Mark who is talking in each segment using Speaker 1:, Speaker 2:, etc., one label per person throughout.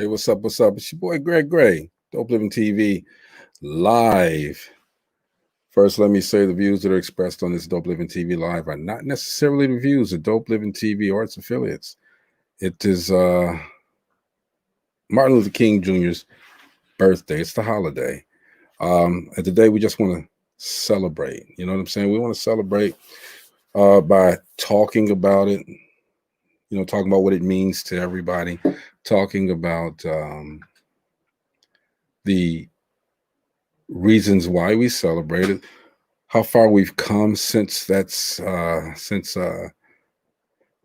Speaker 1: Hey, what's up? What's up? It's your boy Greg Gray, Dope Living TV, live. First, let me say the views that are expressed on this Dope Living TV live are not necessarily the views of Dope Living TV or its affiliates. It is Martin Luther King Jr.'s birthday. It's the holiday. And today we just want to celebrate. You know what I'm saying? We want to celebrate by talking about it. You know, talking about what it means to everybody. Talking about the reasons why we celebrate it, how far we've come since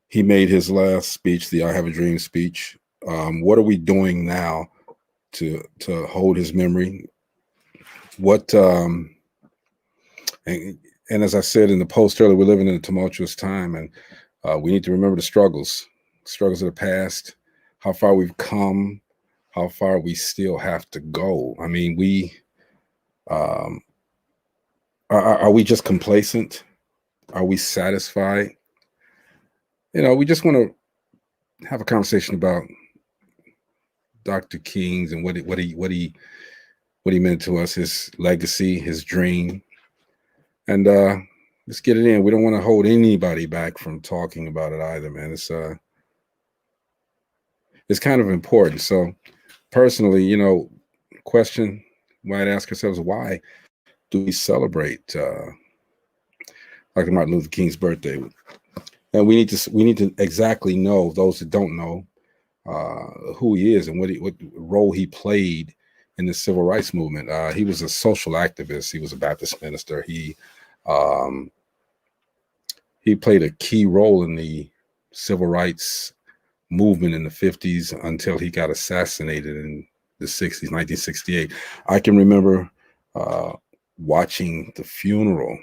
Speaker 1: he made his last speech, the "I Have a Dream" speech. What are we doing now to hold his memory? What and as I said in the post earlier, we're living in a tumultuous time, and we need to remember the struggles of the past, how far we've come, how far we still have to go. I mean, we are we just complacent? Are we satisfied? You know, we just want to have a conversation about Dr. King's and what he meant to us, his legacy, his dream, and let's get it in. We don't want to hold anybody back from talking about it either, man. It's kind of important. So, personally, you know, question we might ask ourselves: why do we celebrate Dr. Martin Luther King's birthday? And we need to exactly know, those that don't know, who he is and what role he played in the civil rights movement. He was a social activist. He was a Baptist minister. He played a key role in the civil rights movement in the 50s until he got assassinated in the 60s, 1968. I can remember watching the funeral.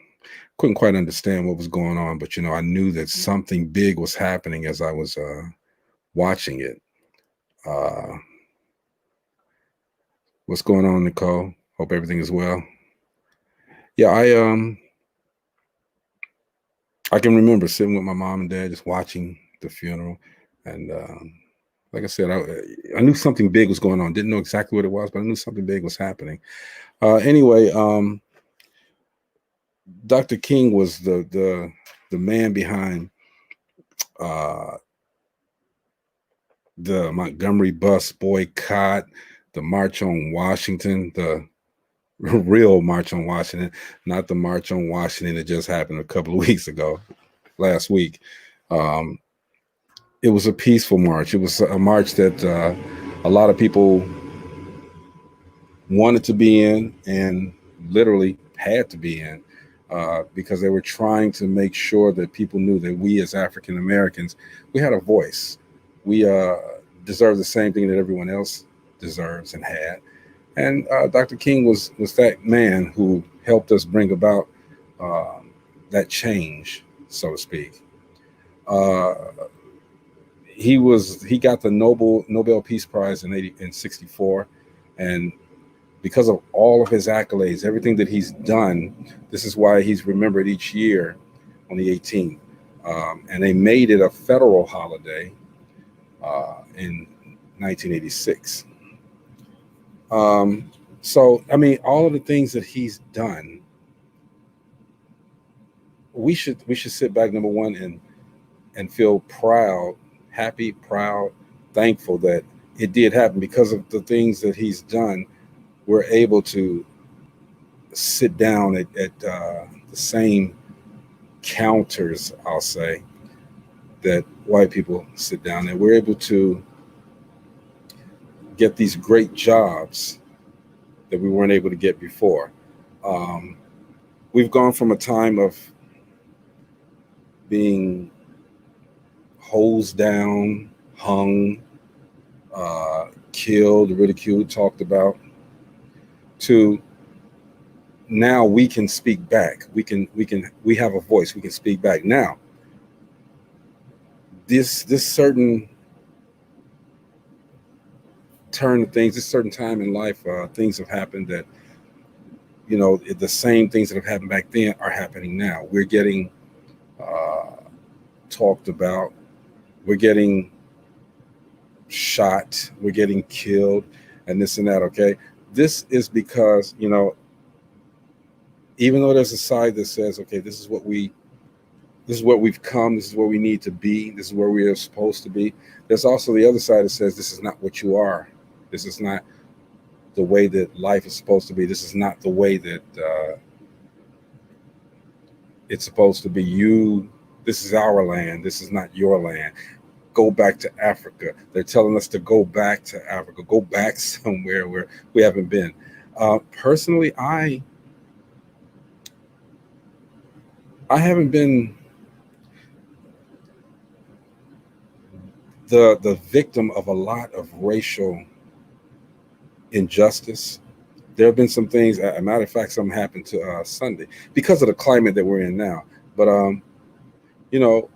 Speaker 1: Couldn't quite understand what was going on, but you know, I knew that something big was happening as I was watching it. What's going on, Nicole? Hope everything is well. Yeah, I can remember sitting with my mom and dad just watching the funeral, and like I said, I knew something big was going on. Didn't know exactly what it was, but I knew something big was happening. Anyway, Dr. King was the man behind the Montgomery bus boycott, the March on Washington, the real March on Washington, not the March on Washington that just happened a couple of weeks ago, last week. It was a peaceful march. It was a march that a lot of people wanted to be in and literally had to be in because they were trying to make sure that people knew that we as African Americans, we had a voice. We deserve the same thing that everyone else deserves and had. And Dr. King was that man who helped us bring about that change, so to speak. Uh, he got the Nobel Peace Prize in '64, and because of all of his accolades, everything that he's done, this is why he's remembered each year on the 18th. And they made it a federal holiday in 1986. So, I mean, all of the things that he's done, we should sit back, number one, and feel proud, happy, proud, thankful that it did happen. Because of the things that he's done, we're able to sit down at the same counters, I'll say, that white people sit down, and we're able to get these great jobs that we weren't able to get before. Um, we've gone from a time of being hosed down, hung, killed, ridiculed, talked about, to now we can speak back. We have a voice. We can speak back. Now, this certain turn of things, this certain time in life, things have happened that, you know, the same things that have happened back then are happening now. We're getting talked about. We're getting shot, we're getting killed, and this and that. Okay, this is because, even though there's a side that says, okay, this is what we've come, this is where we need to be, this is where we are supposed to be. There's also the other side that says this is not what you are. This is not the way that life is supposed to be. This is not the way that it's supposed to be. This is our land. This is not your land. Go back to Africa. They're telling us to go back to Africa, go back somewhere where we haven't been. Personally, I haven't been the victim of a lot of racial injustice. There have been some things. As a matter of fact, something happened to Sunday because of the climate that we're in now. But you know,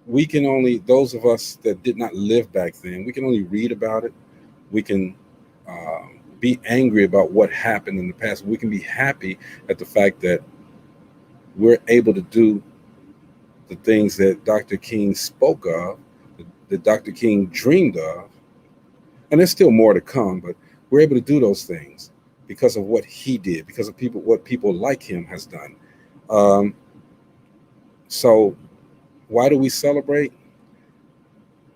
Speaker 1: we can only, those of us that did not live back then, we can only read about it. We can be angry about what happened in the past. We can be happy at the fact that we're able to do the things that Dr. King spoke of, that Dr. King dreamed of, and there's still more to come. But we're able to do those things because of what he did, because of what people like him has done. Um, so why do we celebrate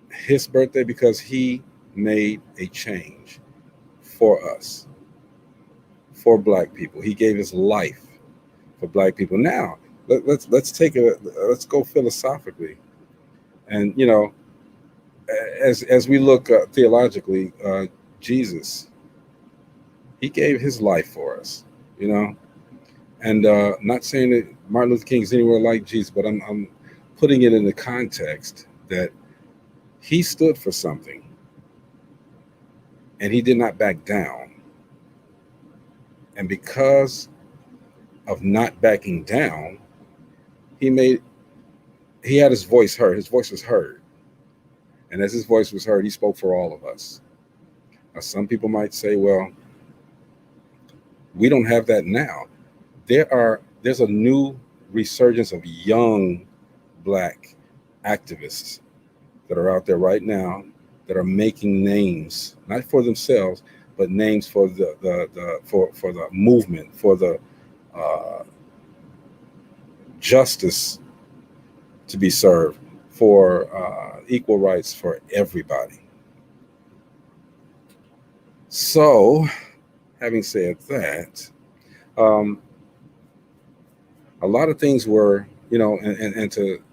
Speaker 1: his birthday? Because he made a change for us, for Black people. He gave his life for Black people. Now let's let's go philosophically, and as we look theologically, Jesus, he gave his life for us. You know, and not saying that Martin Luther King is anywhere like Jesus, but I'm putting it in the context that he stood for something and he did not back down. And because of not backing down, he had his voice heard. His voice was heard. And as his voice was heard, he spoke for all of us. Now, some people might say, well, we don't have that now. There's a new resurgence of young Black activists that are out there right now that are making names, not for themselves, but names for for the movement, for the uh, justice to be served, for equal rights for everybody. So, having said that, um, a lot of things were, and to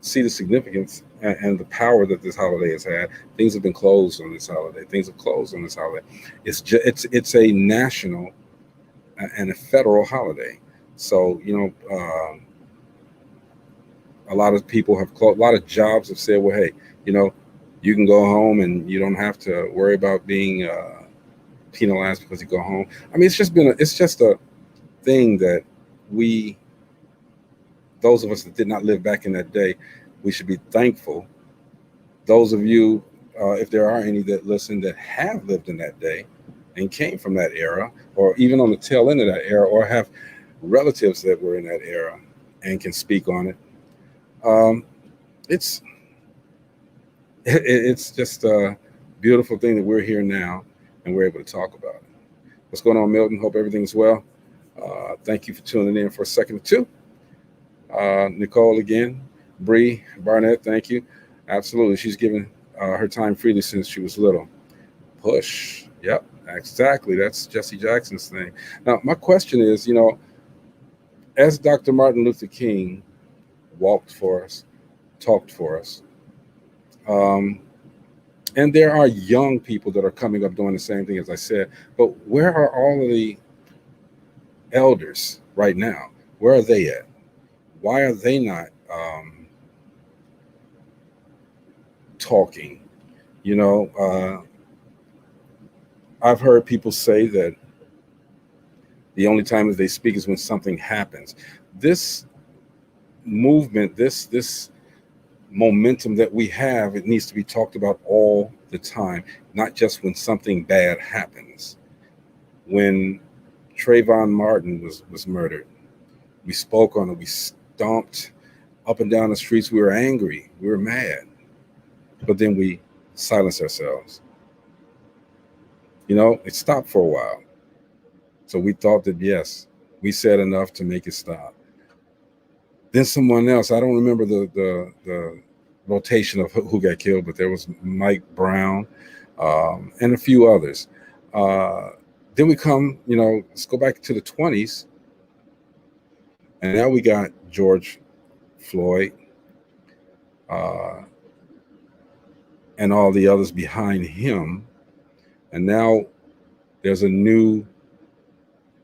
Speaker 1: see the significance and the power that this holiday has had. Things have been closed on this holiday. Things have closed on this holiday. It's a national and a federal holiday. So a lot of people have closed. A lot of jobs have said, well, hey, you know, you can go home and you don't have to worry about being penalized because you go home. I mean, it's just a thing that we, those of us that did not live back in that day, we should be thankful. Those of you, if there are any that listen that have lived in that day and came from that era, or even on the tail end of that era, or have relatives that were in that era and can speak on it, um, it's it's just a beautiful thing that we're here now and we're able to talk about it. What's going on, Milton? Hope everything's well. Thank you for tuning in for a second or two. Nicole again, Bree Barnett, thank you. Absolutely, she's given her time freely since she was little. Push, yep, exactly. That's Jesse Jackson's thing. Now, my question is, as Dr. Martin Luther King walked for us, talked for us, um, and there are young people that are coming up doing the same thing as I said, but where are all of the elders right now? Where are they at? Why are they not talking? You know, I've heard people say that the only time that they speak is when something happens. This movement, this momentum that we have, it needs to be talked about all the time, not just when something bad happens. When Trayvon Martin was murdered, we spoke on it. We stomped up and down the streets. We were angry. We were mad. But then we silence ourselves. You know, it stopped for a while. So we thought that, yes, we said enough to make it stop. Then someone else, I don't remember the rotation of who got killed, but there was Mike Brown and a few others. Then we come, you know, let's go back to the 20s. And now we got George Floyd uh, and all the others behind him. And now there's a new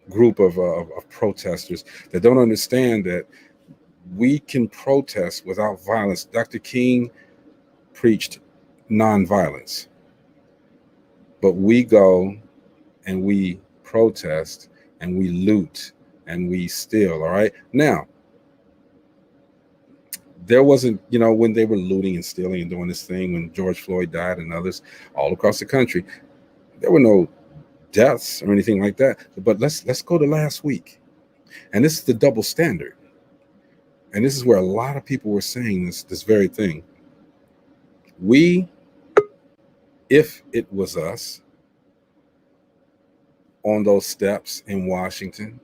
Speaker 1: group of protesters that don't understand that we can protest without violence. Dr. King preached nonviolence, but we go and we protest and we loot and we steal. All right. Now, there wasn't, you know, when they were looting and stealing and doing this thing, when George Floyd died and others all across the country, there were no deaths or anything like that. But let's go to last week. And this is the double standard. And this is where a lot of people were saying this very thing. If it was us on those steps in Washington,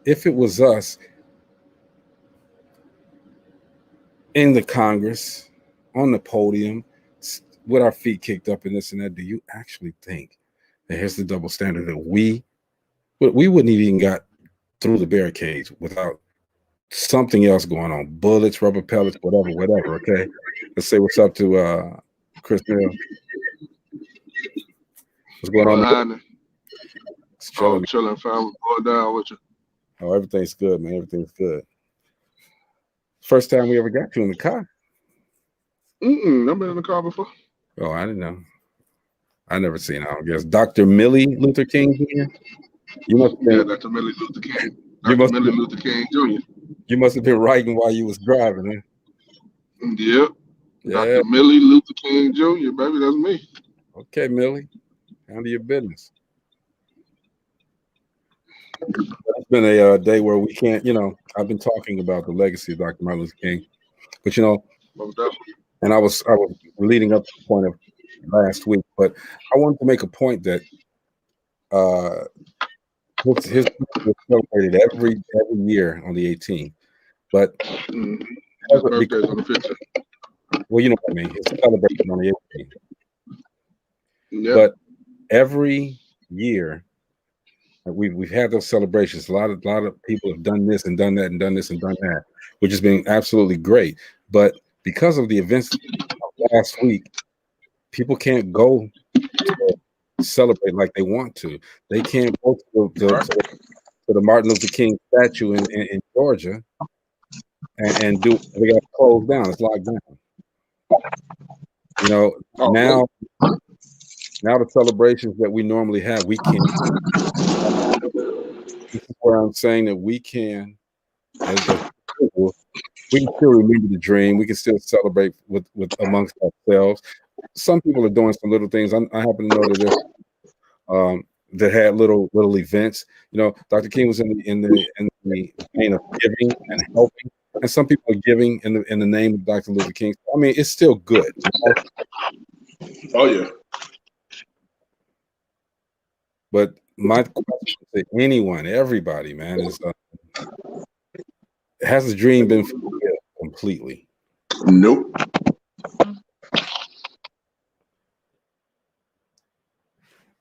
Speaker 1: if it was us in the Congress, on the podium, with our feet kicked up and this and that, do you actually think that here's the double standard that we wouldn't even got through the barricades without something else going on, bullets, rubber pellets, whatever. Okay, let's say what's up to Chris Mill. What's going on?
Speaker 2: Chilling, fam. Going down with you.
Speaker 1: Oh, everything's good, man. Everything's good. First time we ever got you in the car.
Speaker 2: I've been in the car before.
Speaker 1: Oh, I didn't know. I never seen. I guess Dr. Millie Luther King Jr. You must have been,
Speaker 2: Dr. Millie Luther King. Dr. Millie Luther King Jr.
Speaker 1: You must have been writing while you was driving, huh?
Speaker 2: Yep. Yeah. Dr. Millie Luther King Jr. Baby, that's me.
Speaker 1: Okay, Millie, handle your business. It's been a day where we can't, you know, I've been talking about the legacy of Dr. Martin Luther King, but you know, and I was leading up to the point of last week, but I wanted to make a point that his was celebrated every year on the 18th, but
Speaker 2: his birthday's on the 15th.
Speaker 1: Well, you know what I mean. His celebration on the 18th.
Speaker 2: Yep.
Speaker 1: But every year we've had those celebrations. A lot of people have done this and done that and done this and done that, which has been absolutely great. But because of the events of last week, people can't go to celebrate like they want to. They can't go to the Martin Luther King statue in Georgia and do. They got closed down. It's locked down. You know, now the celebrations that we normally have, we can't. This is where I'm saying that we can, as people, we can still remember the dream. We can still celebrate with amongst ourselves. Some people are doing some little things. I happen to know that there's that had little events. You know, Dr. King was in the vein of giving and helping, and some people are giving in the name of Dr. Luther King. I mean, it's still good. You know?
Speaker 2: Oh yeah.
Speaker 1: But my question to anyone, everybody, man, is has the dream been fulfilled completely?
Speaker 2: Nope.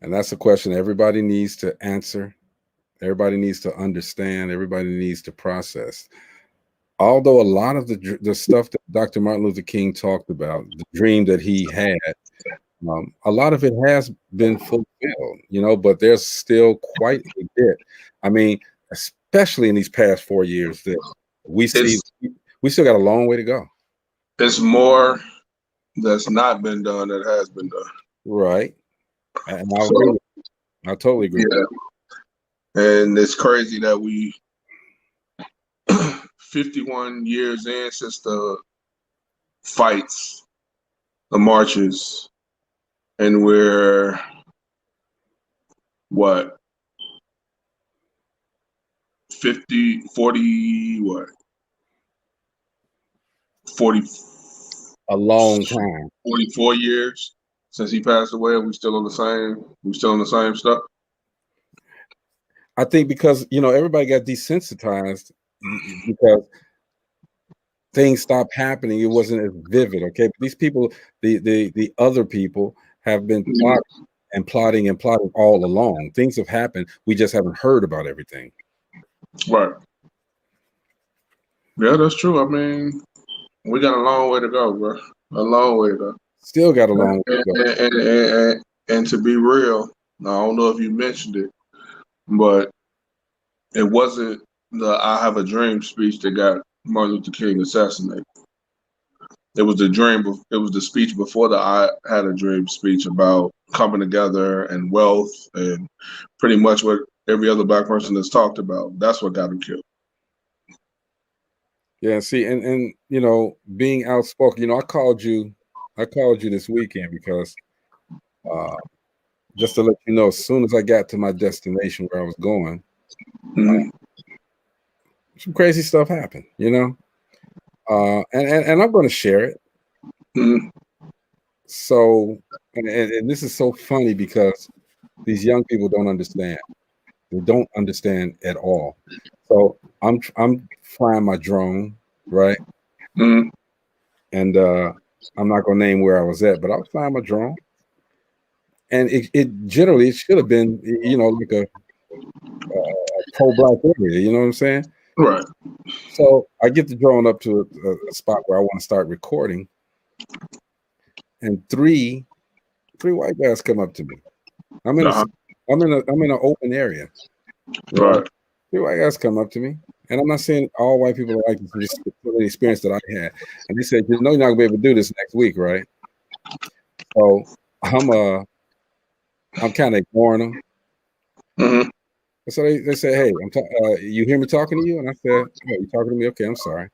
Speaker 1: And that's a question everybody needs to answer. Everybody needs to understand. Everybody needs to process. Although a lot of the stuff that Dr. Martin Luther King talked about, the dream that he had, a lot of it has been fulfilled, you know, but there's still quite a bit. I mean, especially in these past 4 years that we see, we still got a long way to go.
Speaker 2: It's more that's not been done that has been done.
Speaker 1: Right. And I totally agree.
Speaker 2: Yeah. And it's crazy that we 51 years in since the fights, the marches, and we're what 40 what 40
Speaker 1: a long time.
Speaker 2: 44 years since he passed away, and we still on the same stuff.
Speaker 1: I think because everybody got desensitized because things stopped happening. It wasn't as vivid. Okay, but these people, the other people, have been plotting all along. Things have happened. We just haven't heard about everything.
Speaker 2: Right. Yeah, that's true. I mean, we got a long way to go, bro. A long way to go.
Speaker 1: Still got a long way to
Speaker 2: go. And to be real, I don't know if you mentioned it, but it wasn't the "I Have a Dream" speech that got Martin Luther King assassinated. It was the speech before the "I Had a Dream" speech about coming together and wealth and pretty much what every other Black person has talked about. That's what got him killed.
Speaker 1: Yeah, see, and being outspoken. I called you this weekend because just to let you know, as soon as I got to my destination where I was going, some crazy stuff happened, and I'm going to share it. So, and this is so funny because these young people don't understand. They don't understand at all. So I'm flying my drone, right? And I'm not going to name where I was at, but I was flying my drone. And it generally should have been, like a pro-Black area, you know what I'm saying?
Speaker 2: Right.
Speaker 1: So I get the drone up to a spot where I want to start recording, and three white guys come up to me. I'm in an open area.
Speaker 2: Right.
Speaker 1: Three white guys come up to me, and I'm not saying all white people are like this. This is the experience that I had, and they said, "You're not gonna be able to do this next week, right?" So I'm kind of ignoring them. So they said, "Hey, you hear me talking to you?" And I said, "Oh, you talking to me? Okay, I'm sorry."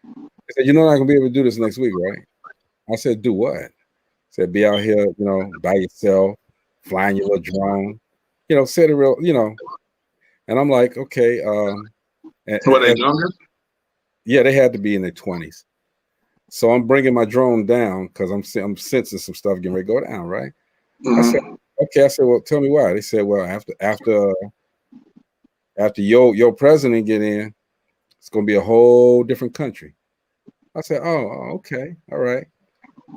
Speaker 1: They said, "You're not gonna be able to do this next week, right?" I said, "Do what?" I said, "Be out here, by yourself, flying your little drone, said it real, And I'm like, okay.
Speaker 2: Were they younger?
Speaker 1: Yeah, they had to be in their 20s. So I'm bringing my drone down because I'm sensing some stuff getting ready to go down, right? I said, okay. I said, well, tell me why. They said, well, after your president get in, it's gonna be a whole different country. I said, oh, okay, all right.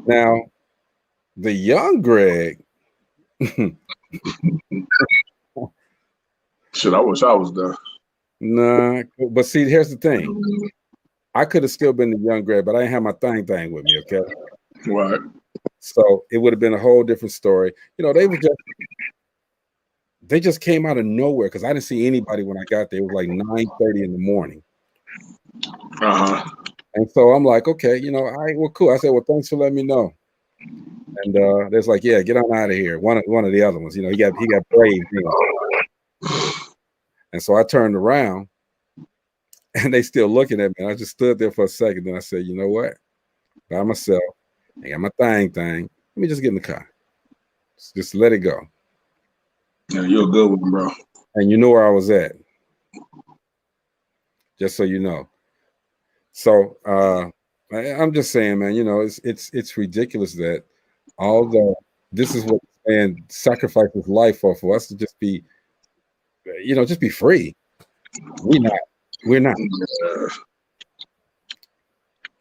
Speaker 1: Now, the young Greg.
Speaker 2: Shit, I wish I was there.
Speaker 1: Nah, but see, here's the thing. I could have still been the young Greg, but I didn't have my thing with me, okay?
Speaker 2: Right.
Speaker 1: So it would have been a whole different story. They just came out of nowhere because I didn't see anybody when I got there. It was like 9:30 in the morning. And so I'm like, okay, all right, well, cool. I said, well, thanks for letting me know. And there's like, yeah, get on out of here. One of the other ones, he got brave. And so I turned around, and they still looking at me. And I just stood there for a second. Then I said, you know what? By myself, I got my thing. Let me just get in the car. Just let it go.
Speaker 2: Yeah, you're a good one, bro.
Speaker 1: And you know where I was at. Just so you know. So I'm just saying, man, it's ridiculous that although this is what man sacrifices life for us to just be, just be free. We're not.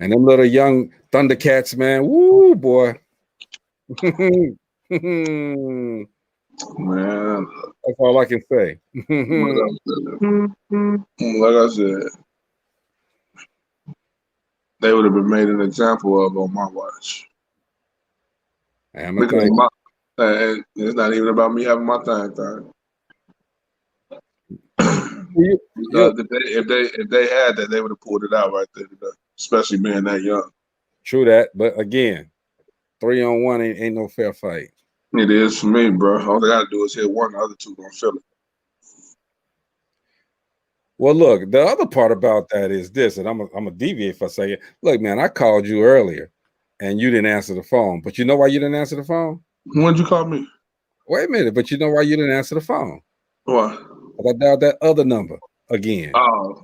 Speaker 1: And them little young Thundercats, man, woo, boy.
Speaker 2: Man,
Speaker 1: that's all I can say.
Speaker 2: Like I said, they would have been made an example of on my watch. And it's not even about me having my thing. If they had that, they would have pulled it out right there today, especially being that young.
Speaker 1: True that, but again, 3-on-1 ain't no fair fight.
Speaker 2: It is for me, bro. All they got to do is hit one, the other two gonna feel it.
Speaker 1: Well, look, the other part about that is this, and I'm gonna deviate for a second. Look, man, I called you earlier, and you didn't answer the phone. But you know why you didn't answer the phone?
Speaker 2: When did you call me?
Speaker 1: Wait a minute, but you know why you didn't answer the phone?
Speaker 2: Why?
Speaker 1: I dialed that other number again.
Speaker 2: Oh.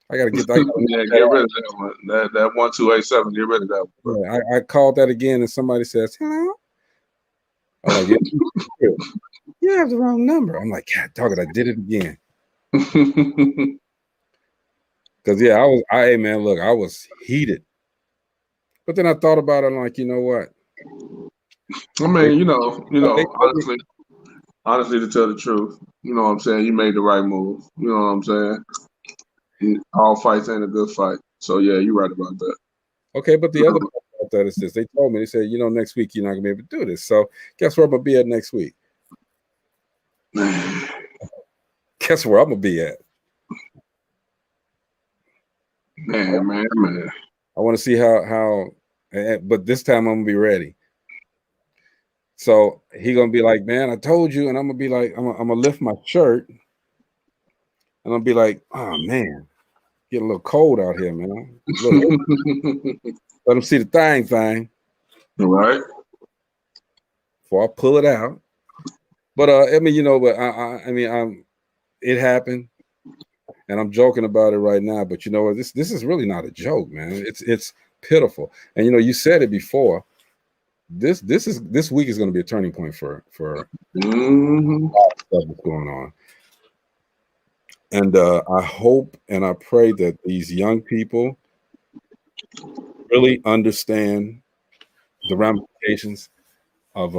Speaker 1: I gotta get
Speaker 2: Yeah,
Speaker 1: that.
Speaker 2: get rid of that one. That 1287. Get rid of that one.
Speaker 1: Yeah, I called that again, and somebody says, "Hello." I'm like, "Yeah, you have the wrong number." I'm like, "God, dog it, I did it again." Because yeah, hey man, look, I was heated, but then I thought about it. I'm like, you know what?
Speaker 2: I mean,
Speaker 1: They,
Speaker 2: honestly, to tell the truth, you know what I'm saying. You made the right move. You know what I'm saying. All fights ain't a good fight. So yeah, you're right about that.
Speaker 1: okay, but the other part about that is this: they told me, they said, next week you're not gonna be able to do this. So guess where I'm gonna be at next week? Guess where I'm gonna be at?
Speaker 2: Man.
Speaker 1: I want to see how, but this time I'm gonna be ready. So he gonna be like, "Man, I told you," and I'm gonna be like, I'm gonna lift my shirt, and I'm gonna be like, "Oh man, get a little cold out here, man." Look, let them see the thing
Speaker 2: Right.
Speaker 1: before I pull it out. But I mean, but I mean, it happened, and I'm joking about it right now. But you know what? This is really not a joke, man. It's pitiful. And you said it before. This week is going to be a turning point for
Speaker 2: Mm-hmm.
Speaker 1: a lot of stuff that's going on. And I hope and I pray that these young people really understand the ramifications of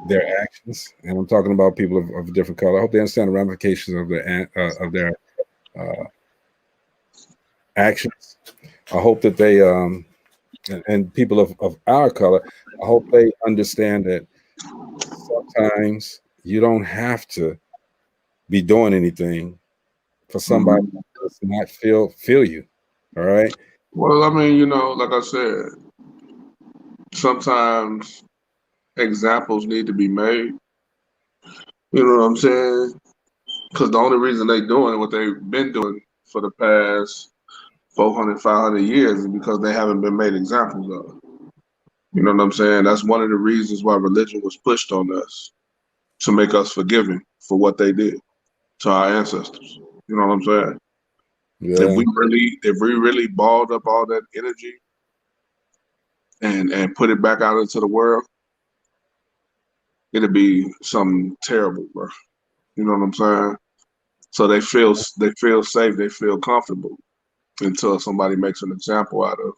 Speaker 1: their actions. And I'm talking about people of different color. I hope they understand the ramifications of their actions. I hope that they and people of our color, I hope they understand that sometimes you don't have to be doing anything for somebody
Speaker 2: Mm-hmm.
Speaker 1: to not feel you. All right.
Speaker 2: Well, I mean, like I said, sometimes examples need to be made. You know what I'm saying? Because the only reason they doing what they've been doing for the past 400, 500 years is because they haven't been made examples of. You know what I'm saying? That's one of the reasons why religion was pushed on us, to make us forgiving for what they did to our ancestors. You know what I'm saying?
Speaker 1: Yeah.
Speaker 2: If we really balled up all that energy and put it back out into the world, it'd be something terrible, bro. You know what I'm saying? So they feel safe, they feel comfortable until somebody makes an example out of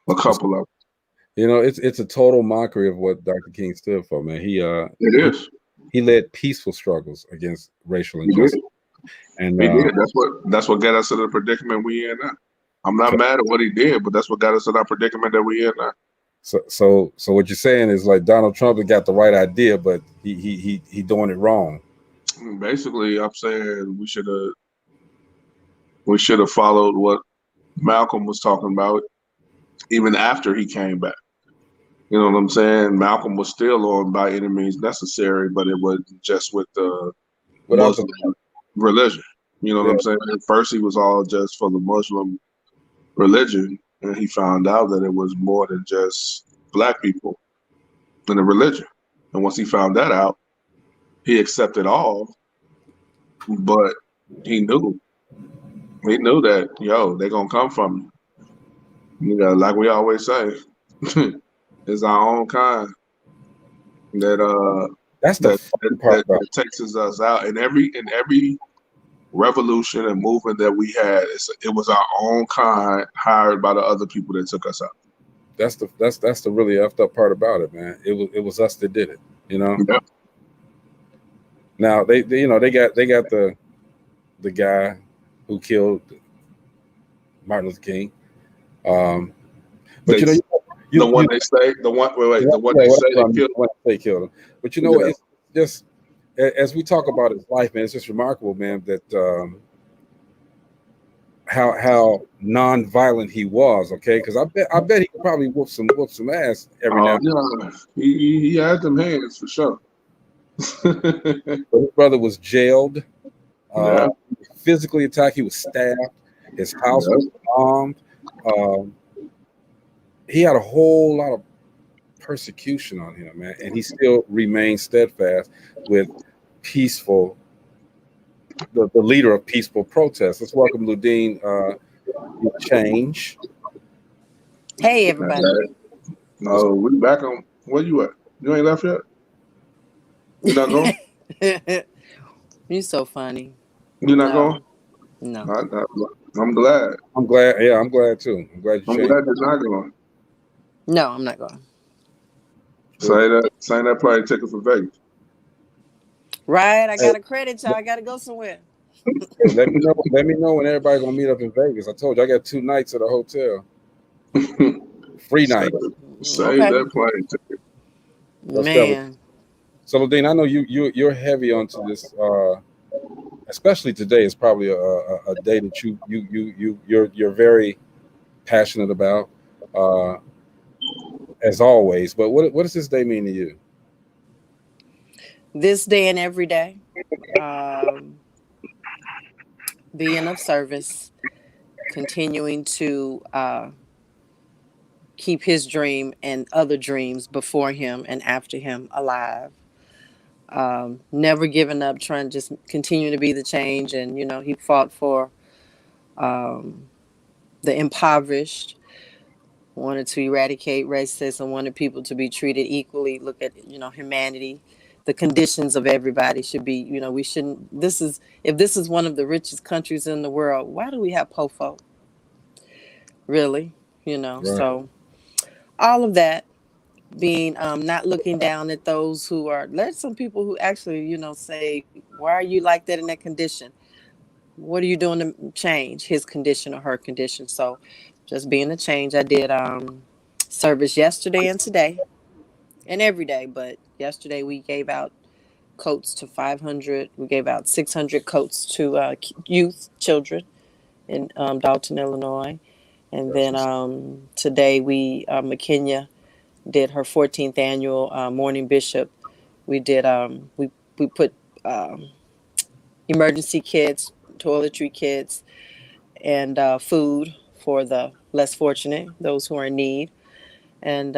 Speaker 2: a couple of
Speaker 1: It's a total mockery of what Dr. King stood for, man.
Speaker 2: It is.
Speaker 1: He led peaceful struggles against racial
Speaker 2: He did.
Speaker 1: injustice. And
Speaker 2: He did. That's what got us in the predicament we in now. I'm not mad at what he did, but that's what got us in our predicament that we in now.
Speaker 1: so what you're saying is like Donald Trump had got the right idea, but he doing it wrong.
Speaker 2: Basically, I'm saying we should have followed what Malcolm was talking about even after he came back. You know what I'm saying? Malcolm was still on by any means necessary, but it was just with the
Speaker 1: Without the
Speaker 2: Muslim religion. You know what
Speaker 1: yeah,
Speaker 2: I'm saying? At first, he was all just for the Muslim religion, and he found out that it was more than just black people in the religion. And once he found that out, he accepted all, but he knew that they're gonna come from you. Like we always say, it's our own kind that
Speaker 1: that's the
Speaker 2: that
Speaker 1: funny part about
Speaker 2: that takes us out. In every revolution and movement that we had, it was our own kind hired by the other people that took us out.
Speaker 1: that's the really effed up part about it, man. It was us that did it,
Speaker 2: Yeah.
Speaker 1: Now they got the guy who killed Martin Luther King. But
Speaker 2: They, the one they say, the one wait, the one they say they killed.
Speaker 1: They killed him. But you know what? It's just as we talk about his life, man. It's just remarkable, man, that how non-violent he was. Okay, because I bet he could probably whoop some ass every now.
Speaker 2: Yeah, he had them hands for sure.
Speaker 1: But his brother was jailed,
Speaker 2: Yeah.
Speaker 1: physically attacked. He was stabbed. His house
Speaker 2: Yeah.
Speaker 1: was bombed. He had a whole lot of persecution on him, man, and he still remained steadfast with peaceful the leader of peaceful protests. Let's welcome Ludine Change.
Speaker 3: Hey, everybody.
Speaker 2: No, we back on. Where you at? You ain't left yet? You're not going?
Speaker 3: You're so funny.
Speaker 2: You're not going?
Speaker 3: No.
Speaker 2: I'm glad.
Speaker 1: I'm glad. Yeah, I'm glad too. I'm glad you
Speaker 2: I'm
Speaker 1: changed.
Speaker 2: glad you're not going.
Speaker 3: No, I'm not going.
Speaker 2: Sign that plane ticket for Vegas.
Speaker 3: Right, I got a credit, y'all. I got to go somewhere.
Speaker 1: Hey, let me know. Let me know when everybody's gonna meet up in Vegas. I told you I got 2 nights at a hotel. Free night.
Speaker 2: Save that plane ticket.
Speaker 3: Man.
Speaker 1: So Ludine, I know you're heavy onto this. Especially today is probably a day that you're very passionate about, as always. But what does this day mean to you?
Speaker 3: This day and every day, being of service, continuing to keep his dream and other dreams before him and after him alive. Never giving up, trying to just continue to be the change. And, he fought for the impoverished, wanted to eradicate racism, wanted people to be treated equally, look at, humanity. The conditions of everybody should be, we shouldn't, if this is one of the richest countries in the world, why do we have poor folk? Really?
Speaker 1: Right.
Speaker 3: So all of that, being not looking down at those who are, there's some people who actually, say, why are you like that in that condition? What are you doing to change his condition or her condition? So just being a change. I did service yesterday and today and every day, but yesterday we gave out coats to 500. We gave out 600 coats to youth children in Dalton, Illinois. And then today McKenya did her 14th annual morning bishop. We did we put emergency kits, toiletry kits, and food for the less fortunate, those who are in need. And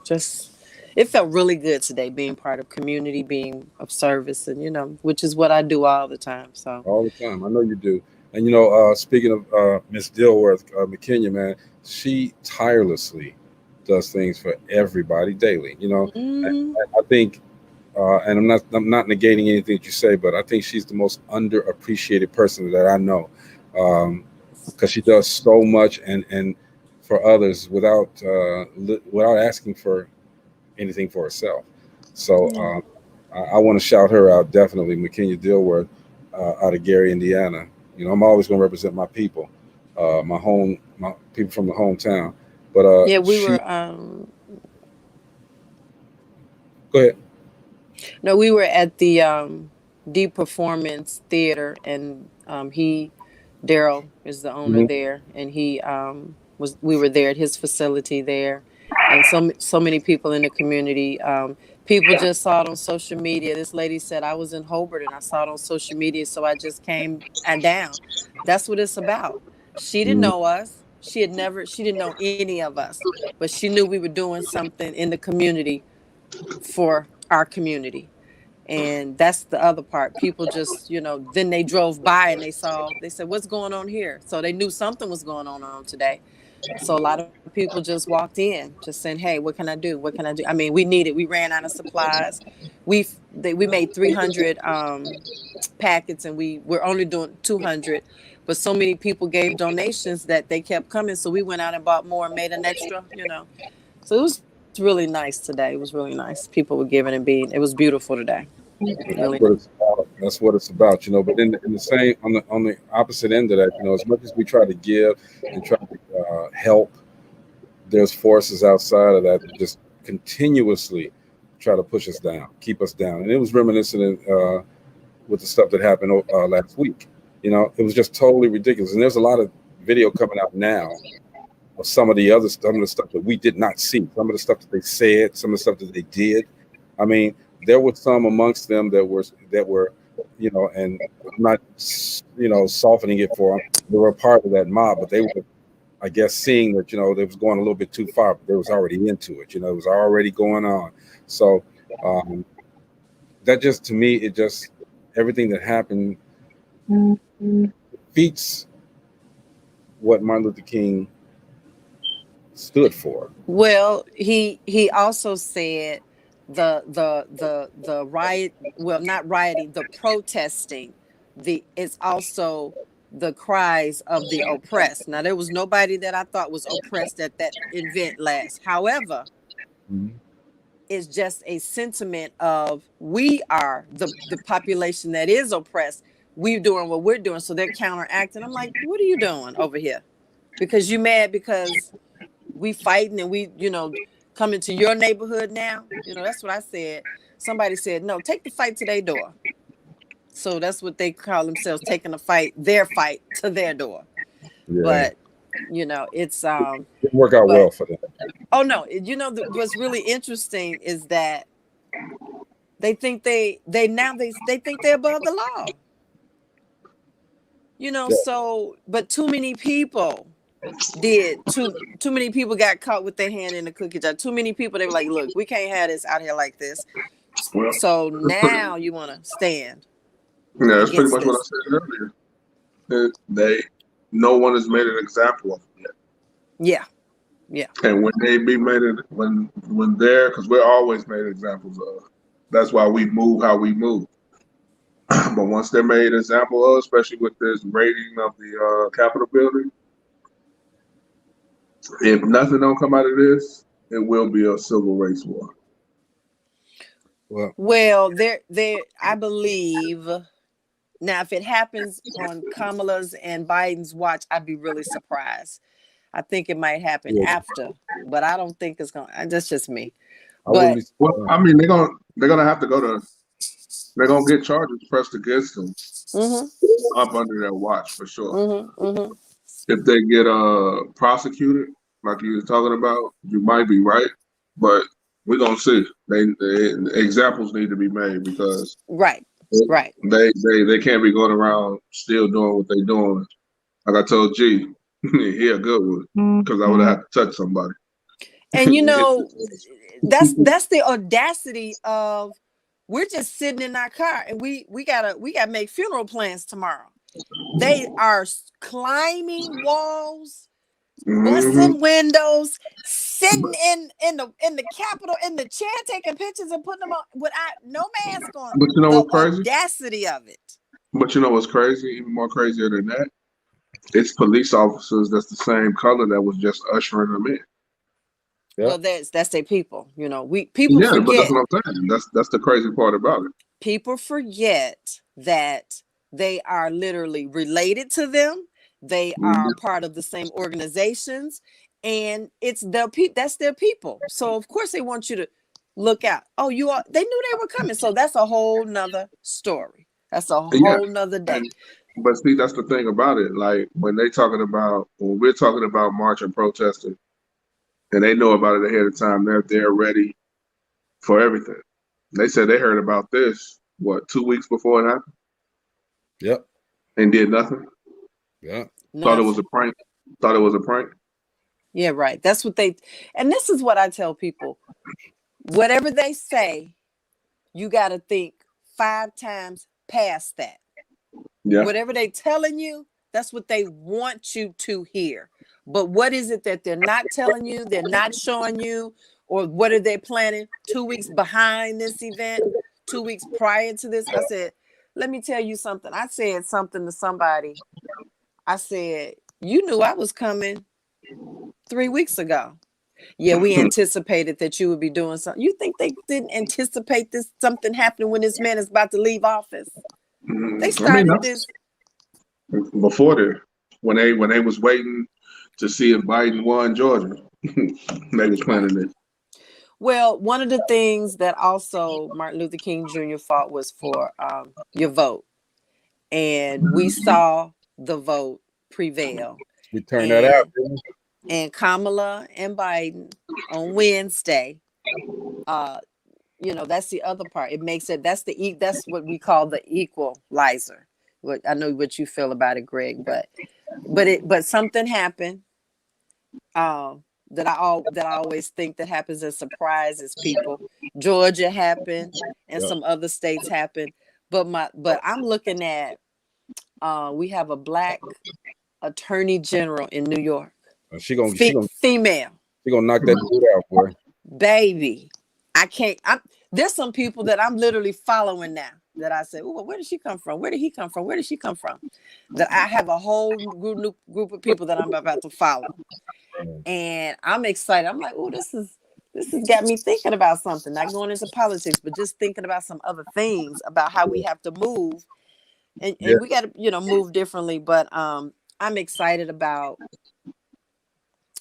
Speaker 3: just it felt really good today being part of community, being of service, and which is what I do all the time. So
Speaker 1: All the time. I know you do. And speaking of Miss Dilworth, McKenya, man, she tirelessly does things for everybody daily. I think, and I'm not negating anything that you say, but I think she's the most underappreciated person that I know, because she does so much and for others without asking for anything for herself. So I want to shout her out, definitely, McKenya Dilworth, out of Gary, Indiana. I'm always going to represent my people, my people from the hometown. But
Speaker 3: yeah, we were.
Speaker 1: Go ahead.
Speaker 3: No, we were at the Deep Performance Theater, and Daryl is the owner there, and we were there at his facility there, and so many people in the community. People just saw it on social media. This lady said, I was in Hobart and I saw it on social media, so I just came down. That's what it's about. She didn't know us. She didn't know any of us, but she knew we were doing something in the community for our community. And that's the other part. People just, then they drove by and they said, what's going on here? So they knew something was going on today. So a lot of people just walked in, just saying, hey, what can I do? What can I do? I mean, we ran out of supplies. We made 300 packets, and we're only doing 200. But so many people gave donations that they kept coming. So we went out and bought more and made an extra. So it was really nice today. It was really nice. People were giving and being. It was beautiful today. Really
Speaker 1: That's what it's about. That's what it's about, But in the same on the opposite end of that, as much as we try to give and try to help, there's forces outside of that just continuously try to push us down, keep us down. And it was reminiscent with the stuff that happened last week. It was just totally ridiculous. And there's a lot of video coming out now of some of the stuff that we did not see, some of the stuff that they said, some of the stuff that they did. I mean, there were some amongst them that were, and I'm not, softening it for them. They were a part of that mob, but they were, I guess, seeing that, they was going a little bit too far, but they was already into it. It was already going on. So that just, to me, everything that happened defeats what Martin Luther King stood for.
Speaker 3: Well, he also said the riot, well, not rioting, the protesting, it's also the cries of the oppressed. Now, there was nobody that I thought was oppressed at that event last. However,
Speaker 1: Mhm.
Speaker 3: it's just a sentiment of we are the population that is oppressed. We're doing what we're doing, so they're counteracting. I'm like, what are you doing over here? Because you mad because we fighting and we, coming to your neighborhood now. That's what I said. Somebody said, no, take the fight to their door. So that's what they call themselves, taking their fight to their door.
Speaker 1: Yeah,
Speaker 3: But it's
Speaker 1: didn't work out
Speaker 3: but
Speaker 1: well for them.
Speaker 3: oh no, what's really interesting is that they think they think they're above the law.
Speaker 1: Yeah.
Speaker 3: So but too many people too many people got caught with their hand in the cookie jar. Too many people, they were like, look, we can't have this out here like this.
Speaker 2: Well,
Speaker 3: So now you want to stand
Speaker 2: yeah, that's pretty
Speaker 3: against
Speaker 2: much what I
Speaker 3: this.
Speaker 2: said earlier. No one has made an example of them
Speaker 3: Yeah.
Speaker 2: yet. And when they be made it, when they're, because we're always made examples of. That's why we move how we move. But once they're made an example of, especially with this raiding of the Capitol building, if nothing don't come out of this, it will be a civil race war.
Speaker 3: Well, there I believe now if it happens on Kamala's and Biden's watch, I'd be really surprised. I think it might happen
Speaker 1: Yeah,
Speaker 3: after, but I don't think it's gonna. That's just me.
Speaker 1: I wouldn't
Speaker 3: But
Speaker 1: be.
Speaker 2: Well, I mean, they're gonna have to go to. They're gonna get charges pressed against them up under their watch for sure. If they get prosecuted, like you were talking about, you might be right, but we're gonna see. Examples need to be made because
Speaker 3: right.
Speaker 2: they can't be going around still doing what they're doing. Like I told G, he a good one because I would have had to touch somebody.
Speaker 3: And that's the audacity of, we're just sitting in our car and we gotta make funeral plans tomorrow. They are climbing walls, busting windows, sitting in the Capitol in the chair, taking pictures and putting them on without no mask on.
Speaker 2: But you know
Speaker 3: The
Speaker 2: what's crazy?
Speaker 3: audacity of it.
Speaker 2: But you know what's crazy? Even more crazier than that, it's police officers that's the same color that was just ushering them in.
Speaker 1: Yeah.
Speaker 3: Well, that's their people. People
Speaker 2: Yeah, but that's
Speaker 3: forget.
Speaker 2: what I'm saying. That's the crazy part about it.
Speaker 3: People forget that they are literally related to them. They are part of the same organizations, and it's that's their people. So of course they want you to look out. Oh, they knew they were coming. So that's a whole nother story. That's a whole nother day.
Speaker 2: But see, that's the thing about it. Like when we're talking about march and protesting, and they know about it ahead of time, they're ready for everything. They said they heard about this 2 weeks before it happened.
Speaker 1: Yep.
Speaker 2: And did nothing.
Speaker 1: Yeah.
Speaker 2: Thought it was a prank.
Speaker 3: Yeah, right. That's what and this is what I tell people. Whatever they say, you got to think 5 times past that. Yeah. Whatever they telling you, that's what they want you to hear. But what is it that they're not telling you? They're not showing you, or what are they planning? 2 weeks behind this event, 2 weeks prior to this. I said, let me tell you something. I said something to somebody. I said, you knew I was coming 3 weeks ago. Yeah, we anticipated that you would be doing something. You think they didn't anticipate something happening when this man is about to leave office? They started this
Speaker 2: before there, when they was waiting to see if Biden won Georgia. They was planning it.
Speaker 3: Well, one of the things that also Martin Luther King Jr. fought was for your vote, and we saw the vote prevail.
Speaker 1: We turned that out.
Speaker 3: And Kamala and Biden on Wednesday, that's the other part. It makes it, that's what we call the equalizer. I know what you feel about it, Greg, but something happened that I always think that happens and surprises people. Georgia happened and some other states happened, But I'm looking at we have a black attorney general in New York.
Speaker 1: She gonna
Speaker 3: Female.
Speaker 1: She gonna knock that dude out, boy.
Speaker 3: Baby. There's some people that I'm literally following now that I say, oh, where did she come from? Where did he come from? Where did she come from? That I have a whole group of people that I'm about to follow. And I'm excited. I'm like, oh, this has got me thinking about something, not going into politics, but just thinking about some other things about how we have to move. And we got to, move differently. But I'm excited about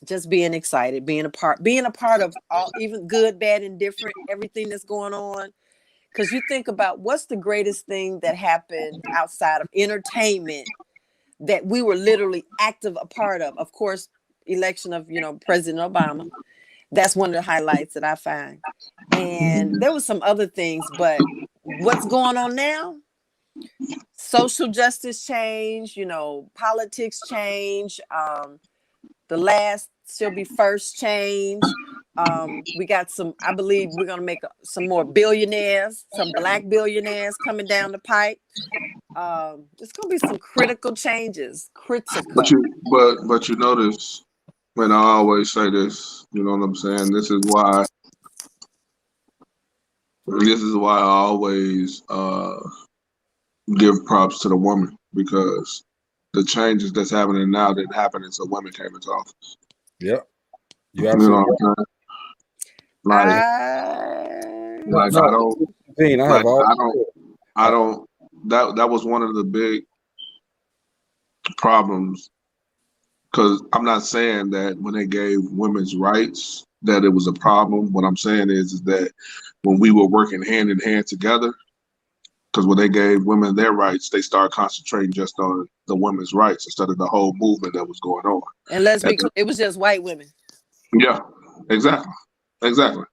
Speaker 3: just being excited, being a part of all, even good, bad, and different, everything that's going on. Because you think about what's the greatest thing that happened outside of entertainment that we were literally active a part of. Of course, election of, President Obama. That's one of the highlights that I find. And there was some other things, but what's going on now? Social justice change, politics change. The last shall be first change. We got I believe we're going to make some more billionaires, some black billionaires coming down the pipe. There's going to be some critical changes.
Speaker 2: But you notice, when I always say this, you know what I'm saying? This is why I always give props to the woman, because the changes that's happening now didn't happen until women came into office.
Speaker 1: Yep. You absolutely
Speaker 2: right. That was one of the big problems, because I'm not saying that when they gave women's rights that it was a problem. What I'm saying is that when we were working hand in hand together, because when they gave women their rights, they started concentrating just on the women's rights instead of the whole movement that was going on.
Speaker 3: And it was just white women.
Speaker 2: Yeah, exactly.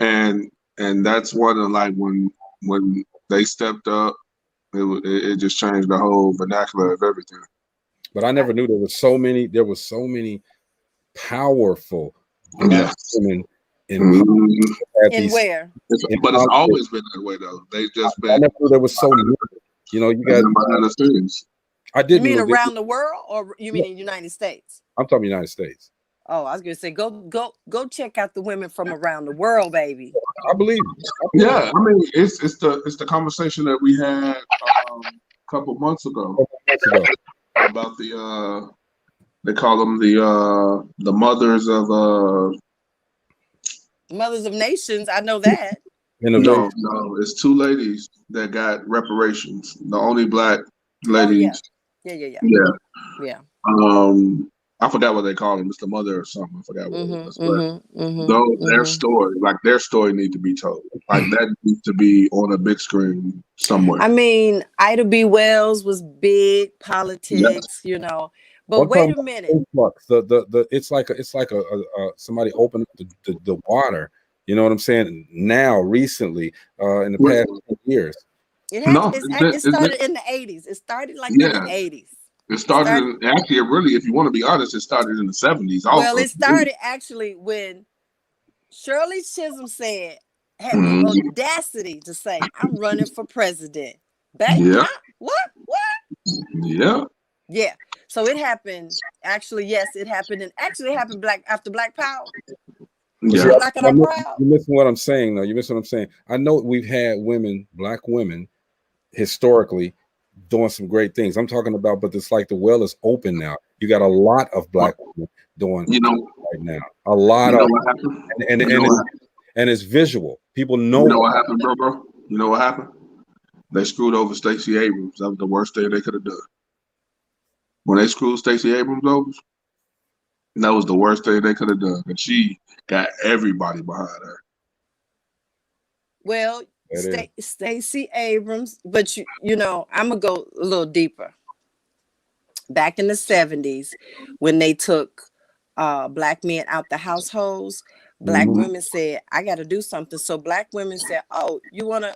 Speaker 2: And that's one of, like, when they stepped up, it just changed the whole vernacular of everything.
Speaker 1: But I never knew there was so many powerful black women in
Speaker 3: where?
Speaker 2: But it's always been that way, though. They just been.
Speaker 1: I never knew there was so many. You guys.
Speaker 2: Behind the scenes.
Speaker 1: I didn't.
Speaker 3: You mean around the world, or you mean in the United States?
Speaker 1: I'm talking United States.
Speaker 3: Oh, I was gonna say, go check out the women from around the world, baby.
Speaker 1: I believe.
Speaker 2: Yeah, I mean, it's the conversation that we had a couple months ago about the they call them the
Speaker 3: mothers of nations. I know that.
Speaker 2: No, it's two ladies that got reparations. The only black ladies.
Speaker 3: Oh, yeah.
Speaker 2: I forgot what they call them. It's the mother or something. I forgot what it was. Their story need to be told. Like, that needs to be on a big screen somewhere.
Speaker 3: I mean, Ida B. Wells was big politics, But wait a minute.
Speaker 1: It's like somebody opened up the water. You know what I'm saying? Now, recently, in the past 10 years.
Speaker 3: It started in the 80s. It started in the 80s.
Speaker 2: It started actually, really, if you want to be honest, it started in the 70s. Also.
Speaker 3: Well, it started actually when Shirley Chisholm had the audacity to say, "I'm running for president." What?
Speaker 2: Yeah.
Speaker 3: Yeah. So it happened. Actually, yes, it happened, and actually it happened after Black Power.
Speaker 1: Yeah. You're missing what I'm saying, though. You're missing what I'm saying. I know we've had black women, historically, doing some great things. I'm talking about, but it's like the well is open now. You got a lot of black women doing right now. A lot of, and it's visual. People know.
Speaker 2: You know what happened, bro? You know what happened? They screwed over Stacey Abrams. That was the worst thing they could have done. When they screwed Stacey Abrams over, that was the worst thing they could have done. And she got everybody behind her.
Speaker 3: Well, Stacey Abrams, but I'm gonna go a little deeper. Back in the 70s, when they took black men out the households, black women said, "I got to do something." So black women said, "Oh, you want to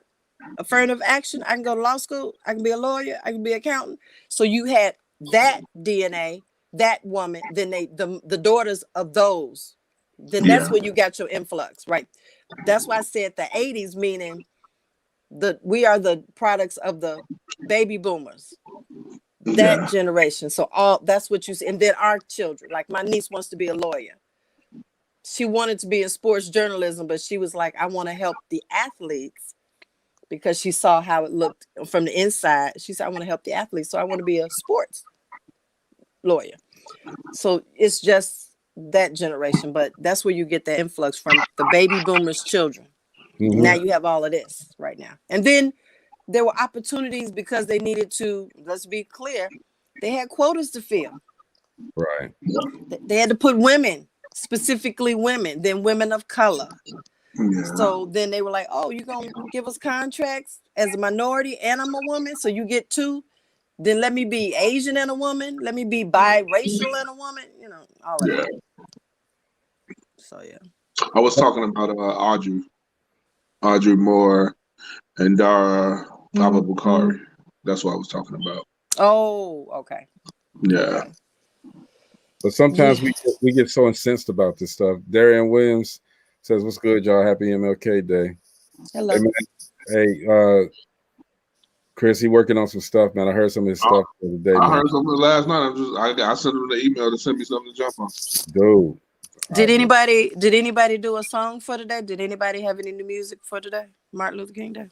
Speaker 3: affirmative action? I can go to law school. I can be a lawyer. I can be an accountant." So you had that DNA, that woman. Then the daughters of those. Then that's where you got your influx, right? That's why I said the 80s, meaning we are the products of the baby boomers, that
Speaker 2: Yeah.
Speaker 3: generation. So all that's what you see. And then our children, like my niece wants to be a lawyer. She wanted to be in sports journalism, but she was like, I want to help the athletes because she saw how it looked from the inside. She said, I want to help the athletes, so I want to be a sports lawyer. So it's just that generation, but that's where you get the influx from the baby boomers' children. Now you have all of this right now. And then there were opportunities because they needed to, let's be clear, they had quotas to fill.
Speaker 1: Right.
Speaker 3: They had to put women, specifically women, then women of color.
Speaker 2: Yeah.
Speaker 3: So then they were like, oh, you're going to give us contracts as a minority and I'm a woman, so you get two. Then let me be Asian and a woman. Let me be biracial and a woman. You know, all of that. So, yeah.
Speaker 2: I was talking about Audrey Moore, and Dara Abubakari. That's what I was talking about.
Speaker 3: Oh, okay.
Speaker 2: Yeah.
Speaker 3: Okay.
Speaker 1: But sometimes we get so incensed about this stuff. Darian Williams says, "What's good, y'all? Happy MLK Day."
Speaker 3: Hello.
Speaker 1: Hey, Chris, he working on some stuff, man. I heard some of his stuff the other day.
Speaker 2: I
Speaker 1: man.
Speaker 2: heard something last night. I sent him the email to send me something to jump on.
Speaker 1: Dude.
Speaker 3: Did anybody do a song for today? Did anybody have any new music for today? Martin Luther King Day?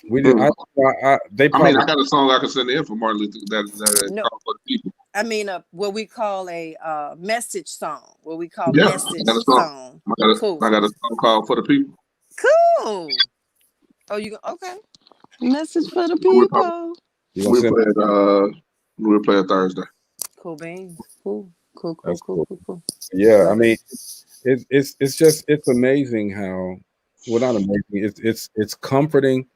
Speaker 1: We did. I
Speaker 2: got a song I can send in for Martin Luther that
Speaker 3: no,
Speaker 2: for the people.
Speaker 3: I mean, what we call a message song. What we call message song.
Speaker 2: Cool. I got a song called For the People.
Speaker 3: Cool. Oh, you okay? Message for the people.
Speaker 2: We'll play it Thursday.
Speaker 3: Cool beans. Cool.
Speaker 1: Yeah, I mean, it's amazing how, well, not amazing. It's comforting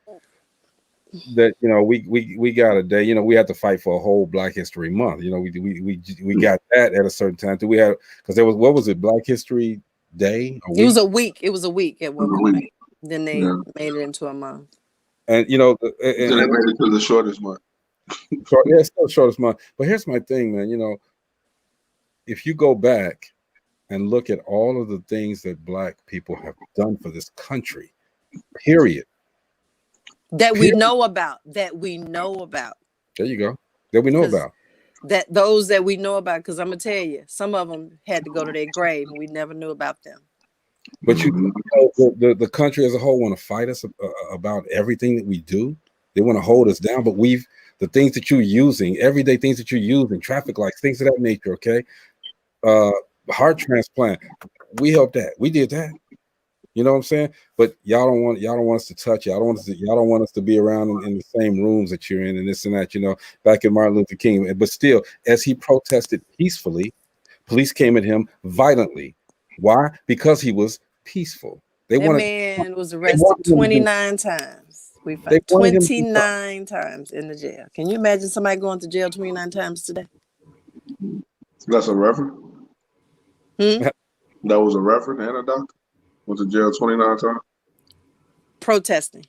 Speaker 1: that, you know, we got a day. You know, we had to fight for a whole Black History Month. You know, we got that at a certain time. Do we have, because there was, what was it, Black History Day?
Speaker 3: It was a week. It was a week at one point. Then they made it into a month.
Speaker 1: And you know,
Speaker 2: then they made it to the shortest month.
Speaker 1: Yeah, it's still the shortest month. But here's my thing, man. You know, if you go back and look at all of the things that Black people have done for this country, period.
Speaker 3: That we know about.
Speaker 1: There you go. That we know about.
Speaker 3: Those that we know about, because I'm gonna tell you, some of them had to go to their grave, and we never knew about them.
Speaker 1: But you know, the country as a whole want to fight us about everything that we do. They want to hold us down. But the things that you're using, everyday things that you're using, traffic lights, things of that nature. Okay, heart transplant. We helped that. We did that. You know what I'm saying? But y'all don't want us to touch it. Y'all don't want us to be around in the same rooms that you're in and this and that. You know, back in Martin Luther King. But still, as he protested peacefully, police came at him violently. Why? Because he was peaceful.
Speaker 3: Man was arrested 29 times. We found 29 times in the jail. Can you imagine somebody going to jail 29 times today?
Speaker 2: That's a reverend. That was a reverend and a doctor. Went to jail 29 times.
Speaker 3: Protesting.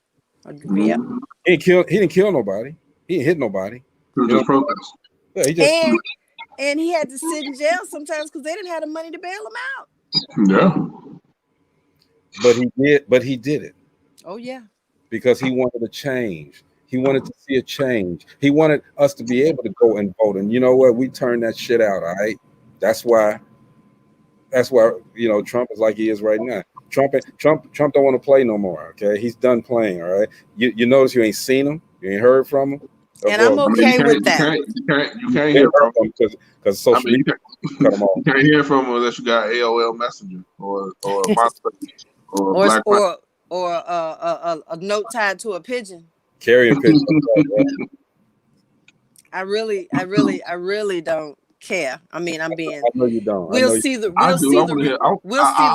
Speaker 1: Yeah. He didn't kill nobody. He didn't hit nobody.
Speaker 2: He was just protesting.
Speaker 3: Yeah, and he had to sit in jail sometimes because they didn't have the money to bail him out.
Speaker 2: Yeah.
Speaker 1: But he did it.
Speaker 3: Oh yeah.
Speaker 1: Because he wanted a change. He wanted to see a change. He wanted us to be able to go and vote. And you know what? We turned that shit out. All right. That's why, you know, Trump is like he is right now. Trump don't want to play no more. Okay. He's done playing. All right. You notice you ain't seen him. You ain't heard from him.
Speaker 3: And I'm okay with that.
Speaker 2: You can't hear from him
Speaker 1: because social media cut him off.
Speaker 2: You can't hear from him unless you got AOL Messenger or MySpace
Speaker 3: or a note tied to a pigeon.
Speaker 1: Carrier pigeon.
Speaker 3: I really don't care. I mean, I'm being.
Speaker 1: I know you don't.
Speaker 3: We'll see the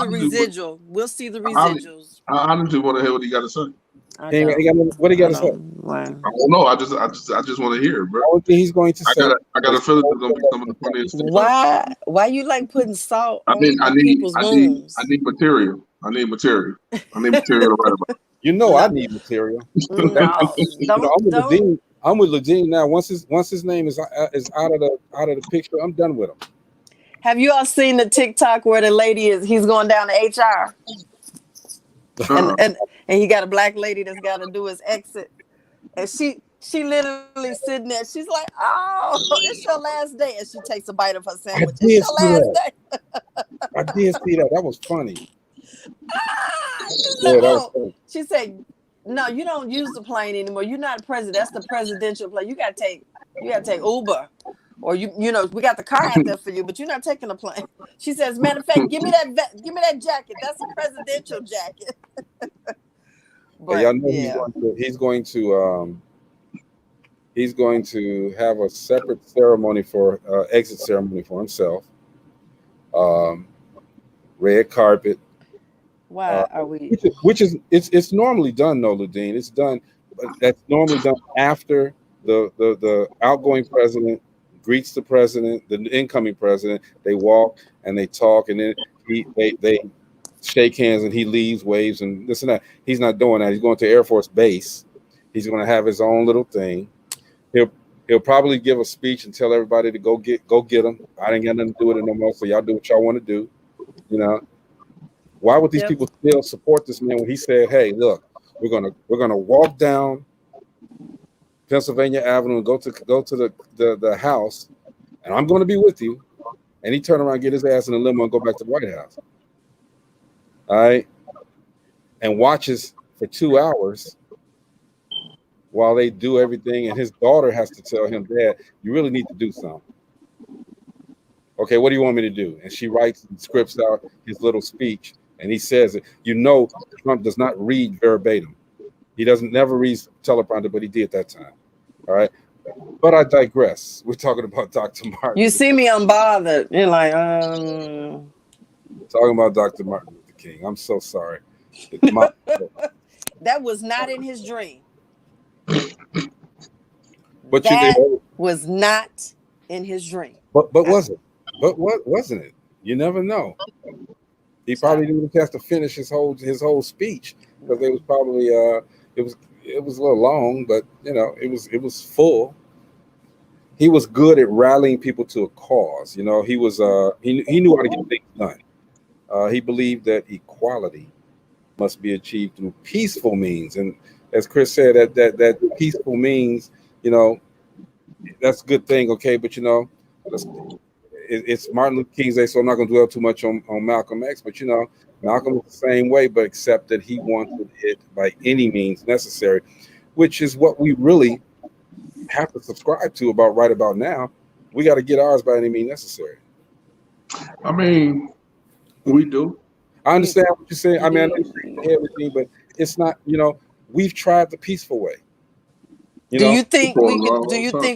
Speaker 3: residual. We'll see the residuals.
Speaker 2: I honestly want to hear what he got to say.
Speaker 1: What do you got to say?
Speaker 2: I don't know. I just want to hear, bro.
Speaker 1: I don't think he's going to say.
Speaker 2: I got a feeling it's going to be some of the funniest things.
Speaker 3: Why you like putting salt on people's wounds?
Speaker 2: I need material. I need material to write about.
Speaker 1: You know, I need material. No, I'm with Ladine now. Once his name is out of the picture, I'm done with him.
Speaker 3: Have you all seen the TikTok where the lady he's going down to HR? and he got a black lady that's got to do his exit, and she literally sitting there. She's like, "Oh, it's your last day," and she takes a bite of her
Speaker 1: I
Speaker 3: sandwich. It's
Speaker 1: did
Speaker 3: your
Speaker 1: see
Speaker 3: last
Speaker 1: that.
Speaker 3: day.
Speaker 1: I did see that. That was funny.
Speaker 3: She said,
Speaker 1: Yeah, that was
Speaker 3: "Oh,"
Speaker 1: funny.
Speaker 3: she said, "No, you don't use the plane anymore. You're not president. That's the presidential plane. You got to take Uber, or you know, we got the car out there for you, but you're not taking the plane." She says, "Matter of fact, give me that jacket. That's a presidential jacket."
Speaker 1: And y'all
Speaker 3: But
Speaker 1: know
Speaker 3: yeah,
Speaker 1: he's going to have a separate ceremony for exit ceremony for himself. Red carpet,
Speaker 3: why are we?
Speaker 1: which is it's normally done, no, Ludine. It's done, but that's normally done after the outgoing president greets the president, the incoming president. They walk and they talk, and then they shake hands, and he leaves, waves, and this and that. He's not doing that. He's going to Air Force Base. He's going to have his own little thing. He'll probably give a speech and tell everybody to go get him. I didn't got nothing to do with it no more, so y'all do what y'all want to do. You know, why would these
Speaker 3: Yep.
Speaker 1: people still support this man when he said, "Hey, look, we're gonna walk down Pennsylvania Avenue and go to the house, and I'm going to be with you." And he turned around, get his ass in the limo, and go back to the White House. All right, and watches for 2 hours while they do everything, and his daughter has to tell him, "Dad, you really need to do something." Okay, what do you want me to do? And she writes and scripts out his little speech, and he says it. You know, Trump does not read verbatim. He doesn't never reads teleprompter, but he did that time. All right. But I digress. We're talking about Dr. Martin.
Speaker 3: You see me unbothered. You're like,
Speaker 1: Talking about Dr. Martin Luther King. I'm so sorry.
Speaker 3: that was not in his dream.
Speaker 1: But
Speaker 3: that was not in his dream.
Speaker 1: But was it? But what wasn't it? You never know. He probably didn't have to finish his whole speech because it was probably it was a little long, but you know it was full. He was good at rallying people to a cause. You know, he was he knew how to get things done. He believed that equality must be achieved through peaceful means, and as Chris said, that peaceful means, you know, that's a good thing. Okay, but you know, it's Martin Luther King's Day, so I'm not going to dwell too much on Malcolm X. But you know, Malcolm was the same way, but except that he wanted it by any means necessary, which is what we really have to subscribe to right about now. We got to get ours by any means necessary.
Speaker 2: I mean, we do.
Speaker 1: I understand what you're saying. I mean, I know you're saying everything, but it's not. You know, we've tried the peaceful way.
Speaker 3: Do you think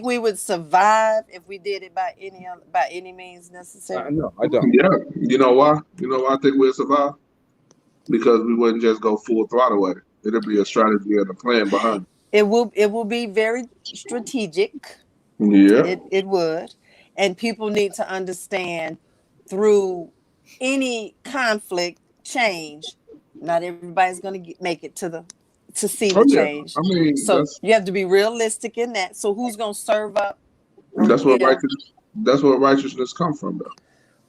Speaker 3: we would survive if we did it by any means necessary?
Speaker 1: No, I don't.
Speaker 2: Yeah. You know why? You know why I think we'll survive? Because we wouldn't just go full throttle at it. It'll be a strategy and a plan behind it.
Speaker 3: It will be very strategic.
Speaker 2: Yeah.
Speaker 3: It would. And people need to understand through any conflict, change, not everybody's going to make it to see the change.
Speaker 2: I mean,
Speaker 3: so you have to be realistic in that. So who's going to serve up?
Speaker 2: That's where righteousness comes from, though.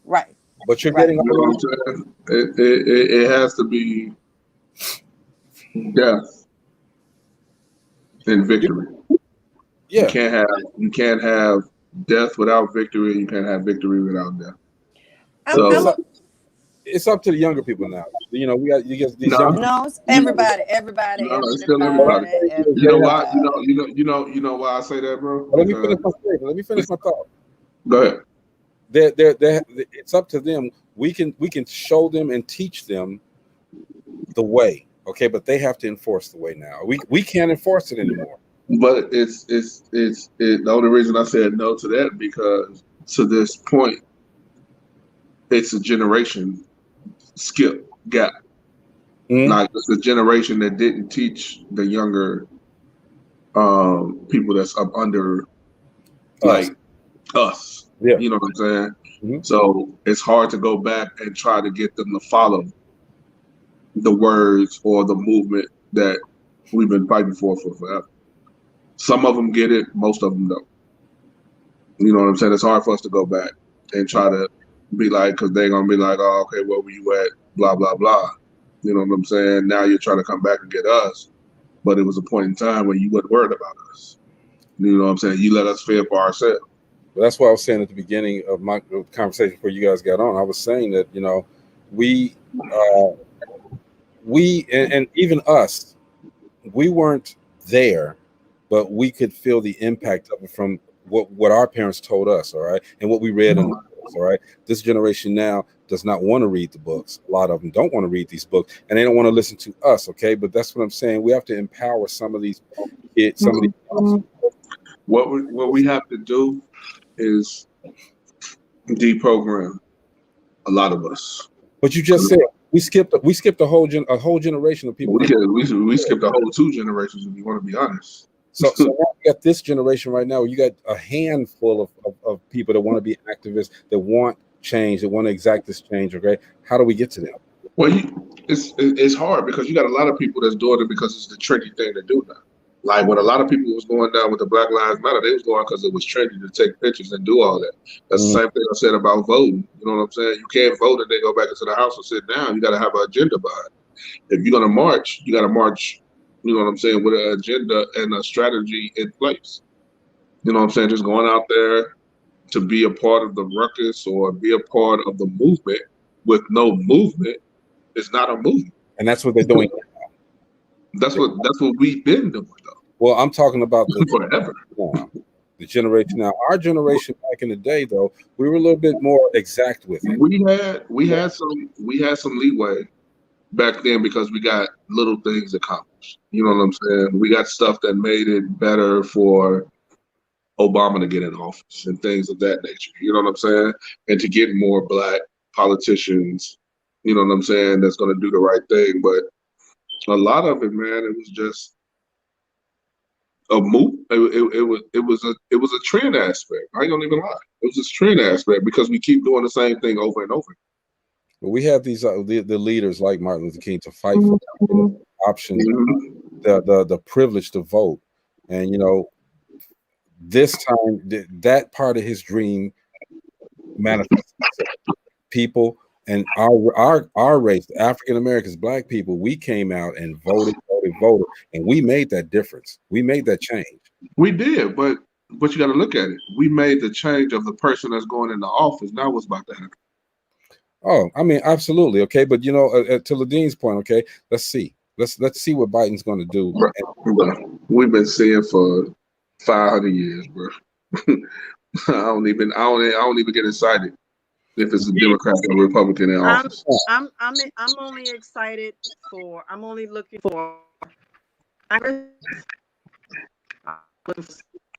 Speaker 3: Right.
Speaker 1: But you're getting.
Speaker 2: You know what I'm saying? It has to be death and victory.
Speaker 1: Yeah.
Speaker 2: You can't have death without victory. You can't have victory without death.
Speaker 1: It's up to the younger people now. You know, we got you guys.
Speaker 3: No, it's everybody.
Speaker 2: No, it's still everybody. You know why? You know why I say that, bro?
Speaker 1: Let me finish my thought.
Speaker 2: Go ahead.
Speaker 1: It's up to them. We can show them and teach them the way. Okay, but they have to enforce the way now. We can't enforce it anymore.
Speaker 2: But it's the only reason I said no to that, because to this point, it's a generation gap.
Speaker 1: Mm-hmm.
Speaker 2: Like, it's a generation that didn't teach the younger people that's up under like us.
Speaker 1: Yeah.
Speaker 2: You know what I'm saying?
Speaker 1: Mm-hmm.
Speaker 2: So it's hard to go back and try to get them to follow the words or the movement that we've been fighting for forever. Some of them get it, most of them don't. You know what I'm saying? It's hard for us to go back and try to be like, because they're going to be like, oh, okay, where were you at? Blah, blah, blah. You know what I'm saying? Now you're trying to come back and get us, but it was a point in time where you weren't worried about us. You know what I'm saying? You let us fend for ourselves.
Speaker 1: But that's what I was saying at the beginning of my conversation before you guys got on. I was saying that, you know, we and even us, we weren't there, but we could feel the impact of it from what our parents told us, all right, and what we read in the books, all right. This generation now does not want to read the books. A lot of them don't want to read these books, and they don't want to listen to us, okay. But that's what I'm saying. We have to empower some of these kids, some of these.
Speaker 2: What we have to do is deprogram a lot of us.
Speaker 1: But you just said we skipped a whole generation of people.
Speaker 2: We skipped a whole 2 generations, if you want to be honest.
Speaker 1: So now you got this generation right now. You got a handful of people that want to be activists, that want change, that want to exact this change. Okay, how do we get to them?
Speaker 2: Well, it's hard because you got a lot of people that's doing it because it's the trendy thing to do now. Like when a lot of people was going down with the Black Lives Matter, they was going because it was trendy to take pictures and do all that. That's the same thing I said about voting. You know what I'm saying? You can't vote and then go back into the house and sit down. You got to have an agenda behind it. If you're going to march, you got to march, you know what I'm saying, with an agenda and a strategy in place. You know what I'm saying? Just going out there to be a part of the ruckus or be a part of the movement with no movement is not a movement.
Speaker 1: And that's what they're doing now.
Speaker 2: That's what we've been doing, though.
Speaker 1: Well, I'm talking about
Speaker 2: forever.
Speaker 1: The generation now. Our generation back in the day, though, we were a little bit more exact with it.
Speaker 2: We had some leeway back then because we got little things accomplished. You know what I'm saying? We got stuff that made it better for Obama to get in office and things of that nature. You know what I'm saying? And to get more Black politicians, you know what I'm saying, that's going to do the right thing. But a lot of it, man, it was just a move. It was a trend aspect. I ain't gonna even lie. It was a trend aspect because we keep doing the same thing over and over.
Speaker 1: But we have these the leaders like Martin Luther King to fight for the option, the privilege to vote, and you know, this time that part of his dream manifested. People and our race, African Americans, Black people, we came out and voted, and we made that difference. We made that change.
Speaker 2: We did, but you got to look at it. We made the change of the person that's going into office. Now what's about to happen?
Speaker 1: Oh, I mean, absolutely, okay. But you know, to Ladine's point, okay, let's see what Biden's going to do.
Speaker 2: Bro, we've been seeing for 500 years, bro. I don't even get excited if it's a Democrat or Republican in office.
Speaker 3: I'm only excited for. I'm only looking for Congress,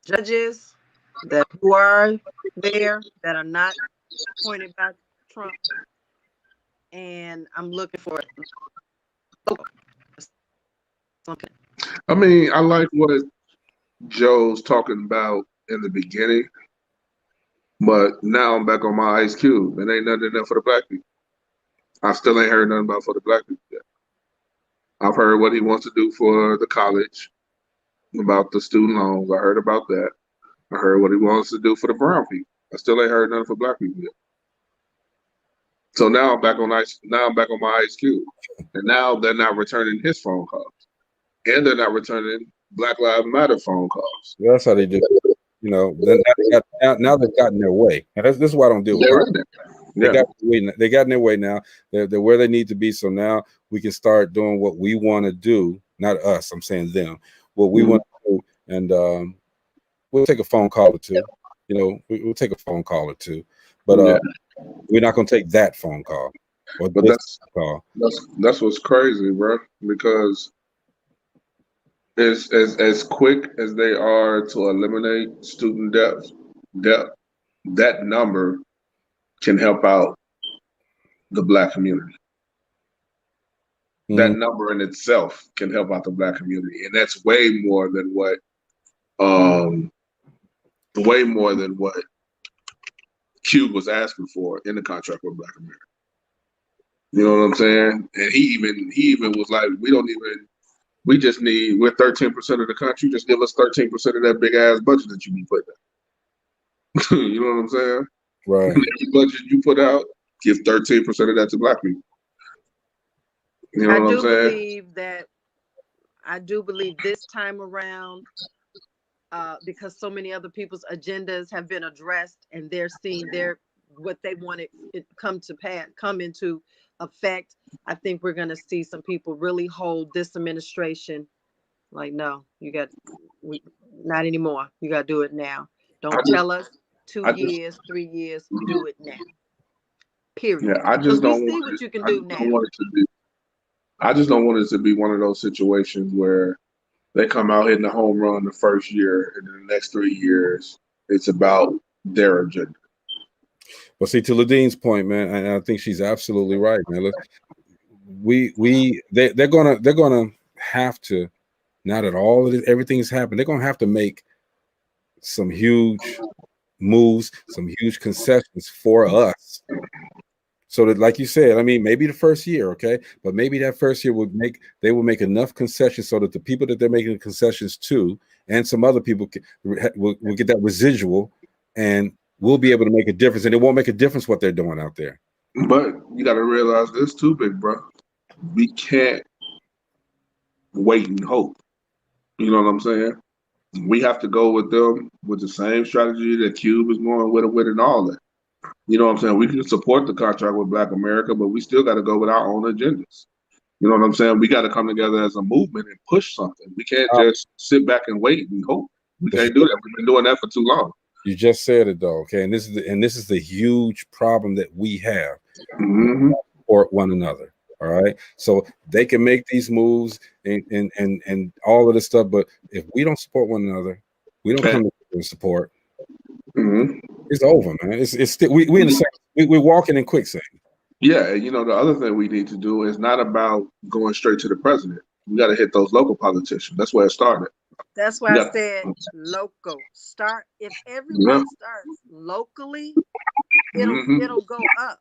Speaker 3: judges who are there that are not appointed by Trump, and I'm looking for something.
Speaker 2: I mean, I like what Joe's talking about in the beginning, but now I'm back on my Ice Cube, and ain't nothing in there for the Black people. I still ain't heard nothing about for the Black people yet. I've heard what he wants to do for the college, about the student loans. I heard about that. I heard what he wants to do for the brown people. I still ain't heard nothing for Black people yet. So now I'm back on Ice. Now I'm back on my Ice Cube, and now they're not returning his phone calls, and they're not returning Black Lives Matter phone calls.
Speaker 1: That's how they do it. You know, now they've gotten their way, and this is why I don't deal with it. They got in their way now. They're where they need to be. So now we can start doing what we want to do. Not us. I'm saying them. What we want to do, and we'll take a phone call or two. You know, we'll take a phone call or two, but we're not going to take that phone call.
Speaker 2: But that's what's crazy, bro. Because as quick as they are to eliminate student debt, that number can help out the Black community. That number in itself can help out the Black community, and that's way more than what Cube was asking for in the contract with Black America. You know what I'm saying? And he even was like, we're 13% of the country. Just give us 13% of that big ass budget that you be putting out. You know what I'm saying?
Speaker 1: Right.
Speaker 2: Every budget you put out, give 13% of that to Black people. You know
Speaker 3: I
Speaker 2: what I'm
Speaker 3: do
Speaker 2: saying?
Speaker 3: believe that I do believe this time around, because so many other people's agendas have been addressed and they're seeing their what they wanted it come to pass, come into effect. I think we're going to see some people really hold this administration like, no, we, not anymore. You got to do it now.
Speaker 2: I
Speaker 3: Don't
Speaker 2: just,
Speaker 3: tell us two
Speaker 2: I just,
Speaker 3: years, 3 years. Do it now. Period.
Speaker 2: yeah, I
Speaker 3: Because
Speaker 2: just
Speaker 3: we
Speaker 2: don't
Speaker 3: see
Speaker 2: want
Speaker 3: what
Speaker 2: it.
Speaker 3: you can
Speaker 2: I
Speaker 3: do
Speaker 2: just
Speaker 3: now.
Speaker 2: don't want it to be. I just don't want it to be one of those situations where they come out hitting a home run the first year, and then the next 3 years, it's about their agenda.
Speaker 1: Well, see, to Ladine's point, man, and I think she's absolutely right, man. Look, they're gonna have to, now that all of this, everything's happened, they're gonna have to make some huge moves, some huge concessions for us. So that, like you said, I mean, maybe the first year, okay, but maybe that first year they will make enough concessions so that the people that they're making concessions to, and some other people will get that residual, and we'll be able to make a difference. And it won't make a difference what they're doing out there.
Speaker 2: But you got to realize this too, big bro. We can't wait and hope. You know what I'm saying? We have to go with them with the same strategy that Cube is going with and all that. You know what I'm saying? We can support the contract with Black America, but we still got to go with our own agendas. You know what I'm saying? We got to come together as a movement and push something. We can't just sit back and wait and hope. We can't do that. We've been doing that for too long.
Speaker 1: You just said it though, okay? And this is the huge problem that we have for one another. All right. So they can make these moves and all of this stuff, but if we don't support one another, we don't come together and support. It's over, man. It's still we in the same, we're walking in quicksand.
Speaker 2: Yeah, you know, the other thing we need to do is not about going straight to the president. We got to hit those local politicians. That's where it started.
Speaker 3: That's why I said local. Start, if everyone starts locally, it'll go up.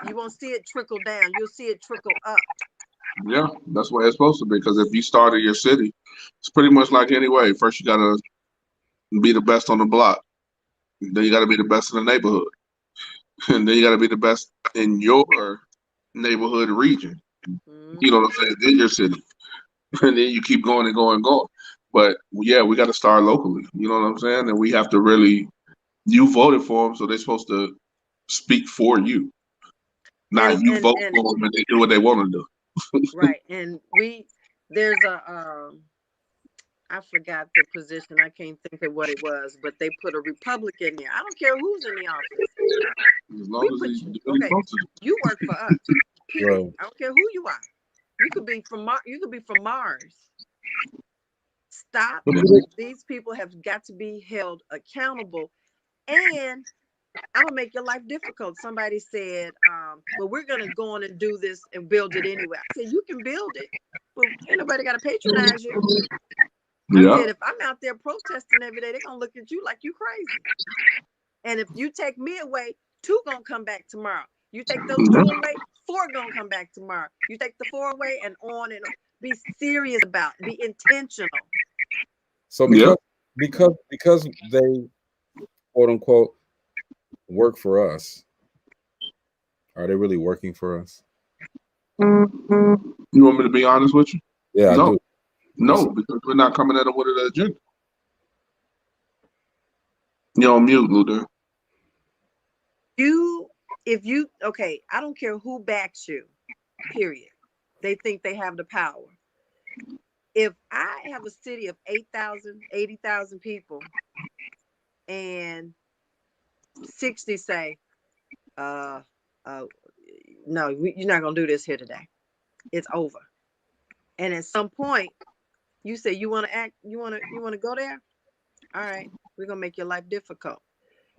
Speaker 3: You won't see it trickle down. You'll see it trickle up.
Speaker 2: Yeah, that's where it's supposed to be. Because if you start in your city, it's pretty much like anyway. First, you got to be the best on the block. Then you got to be the best in the neighborhood. And then you got to be the best in your neighborhood region. You know what I'm saying? In your city. And then you keep going and going and going. But yeah, we got to start locally. You know what I'm saying? And we have to really, you voted for them, so they're supposed to speak for you. Not you vote for them and they do what they want to do.
Speaker 3: Right. And there's I forgot the position. I can't think of what it was, but they put a Republican there. I don't care who's in the office.
Speaker 2: As long as
Speaker 3: you work for us. Period.
Speaker 1: Right.
Speaker 3: I don't care who you are. You could be from Mars. Stop. These people have got to be held accountable, and I'm gonna make your life difficult. Somebody said, well, we're gonna go on and do this and build it anyway. I said, you can build it, but ain't nobody gotta patronize you. I said, if I'm out there protesting every day, they're gonna look at you like you crazy. And if you take me away, 2 gonna come back tomorrow. You take those 2 away, 4 gonna come back tomorrow. You take the 4 away, and on and on. Be serious about it. Be intentional.
Speaker 1: So because they quote unquote work for us, are they really working for us?
Speaker 2: You want me to be honest with you?
Speaker 1: Yeah, I do.
Speaker 2: No, because we're not coming at them with an agenda. You're on mute, Luther.
Speaker 3: Okay, I don't care who backs you, period. They think they have the power. If I have a city of 8,000, 80,000 people, and 60 say, no, you're not gonna do this here today. It's over. And at some point, you say you want to go there. All right, we're gonna make your life difficult.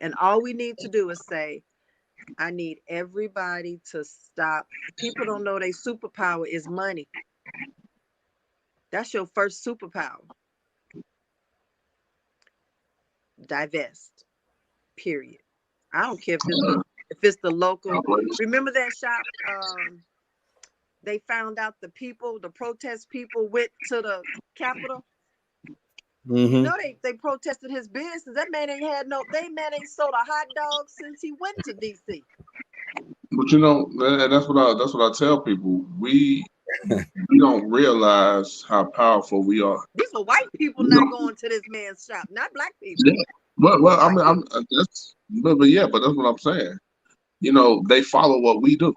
Speaker 3: And all we need to do is say, I need everybody to stop. People don't know their superpower is money. That's your first superpower. Divest. Period. I don't care if it's the local. Remember that shop? They found out the protest people went to the Capitol. You know they protested his business. That man ain't sold a hot dog since he went to DC.
Speaker 2: But you know, and that's what I tell people. We we don't realize how powerful we are.
Speaker 4: These are white people
Speaker 2: We
Speaker 4: not
Speaker 2: don't.
Speaker 4: going to this man's shop, not black people.
Speaker 2: Yeah. Well, I
Speaker 4: White
Speaker 2: mean,
Speaker 4: people.
Speaker 2: but yeah, but that's what I'm saying. You know, they follow what we do.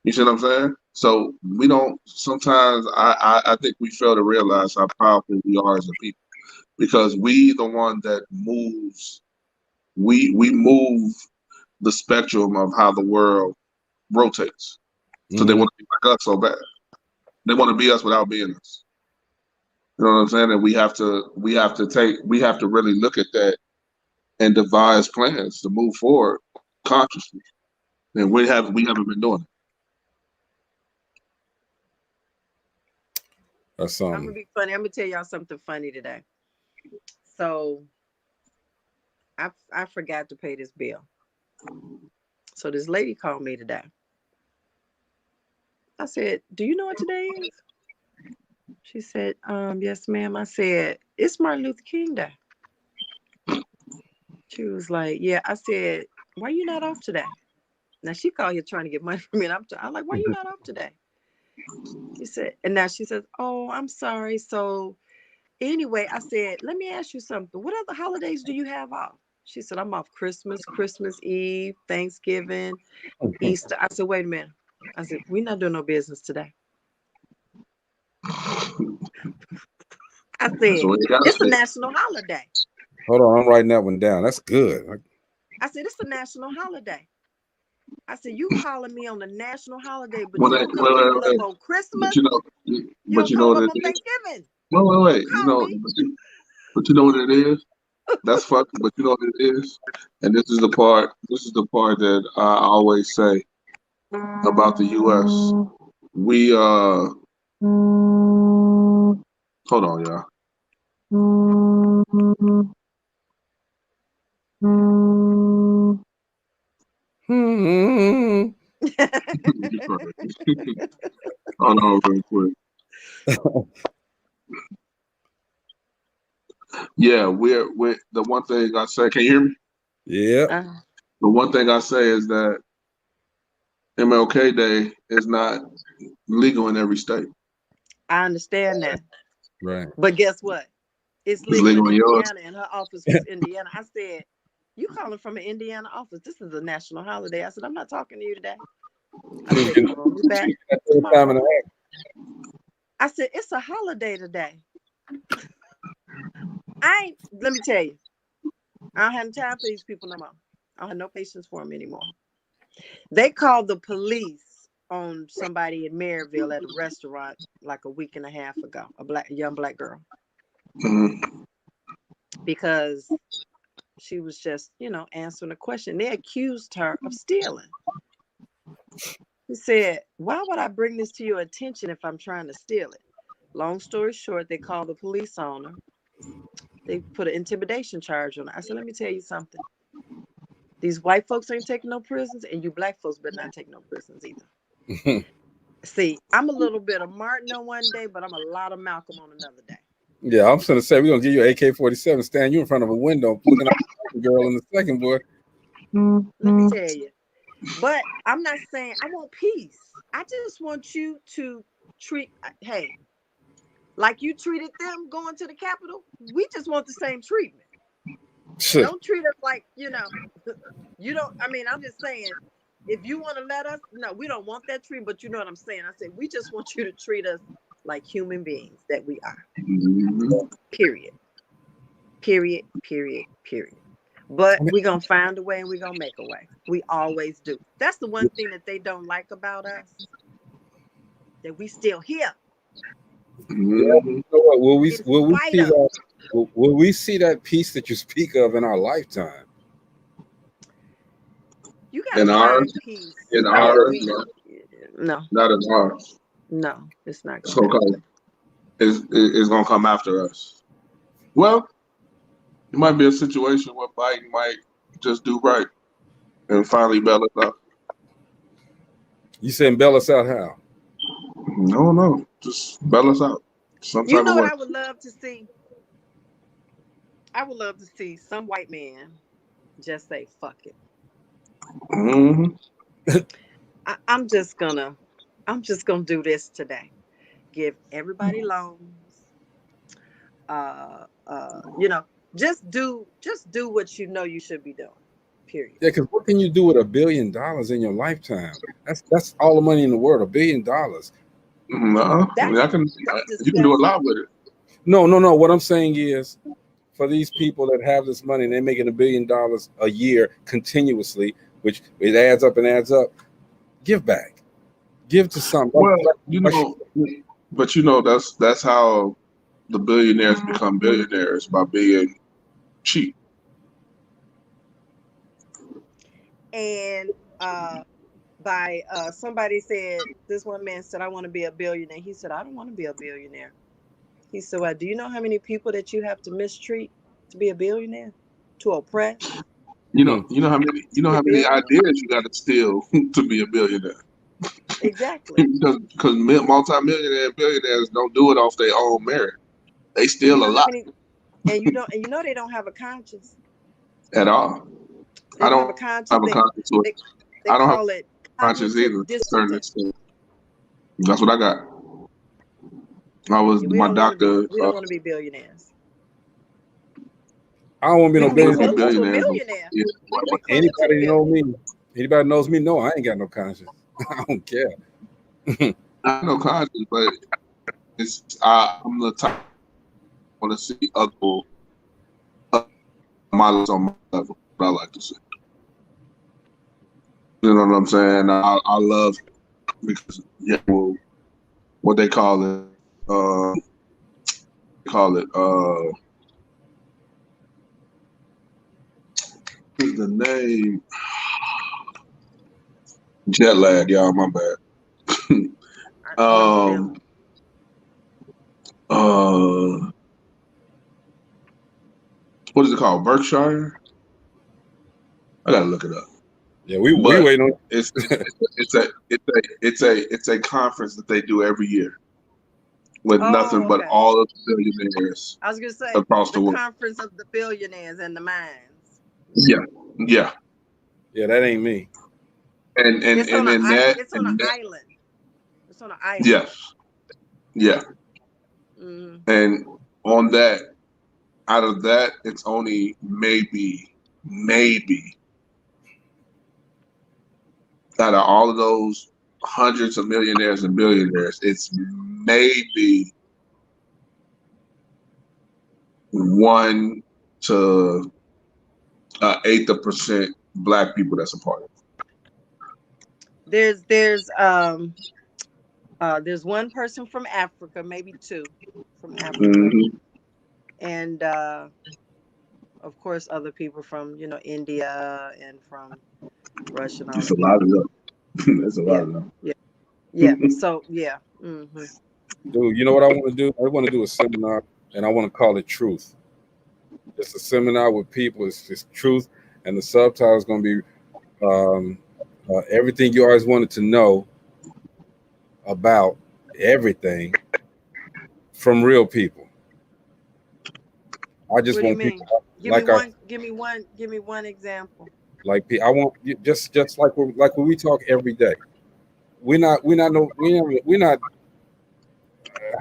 Speaker 2: You see what I'm saying? So we don't. Sometimes I think we fail to realize how powerful we are as a people because we the one that moves. We move the spectrum of how the world rotates. So they
Speaker 1: Mhm.
Speaker 2: want to be like us so bad. They want to be us without being us. You know what I'm saying? And we have to really look at that and devise plans to move forward consciously. And we haven't been doing it.
Speaker 1: That's
Speaker 4: I'm gonna
Speaker 1: something.
Speaker 4: be funny. I'm gonna tell y'all something funny today. So I forgot to pay this bill. So this lady called me today. I said, "Do you know what today is?" She said, "Yes, ma'am." I said, "It's Martin Luther King Day." She was like, "Yeah." I said, "Why you not off today?" Now she called here trying to get money from me, and I'm like, "Why you not off today?" She said, and now she says, "Oh, I'm sorry." So anyway, I said, "Let me ask you something. What other holidays do you have off?" She said, "I'm off Christmas, Christmas Eve, Thanksgiving, Easter." I said, "Wait a minute." I said, "We're not doing no business today." I
Speaker 2: That's
Speaker 4: said,
Speaker 2: what you gotta
Speaker 4: "It's a
Speaker 2: say.
Speaker 4: national holiday."
Speaker 1: Hold on, I'm writing that one down. That's good.
Speaker 4: I said, "It's a national holiday." I said, "You calling me on a national holiday, but
Speaker 2: When
Speaker 4: you
Speaker 2: they,
Speaker 4: don't come pull up
Speaker 2: wait.
Speaker 4: on
Speaker 2: But
Speaker 4: Christmas.
Speaker 2: you know,
Speaker 4: You don't
Speaker 2: what
Speaker 4: call up
Speaker 2: it
Speaker 4: on
Speaker 2: is.
Speaker 4: Thanksgiving.
Speaker 2: Wait.
Speaker 4: Don't
Speaker 2: You
Speaker 4: call
Speaker 2: know,
Speaker 4: me."
Speaker 2: but you know what it is. That's fucking. But you know what it is. And this is the part. This is the part that I always say about the U.S. We hold on, y'all.
Speaker 1: Hmm.
Speaker 2: Hold on, real quick. Yeah, we're the one thing I say. Can you hear me?
Speaker 1: Yeah.
Speaker 4: Uh,
Speaker 2: The one thing I say is that MLK Day is not legal in every state.
Speaker 4: I understand that.
Speaker 1: Right.
Speaker 4: But guess what? It's
Speaker 2: It's
Speaker 4: legal in
Speaker 2: legal in yours.
Speaker 4: Indiana, and her office was Indiana. I said, "You calling from an Indiana office? This is a national holiday." I said, "I'm not talking to you today." I
Speaker 1: She was
Speaker 4: said,
Speaker 1: getting,
Speaker 4: "Call me
Speaker 1: she
Speaker 4: back
Speaker 1: was getting that third time
Speaker 4: tomorrow."
Speaker 1: and a half.
Speaker 4: I said, "It's a holiday today." Let me tell you, I don't have time for these people no more. I don't have no patience for them anymore. They called the police on somebody in Maryville at a restaurant like a week and a half ago, a young black girl,
Speaker 2: Mm-hmm.
Speaker 4: because she was just, answering a question. They accused her of stealing. He said, "Why would I bring this to your attention if I'm trying to steal it?" Long story short, they called the police on her. They put an intimidation charge on her. I said, "Let me tell you something. These white folks ain't taking no prisons, and you black folks better not take no prisons either." See, I'm a little bit of Martin on one day, but I'm a lot of Malcolm on another day.
Speaker 1: Yeah, I'm just gonna say we're gonna give you an AK-47, stand you in front of a window, looking at the girl in the second boy.
Speaker 4: Let me tell you. But I'm not saying I want peace. I just want you to treat, hey, like you treated them going to the Capitol. We just want the same treatment. Don't treat us like, you don't. I mean, I'm just saying, if you want to let us, no, we don't want that treatment, but you know what I'm saying. I said, we just want you to treat us like human beings that we are.
Speaker 2: Mm-hmm.
Speaker 4: Period. Period. Period. Period. But we're going to find a way and we're going to make a way. We always do. That's the one thing that they don't like about us, that we still here.
Speaker 1: Yeah. You know what? Will we
Speaker 4: Spite
Speaker 1: see
Speaker 4: of.
Speaker 1: that? Will we see that peace that you speak of in our lifetime?
Speaker 4: You got
Speaker 2: In
Speaker 4: to
Speaker 2: ours,
Speaker 4: find peace
Speaker 2: in
Speaker 4: that
Speaker 2: ours,
Speaker 4: we, no,
Speaker 2: not in ours.
Speaker 4: no, it's not
Speaker 2: It's
Speaker 4: going to
Speaker 2: gonna
Speaker 4: happen.
Speaker 2: come. It's gonna come after us. Well, it might be a situation where Biden might just do right and finally bail us out.
Speaker 1: You saying bail us out how?
Speaker 2: No, no, just bail us out some
Speaker 4: You
Speaker 2: type
Speaker 4: know
Speaker 2: of
Speaker 4: what
Speaker 2: way.
Speaker 4: I would love to see? I would love to see some white man just say, "Fuck it.
Speaker 2: Mm-hmm.
Speaker 4: I'm just gonna I'm just gonna do this today. Give everybody loans. You know, just do what you know you should be doing. Period.
Speaker 1: Yeah, because what can you do with $1 billion in your lifetime? That's all the money in the world. $1 billion.
Speaker 2: No, I mean,
Speaker 4: That's
Speaker 2: you can do a lot with it.
Speaker 1: No. What I'm saying is, for these people that have this money and they're making $1 billion a year continuously, which it adds up and adds up, give back. Give to some.
Speaker 2: Well, but that's how the billionaires become billionaires, by being cheap.
Speaker 4: and by somebody said, this one man said, I want to be a billionaire. He said, I don't want to be a billionaire. He said, well, do you know how many people that you have to mistreat to be a billionaire? To oppress?
Speaker 2: You know how many ideas you got to steal to be a billionaire.
Speaker 4: Exactly.
Speaker 2: because multi-millionaire billionaires don't do it off their own merit. They steal a lot.
Speaker 4: And you know they don't have a conscience
Speaker 2: At all.
Speaker 4: They don't have a conscience.
Speaker 2: Have a conscience.
Speaker 4: They call it
Speaker 2: conscience either. To a certain extent. That's what I got. I was my doctor.
Speaker 4: We don't want to be billionaires.
Speaker 1: I don't want to be no billionaire.
Speaker 2: Anybody
Speaker 1: know me? Anybody knows me? No, I ain't got no conscience. I don't care.
Speaker 2: I have no conscience, but I'm the type I want to see other models on my level. What I like to see. You know what I'm saying? I love it because what they call it. What's the name? Jet lag, y'all. My bad. What is it called? Berkshire? I gotta look it up.
Speaker 1: Yeah, we waiting on
Speaker 2: it's a conference that they do every year with nothing but all of the billionaires.
Speaker 4: I was gonna say
Speaker 2: across the world.
Speaker 4: Conference of the billionaires and the minds.
Speaker 2: Yeah.
Speaker 1: Yeah, that ain't me.
Speaker 2: And
Speaker 4: it's on an island. It's on an island.
Speaker 2: Yes. Yeah.
Speaker 4: Mm-hmm.
Speaker 2: And on that, out of that, it's only maybe out of all of those hundreds of millionaires and billionaires, it's maybe 1 to 8% Black people that's a part of it.
Speaker 4: There's one person from Africa, maybe 2 from Africa, and of course other people from India and from Russia.
Speaker 2: There's a lot of them. There's a lot of them.
Speaker 4: Yeah. So yeah. Mm-hmm.
Speaker 1: Dude, you know what I want to do? I want to do a seminar, and I want to call it Truth. It's a seminar with people. It's truth, and the subtitle is going to be everything you always wanted to know about everything from real people. I just want people
Speaker 4: Give me one example.
Speaker 1: Like I want just like when we talk every day. We're not. How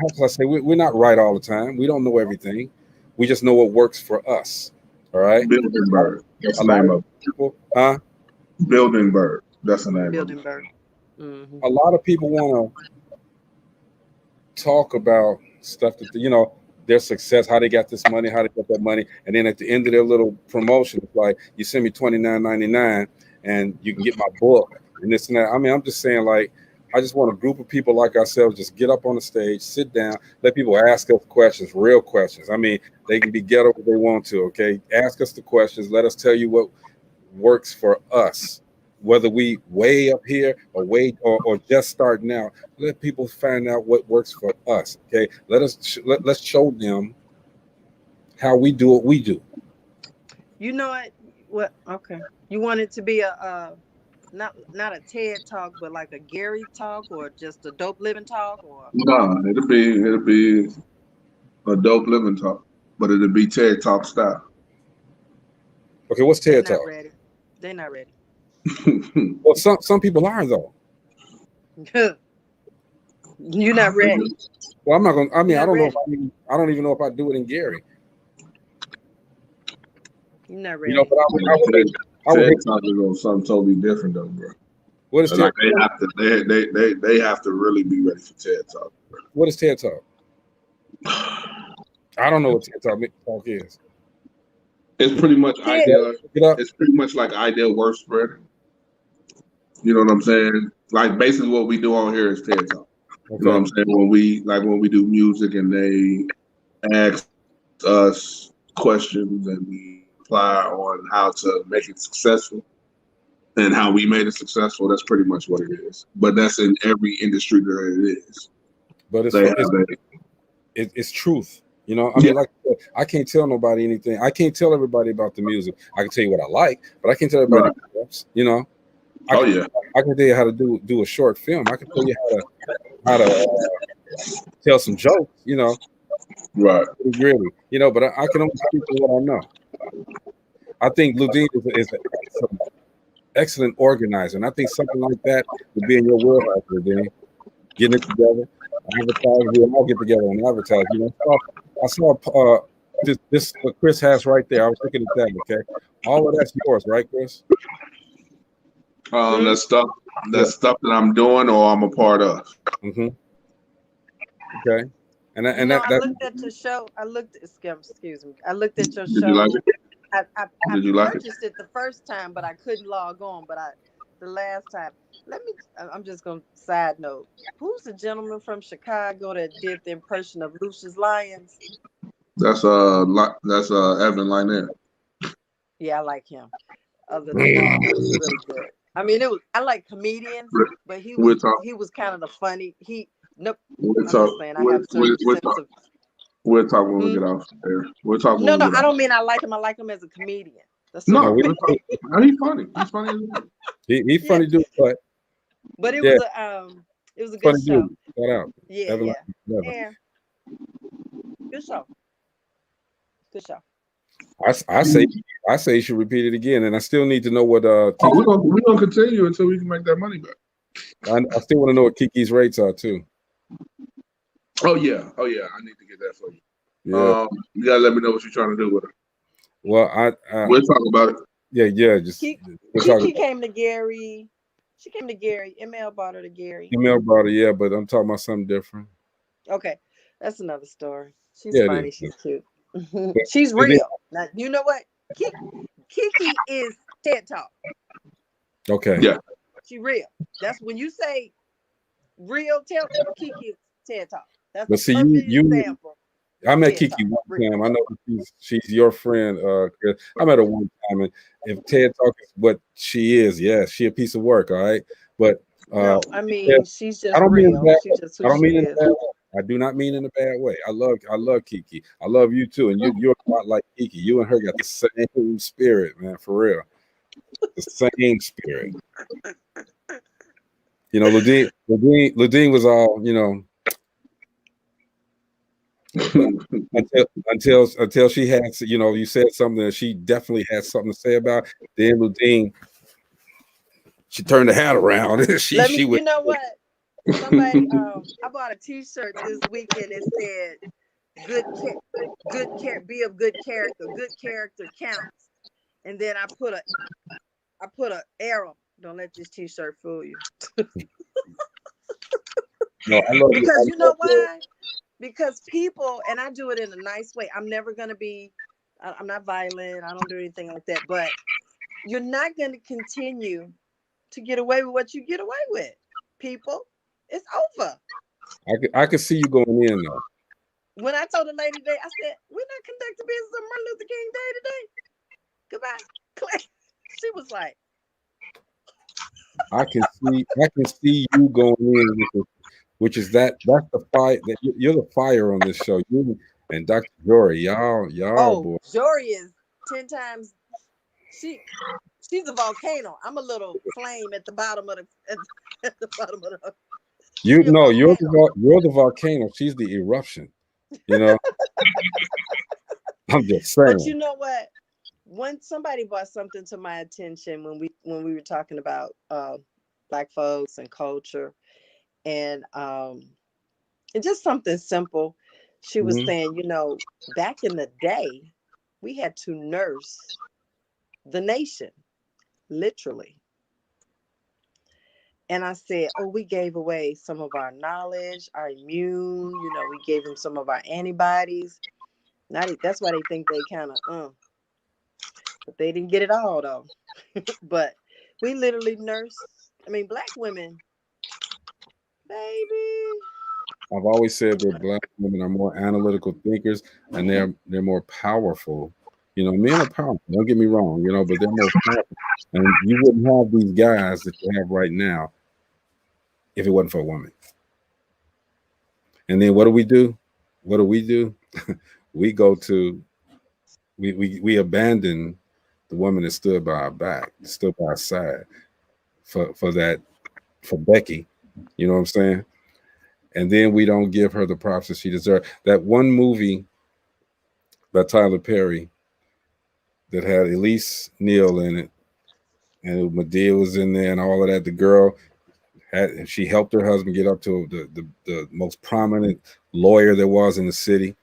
Speaker 1: can I say? We're not right all the time. We don't know everything. We just know what works for us. All right.
Speaker 2: Bilderberg. That's the name of
Speaker 1: people, huh?
Speaker 2: Bilderberg. That's the name.
Speaker 4: Bilderberg. Mm-hmm.
Speaker 1: A lot of people want to talk about stuff that their success, how they got this money, how they got that money, and then at the end of their little promotion, it's like you send me $29.99 and you can get my book and this and that. I mean, I'm just saying, like, I just want a group of people like ourselves just get up on the stage, sit down, let people ask us questions, real questions. I mean, they can be ghetto if they want to. Okay, ask us the questions. Let us tell you what works for us. Whether we way up here or just starting out, let people find out what works for us. Okay, let's show them how we do what we do.
Speaker 4: You know what? Okay, you want it to be a not a TED talk, but like a Gary talk, or just a Dope Living talk, or
Speaker 2: no, it'll be a Dope Living talk, but it'll be TED talk style.
Speaker 1: Okay, what's TED talk?
Speaker 4: They're not ready.
Speaker 1: Well, some people are though.
Speaker 4: You're not ready.
Speaker 1: Well, I'm not gonna. I mean,
Speaker 4: You're
Speaker 1: I
Speaker 4: not
Speaker 1: don't know.
Speaker 4: ready.
Speaker 1: I don't even know if I do it in Gary.
Speaker 4: You're not
Speaker 1: You know,
Speaker 4: ready.
Speaker 1: but I would
Speaker 2: TED
Speaker 1: hate.
Speaker 2: Talk is on something totally different though, bro.
Speaker 1: What is
Speaker 2: Like
Speaker 1: TED?
Speaker 2: they have to really be ready for TED Talk.
Speaker 1: What is TED Talk? I don't know what TED Talk is.
Speaker 2: It's pretty much
Speaker 4: TED,
Speaker 2: ideal.
Speaker 1: Look it up.
Speaker 2: It's pretty much like ideal word spread. You know what I'm saying? Like basically what we do on here is TED Talk. You know what
Speaker 1: Okay.
Speaker 2: I'm saying? When we do music and they ask us questions and we reply on how to make it successful and how we made it successful, that's pretty much what it is. But that's in every industry that it is.
Speaker 1: But
Speaker 2: They have
Speaker 1: it's truth. You know, I
Speaker 2: yeah,
Speaker 1: mean, like I can't tell nobody anything. I can't tell everybody about the music. I can tell you what I like, but I can't tell everybody
Speaker 2: right.
Speaker 1: the steps. You know,
Speaker 2: Oh yeah,
Speaker 1: I can tell you how to do a short film. I can tell you how to tell some jokes. You know,
Speaker 2: right.
Speaker 1: really. You know, but I can only speak to what I know. I think Ludine is an excellent organizer, and I think something like that would be in your wheelhouse, Ludine. Getting it together, advertise. We all get together and advertise. You know, I saw this Chris has right there. I was looking at that. Okay, all of that's yours, right, Chris?
Speaker 2: That's stuff.
Speaker 1: Yeah.
Speaker 2: That's stuff that I'm doing or I'm a part of.
Speaker 1: Mm-hmm. Okay. And
Speaker 4: you know, I looked at your show. Excuse me. I looked at your
Speaker 2: Did you like
Speaker 4: show.
Speaker 2: it?
Speaker 4: I
Speaker 2: Did you like it?
Speaker 4: purchased it the first time, but I couldn't log on. But the last time, I'm just gonna side note. Who's the gentleman from Chicago that did the impression of Lucius Lyons?
Speaker 2: That's Evan Lynette.
Speaker 4: Yeah, I like him. Other than that, it was really good. I mean, I like comedians, but
Speaker 2: We'll talk.
Speaker 4: he was kind of the funny. Nope.
Speaker 2: We'll
Speaker 4: I'm
Speaker 2: talk.
Speaker 4: just saying I have a certain sense of.
Speaker 2: We'll talk when we get off there. We'll talk when
Speaker 4: No,
Speaker 2: we get
Speaker 4: I
Speaker 2: off.
Speaker 4: don't mean I like him. I like him as a comedian. That's what
Speaker 2: No,
Speaker 4: I mean.
Speaker 2: he's funny. He's funny.
Speaker 1: he's funny dude,
Speaker 4: but it
Speaker 1: yeah,
Speaker 4: was a good
Speaker 1: funny
Speaker 4: show.
Speaker 1: dude. Shout out.
Speaker 4: Yeah,
Speaker 1: Evan
Speaker 4: yeah.
Speaker 1: Lynette.
Speaker 4: And good show. Good show.
Speaker 1: I say you should repeat it again, and I still need to know what
Speaker 2: We're gonna continue until we can make that money back.
Speaker 1: I still want to know what Kiki's rates are too.
Speaker 2: Oh yeah. I need to get that for you.
Speaker 1: Yeah.
Speaker 2: You gotta let me know what you're trying to do with her.
Speaker 1: Well,
Speaker 2: We'll talk about it.
Speaker 1: Yeah. Just
Speaker 4: Kiki came to Gary. She came to Gary. ML brought her to Gary.
Speaker 1: Email brought it, yeah, but I'm talking about something different.
Speaker 4: Okay, that's another story. She's
Speaker 1: Yeah,
Speaker 4: funny. She's cute. She's real. Now you know what? Kiki is TED Talk.
Speaker 1: Okay.
Speaker 2: Yeah.
Speaker 4: She real. That's when you say real. Tell Kiki is TED Talk. That's
Speaker 1: But
Speaker 4: a
Speaker 1: see,
Speaker 4: perfect
Speaker 1: you
Speaker 4: example.
Speaker 1: I met
Speaker 4: TED
Speaker 1: Kiki
Speaker 4: Talk.
Speaker 1: one time. I know she's your friend, Chris. I met her one time, and if TED Talk is what she is, yeah, she a piece of work, all right. But
Speaker 4: No, I mean
Speaker 1: yeah,
Speaker 4: she's
Speaker 1: I
Speaker 4: just
Speaker 1: don't mean in a
Speaker 4: real.
Speaker 1: bad
Speaker 4: She's
Speaker 1: way.
Speaker 4: just
Speaker 1: I
Speaker 4: who
Speaker 1: don't
Speaker 4: she
Speaker 1: mean in a
Speaker 4: is.
Speaker 1: bad way. I do not mean in a bad way. I love Kiki. I love you too, and you're a lot like Kiki. You and her got the same spirit, man, for real. The same spirit. You know, Ludine was all, you know, until she had, you know, you said something that she definitely had something to say about. Then Ludine, she turned the hat around. she
Speaker 4: You know what? Somebody, I bought a T-shirt this weekend. It said, be of good character. Good character counts." And then I put a arrow. Don't let this T-shirt fool you.
Speaker 1: No, I love
Speaker 4: because you know why? Because people, and I do it in a nice way. I'm never gonna be. I'm not violent. I don't do anything like that. But you're not going to continue to get away with what you get away with. People, it's over.
Speaker 1: I could see you going in though.
Speaker 4: When I told the lady today, I said, "We're not conducting business on Martin Luther King Day today. Goodbye." She was like,
Speaker 1: I can see you going in, which is that's the fire that you're the fire on this show. You and Dr. Jory, y'all, boy.
Speaker 4: Jory is 10 times. She's a volcano. I'm a little flame at the bottom of the bottom of the.
Speaker 1: You're the volcano. She's the eruption. You know. I'm just saying.
Speaker 4: But you know what? When somebody brought something to my attention when we were talking about Black folks and culture, and And just something simple. She was
Speaker 1: Mhm.
Speaker 4: saying, back in the day, we had to nurse the nation, literally. And I said, oh, we gave away some of our knowledge, our immune, we gave them some of our antibodies. That's why they think they kind of, but they didn't get it all though. But we literally nurse. I mean, Black women, baby.
Speaker 1: I've always said that Black women are more analytical thinkers and they're more powerful. Men are powerful. Don't get me wrong. But they're more powerful. And you wouldn't have these guys that you have right now if it wasn't for a woman. And then what do we do? What do we do? We go to we abandon the woman that stood by our back, stood by our side for Becky. You know what I'm saying? And then we don't give her the props that she deserves. That one movie by Tyler Perry that had Elise Neal in it, and Medea was in there, and all of that. The girl she helped her husband get up to the most prominent lawyer there was in the city,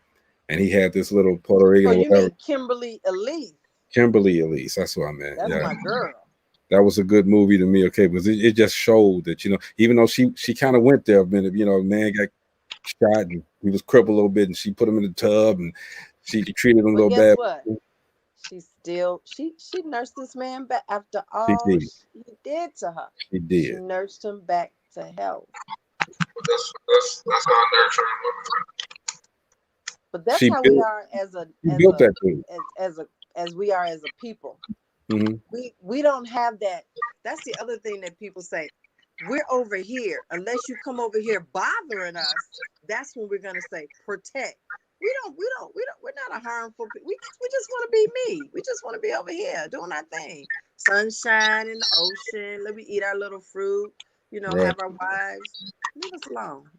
Speaker 1: and he had this little Puerto
Speaker 4: Oh,
Speaker 1: Rican or
Speaker 4: you
Speaker 1: whatever.
Speaker 4: mean Kimberly Elise?
Speaker 1: Kimberly Elise, that's what I meant.
Speaker 4: That's
Speaker 1: Yeah,
Speaker 4: my girl.
Speaker 1: that was a good movie to me. Okay, because it just showed that even though she kind of went there a minute, man got shot and he was crippled a little bit, and she put him in the tub and she treated him a
Speaker 4: But
Speaker 1: little
Speaker 4: guess
Speaker 1: bad.
Speaker 4: what? She nursed this man back after
Speaker 1: She
Speaker 4: all
Speaker 1: did.
Speaker 4: he did to her.
Speaker 1: She
Speaker 4: She
Speaker 1: did.
Speaker 4: nursed him back to health.
Speaker 2: That's how nurturing
Speaker 4: But that's
Speaker 1: She
Speaker 4: how we
Speaker 1: built.
Speaker 4: are as a
Speaker 1: She
Speaker 4: as
Speaker 1: built
Speaker 4: a
Speaker 1: that dude.
Speaker 4: as we are as a people.
Speaker 1: Hmm.
Speaker 4: We don't have that. That's the other thing that people say. We're over here. Unless you come over here bothering us, that's when we're gonna say protect. We're not a harmful people. We just want to be me. We just want to be over here doing our thing. Sunshine in the ocean. Let me eat our little fruit,
Speaker 1: Right.
Speaker 4: have our wives. Leave us alone.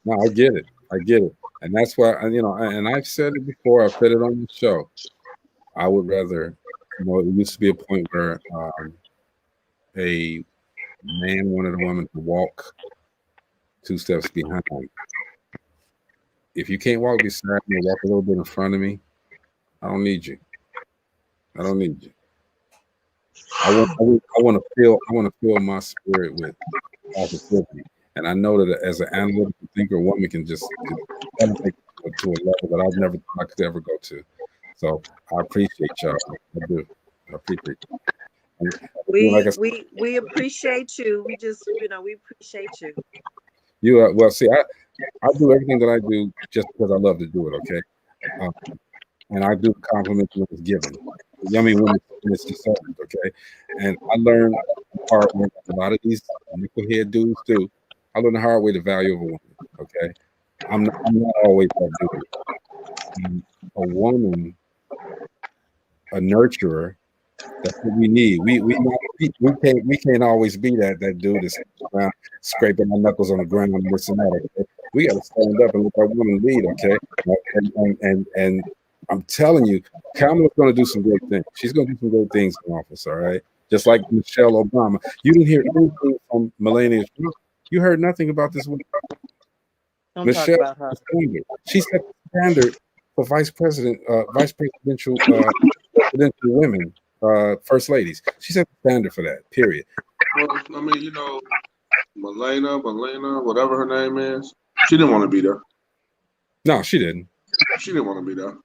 Speaker 1: No, I get it. I get it. And that's why, and I've said it before. I've said it on the show. I would rather, it used to be a point where a man wanted a woman to walk 2 steps behind. If you can't walk beside me, walk a little bit in front of me, I don't need you. I don't need you. I want to fill my spirit with positivity. And I know that as an analytical thinker, a woman can just elevate to a level that I've never thought I could ever go to. So I appreciate y'all. I do. I appreciate you. And, like I said,
Speaker 4: We appreciate you. We just, we appreciate you.
Speaker 1: well, see, I do everything that I do just because I love to do it. Okay. And I do compliment when it's given. I mean, when it's deserved. Okay. And I learned the hard way. A lot of these nickelhead dudes do. I learned the hard way the value of a woman. Okay. I'm not always that dude. A woman, a nurturer. That's what we need. We can't always be that dude that's around scraping our knuckles on the ground and this and that. Okay? We got to stand up and let our woman lead. Okay, and I'm telling you, Kamala's going to do some great things. She's going to do some great things in office. All right, just like Michelle Obama. You didn't hear anything from Melania Trump. You heard nothing about this woman.
Speaker 4: Don't talk
Speaker 1: Michelle,
Speaker 4: about her.
Speaker 1: she set the standard for vice presidential women, first ladies. She set the standard for that. Period.
Speaker 2: Well, I mean, Melena, whatever her name is, she didn't want to be there.
Speaker 1: No, she didn't.
Speaker 2: She didn't want to be there.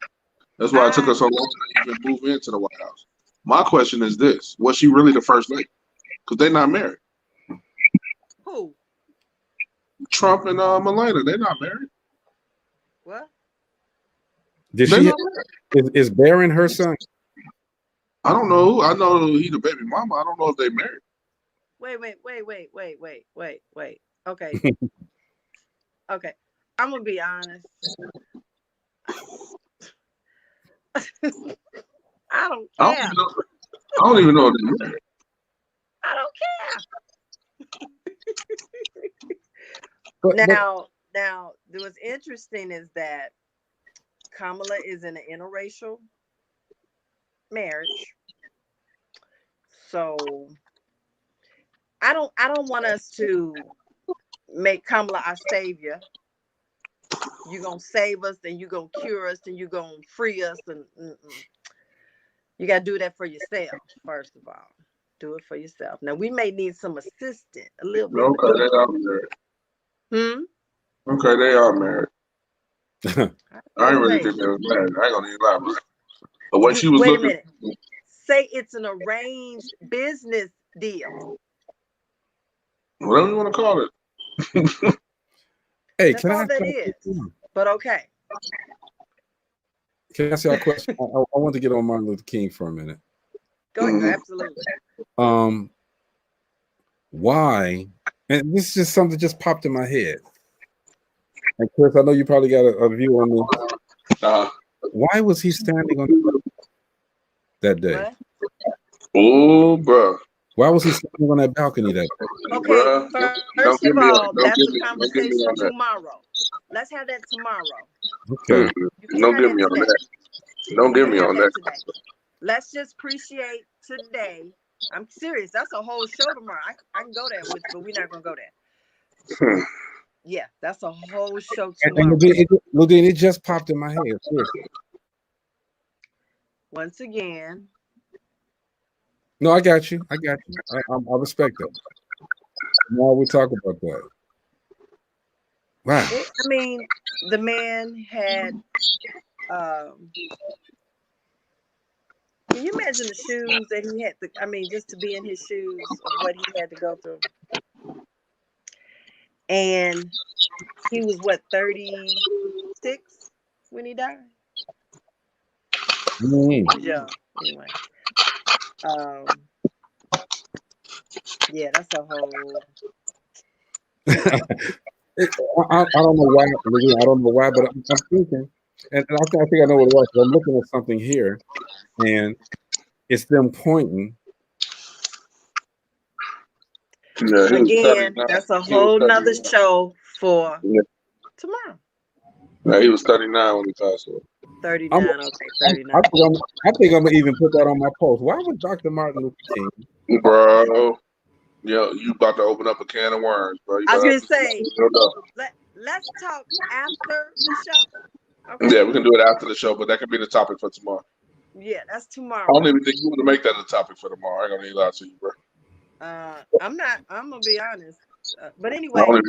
Speaker 2: That's why it took her so long to even move into the White House. My question is this: was she really the first lady? Because they're not married.
Speaker 4: Who?
Speaker 2: Trump and Melania, they're not married.
Speaker 4: What?
Speaker 1: Did
Speaker 2: They're
Speaker 1: she?
Speaker 2: not married.
Speaker 1: Is Barron her son?
Speaker 2: I don't know. I know he's the baby mama. I don't know if they married.
Speaker 4: Wait. Okay. Okay. I'm gonna be honest. I don't care.
Speaker 2: I don't even know if they're married.
Speaker 4: I don't care.
Speaker 1: But
Speaker 4: Now, what's interesting is that Kamala is in an interracial marriage. So I don't want us to, make Kamala our savior. You're gonna save us, and you're gonna cure us, and you're gonna free us, and you gotta do that for yourself, first of all. Do it for yourself. Now we may need some assistance, a little bit.
Speaker 2: Okay, they are married. Okay, they are married. I ain't really think they was married. I ain't gonna even lie, bro. But when she was
Speaker 4: Wait
Speaker 2: looking,
Speaker 4: a minute. Say it's an arranged business deal.
Speaker 2: whatever you want to call it.
Speaker 1: Hey,
Speaker 4: That's
Speaker 1: can
Speaker 4: all
Speaker 1: I?
Speaker 4: that is. But okay.
Speaker 1: Can I ask you a question? I want to get on Martin Luther King for a minute.
Speaker 4: Go ahead. Absolutely.
Speaker 1: Why? And this is just something that just popped in my head. And Chris, I know you probably got a view on this. Why was he standing on that day?
Speaker 4: What?
Speaker 2: Oh, bro.
Speaker 1: Why was he standing on that balcony that day?
Speaker 4: Okay,
Speaker 2: Bruh,
Speaker 4: first of all, that's a
Speaker 2: me
Speaker 4: conversation
Speaker 2: on that.
Speaker 4: tomorrow. Let's have that tomorrow.
Speaker 1: Okay.
Speaker 4: You can't
Speaker 2: Don't
Speaker 4: have
Speaker 2: get
Speaker 4: that
Speaker 2: me on
Speaker 4: today.
Speaker 2: that. Don't
Speaker 4: You
Speaker 2: get
Speaker 4: can't
Speaker 2: me
Speaker 4: have
Speaker 2: on
Speaker 4: that
Speaker 2: that.
Speaker 4: today. Let's just appreciate today. I'm serious. That's a whole show tomorrow. I can go there with, but we're not gonna go there. Yeah, that's a whole show tomorrow.
Speaker 1: And it just popped in my head. Seriously.
Speaker 4: Once again.
Speaker 1: No, I got you. I respect that. Now we talk about that. Wow.
Speaker 4: I mean, the man had. Can you imagine the shoes that he had to? I mean, just to be in his shoes of what he had to go through. And he was what, 36 when he died? Yeah. Anyway. Yeah, that's a whole.
Speaker 1: I don't know why. I don't know why, but I'm thinking, and I think I know what it was. I'm looking at something here, and it's them pointing.
Speaker 2: Yeah,
Speaker 4: again, that's a whole nother show for tomorrow.
Speaker 2: Yeah, he was 39 when he passed away.
Speaker 4: 39, okay, 39.
Speaker 1: I think I'm gonna even put that on my post. Why would Dr. Martin Luther King?
Speaker 2: Bro, yeah, you about to open up a can of worms, bro.
Speaker 4: I was gonna say, let's talk after the show. Okay.
Speaker 2: Yeah, we can do it after the show, but that could be the topic for tomorrow.
Speaker 4: Yeah, that's tomorrow.
Speaker 2: I don't even think you want to make that a topic for tomorrow. I ain't gonna lie to you, bro.
Speaker 4: I'm not. I'm gonna be honest. But anyway,
Speaker 2: I don't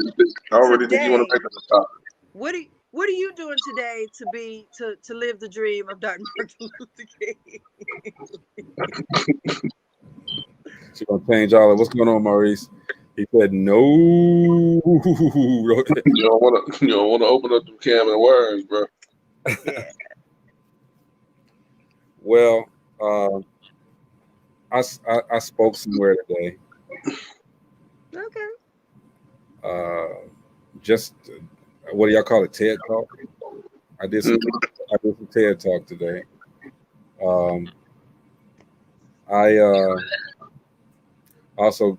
Speaker 2: really think you want to make that a topic.
Speaker 4: What are you doing today to live the dream of Dr. Martin Luther King?
Speaker 1: She's gonna change all of what's going on, Maurice. He said no.
Speaker 2: You don't want to open up the can of worms, bro.
Speaker 4: Yeah.
Speaker 1: Well, I spoke somewhere today.
Speaker 4: Okay.
Speaker 1: Just what do y'all call it? TED Talk. I did some TED Talk today. I also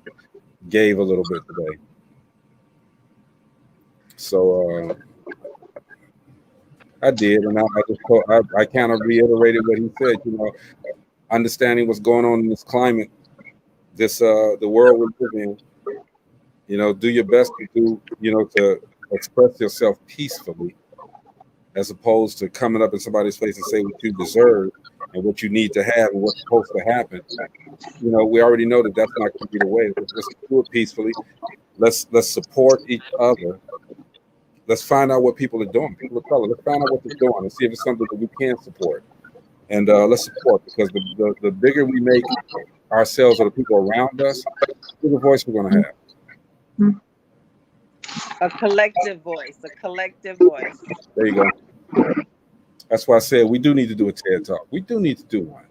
Speaker 1: gave a little bit today. So I did, and I kind of reiterated what he said. You know, understanding what's going on in this climate, the world we live in. You know, do your best to express yourself peacefully, as opposed to coming up in somebody's face and say what you deserve and what you need to have and what's supposed to happen. You know, we already know that that's not going to be the way. Let's do it peacefully. Let's support each other. Let's find out what people are doing. People of color. Let's find out what they're doing and see if it's something that we can support. And let's support, because the bigger we make ourselves or the people around us, the bigger voice we're going to have.
Speaker 4: A collective voice.
Speaker 1: There you go. That's why I said we do need to do a TED Talk. We do need to do one.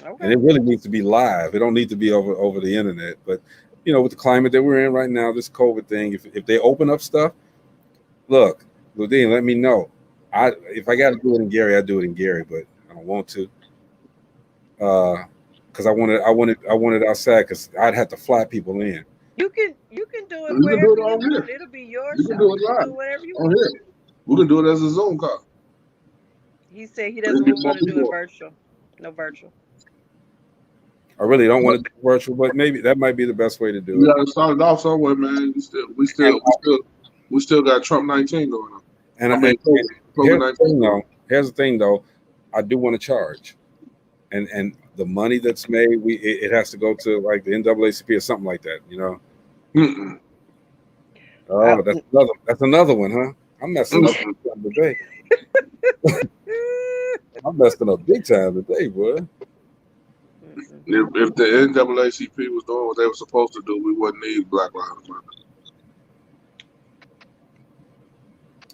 Speaker 1: Okay. And it really needs to be live. It don't need to be over the internet. But, you know, with the climate that we're in right now, this COVID thing, if they open up stuff, look, Ludine, let me know. If I got to do it in Gary, I do it in Gary, but I don't want to. Because I want it outside, because I'd have to fly people in.
Speaker 4: You can do it wherever you want. It'll be your show.
Speaker 2: Do it live.
Speaker 4: Do whatever you want.
Speaker 2: Here. We can do it as a Zoom call.
Speaker 4: He said he doesn't want to do it virtual. No virtual.
Speaker 1: I really don't want to do virtual, but maybe that might be the best way to do
Speaker 2: You
Speaker 1: it.
Speaker 2: gotta start it off somewhere, man. We still got Trump 19 going on.
Speaker 1: And,
Speaker 2: I mean,
Speaker 1: here's the thing,
Speaker 2: 19.
Speaker 1: though. Here's the thing, though. I do want to charge, and the money that's made, it has to go to like the NAACP or something like that. You know.
Speaker 2: Mm-mm.
Speaker 1: Oh, that's another one, huh? I'm messing up big time today. I'm messing up big time today, boy.
Speaker 2: If the NAACP was doing what they were supposed to do, we wouldn't need Black Lives Matter.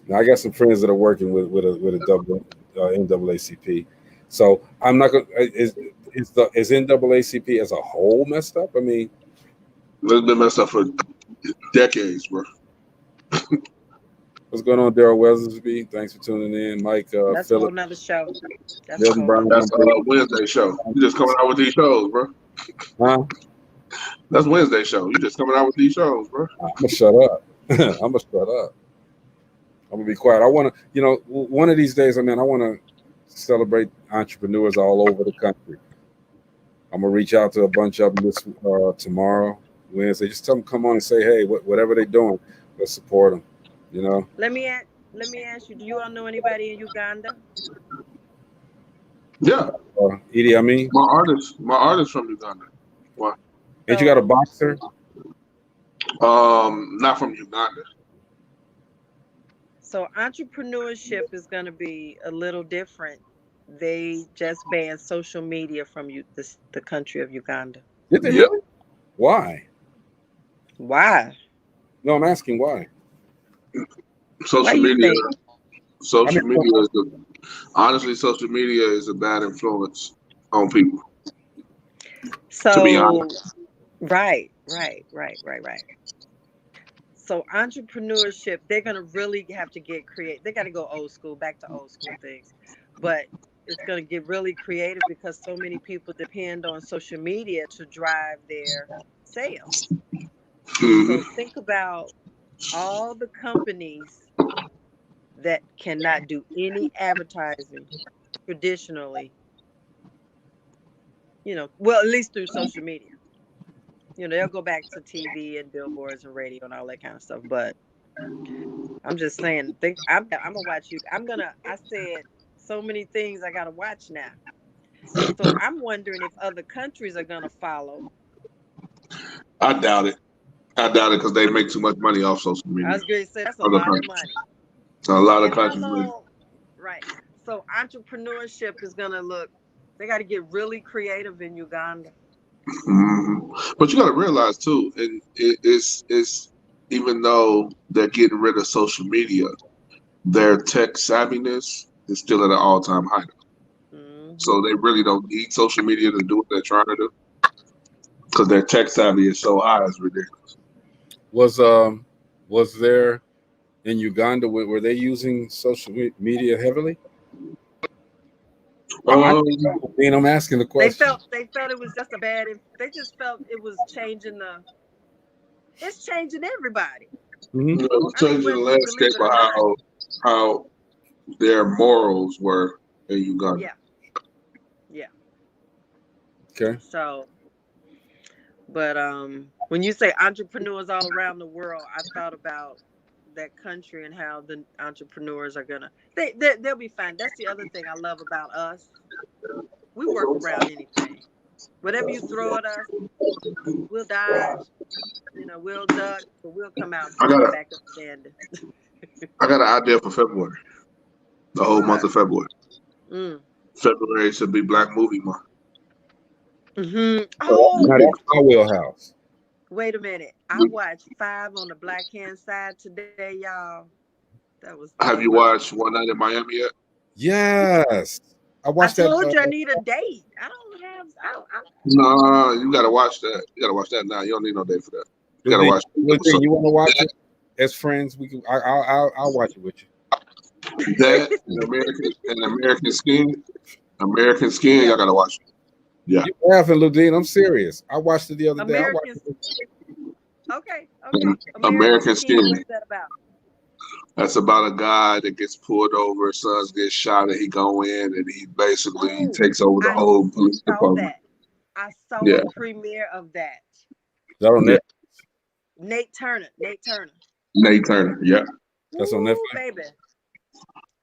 Speaker 1: Now I got some friends that are working with NAACP, so I'm not gonna. Is NAACP as a whole messed up? I mean,
Speaker 2: It's been messed up for decades, bro.
Speaker 1: what's going on, Daryl Weathersby? Thanks for tuning in, Mike.
Speaker 4: That's a whole
Speaker 1: Philip,
Speaker 4: nother show. That's a
Speaker 1: Milton
Speaker 4: whole
Speaker 1: Brown.
Speaker 4: nother
Speaker 2: That's a Wednesday show. You just coming out with these shows, bro.
Speaker 1: Huh?
Speaker 2: That's Wednesday show. You just coming out with these shows, bro.
Speaker 1: I'm gonna shut up. I'm gonna shut up. I'm gonna be quiet. I want to, one of these days, I want to celebrate entrepreneurs all over the country. I'm gonna reach out to a bunch of them this tomorrow, Wednesday. Just tell them come on and say, hey, whatever they're doing, let's support them. You know.
Speaker 4: Let me ask you. Do you all know anybody in Uganda?
Speaker 2: Yeah.
Speaker 1: Edie, I mean,
Speaker 2: my artist from Uganda. What?
Speaker 1: Ain't you got a boxer?
Speaker 2: Not from Uganda.
Speaker 4: So entrepreneurship is going to be a little different. They just banned social media from the country of Uganda.
Speaker 1: Did they really? Why?
Speaker 4: Why?
Speaker 1: No, I'm asking why.
Speaker 2: Social media honestly, social media is a bad influence on people.
Speaker 4: So,
Speaker 2: to be honest.
Speaker 4: Right. So entrepreneurship, they're going to really have to get creative. They got to go back to old school things. But it's going to get really creative because so many people depend on social media to drive their sales.
Speaker 2: Mm-hmm.
Speaker 4: So think about all the companies that cannot do any advertising traditionally, well, at least through social media. They'll go back to TV and billboards and radio and all that kind of stuff. But I'm just saying, I'm gonna watch you. I said so many things I gotta watch now. So I'm wondering if other countries are gonna follow.
Speaker 2: I doubt it because they make too much money off social media.
Speaker 4: I was going to say that's a lot of money.
Speaker 2: A lot of countries.
Speaker 4: Right. So entrepreneurship is gonna look. They got to get really creative in Uganda.
Speaker 2: Mm-hmm. But you got to realize too, and it's even though they're getting rid of social media, their tech savviness is still at an all-time high. Mm-hmm. So they really don't need social media to do what they're trying to do because their tech savvy is so high, it's ridiculous.
Speaker 1: Was there in Uganda were they using social media heavily? I'm asking the question.
Speaker 4: They felt it was just a bad. They just felt it was changing It's changing everybody.
Speaker 2: Mm-hmm. It was changing the landscape of how their morals were in Uganda.
Speaker 4: Yeah.
Speaker 1: Okay.
Speaker 4: So, but when you say entrepreneurs all around the world, I thought about that country and how the entrepreneurs are gonna they'll be fine. That's the other thing I love about us. We work around anything. Whatever you throw at us, we'll dodge, we'll duck, but we'll come out back up standing.
Speaker 2: I got an idea for February. The whole month of February. February should be Black Movie Month.
Speaker 4: Mm-hmm. Oh,
Speaker 1: now that's my wheelhouse.
Speaker 4: Wait a minute. I watched 5 on the Black Hand Side today, y'all. That was.
Speaker 2: Have you watched One Night in Miami yet?
Speaker 1: Yes. I watched that.
Speaker 4: I told you I need a date. I don't have.
Speaker 2: No, you gotta watch that. You gotta watch that now. You don't need no date for that. You gotta watch.
Speaker 1: You want to watch it as friends? We can. I'll watch it with you.
Speaker 2: That American Skin. American Skin. Yeah. Y'all gotta watch it. Yeah.
Speaker 1: You're laughing, Ludine. I'm serious. I watched it the other day.
Speaker 4: Okay.
Speaker 2: American Skin.
Speaker 4: What's that about?
Speaker 2: That's about a guy that gets pulled over, his sons get shot, and he go in and he basically takes over the whole police department.
Speaker 4: I saw
Speaker 2: Yeah.
Speaker 4: a premiere of that.
Speaker 1: That on
Speaker 2: Yeah.
Speaker 1: Netflix?
Speaker 4: Nate Turner. Nate Turner.
Speaker 2: Nate Turner. Yeah.
Speaker 1: That's on
Speaker 4: Ooh,
Speaker 1: Netflix?
Speaker 4: baby.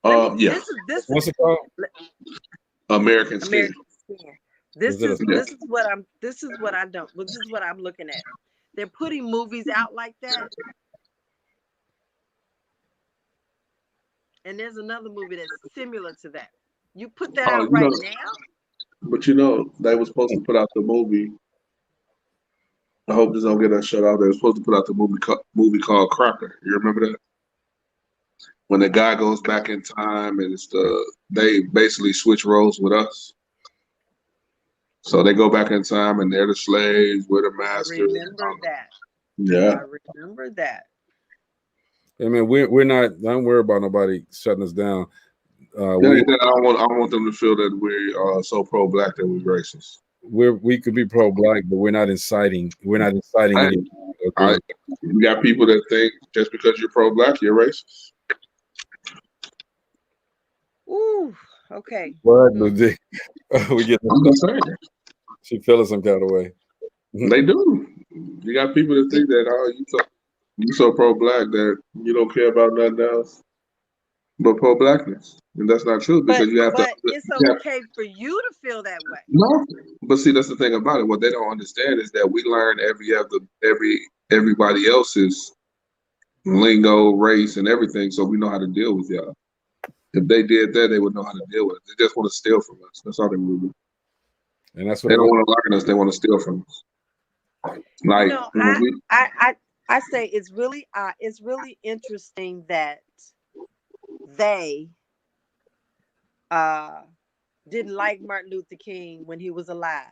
Speaker 4: Let me,
Speaker 2: Yeah.
Speaker 4: This
Speaker 1: What's
Speaker 4: is
Speaker 1: it called?
Speaker 2: American Skin.
Speaker 4: American Skin. This
Speaker 1: Is it a
Speaker 4: is what I don't. This is what I'm looking at. They're putting movies out like that. And there's another movie that's similar to that. You put that
Speaker 2: Oh,
Speaker 4: out right now.
Speaker 2: but they were supposed to put out the movie. I hope this don't get us shut out. They were supposed to put out the movie called Cracker. You remember that? When the guy goes back in time and they basically switch roles with us. So they go back in time and they're the slaves, we're the
Speaker 4: I
Speaker 2: masters.
Speaker 4: remember that.
Speaker 2: Yeah.
Speaker 4: I remember that.
Speaker 1: I mean, we're not. Don't worry about nobody shutting us down.
Speaker 2: I don't want them to feel that we're so pro-black that we're racist.
Speaker 1: We could be pro-black, but we're not inciting. We're not inciting
Speaker 2: Hey,
Speaker 1: any.
Speaker 2: You got people that think just because you're pro-black, you're racist.
Speaker 4: Ooh, okay.
Speaker 1: What? We get.
Speaker 2: I'm just saying.
Speaker 1: She feeling some kind of way.
Speaker 2: They do. You got people that think that you so pro-black that you don't care about nothing else but pro-blackness, and that's not true because you have to.
Speaker 4: But it's okay for you to feel that way.
Speaker 2: No, but see, that's the thing about it. What they don't understand is that we learn everybody else's lingo, race, and everything, so we know how to deal with y'all. If they did that, they would know how to deal with it. They just want to steal from us. That's all they want to do.
Speaker 1: And that's what
Speaker 2: They don't want to learn us. They want to steal from us. Like,
Speaker 4: I say it's really interesting that they didn't like Martin Luther King when he was alive.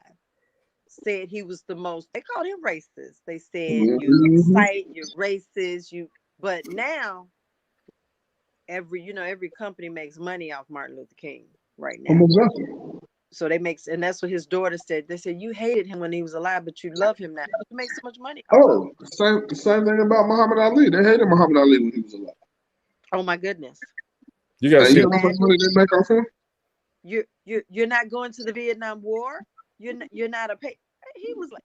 Speaker 4: Said he was the most. They called him racist. They said you incite, you're racist. But now every company makes money off Martin Luther King right now. So and that's what his daughter said. They said you hated him when he was alive, but you love him now. You make so much money.
Speaker 2: Same thing about Muhammad Ali. They hated Muhammad Ali when he was alive.
Speaker 4: Oh my goodness!
Speaker 1: You guys see
Speaker 2: how much money they make off him?
Speaker 4: You're not going to the Vietnam War. You're not a pay. He was like,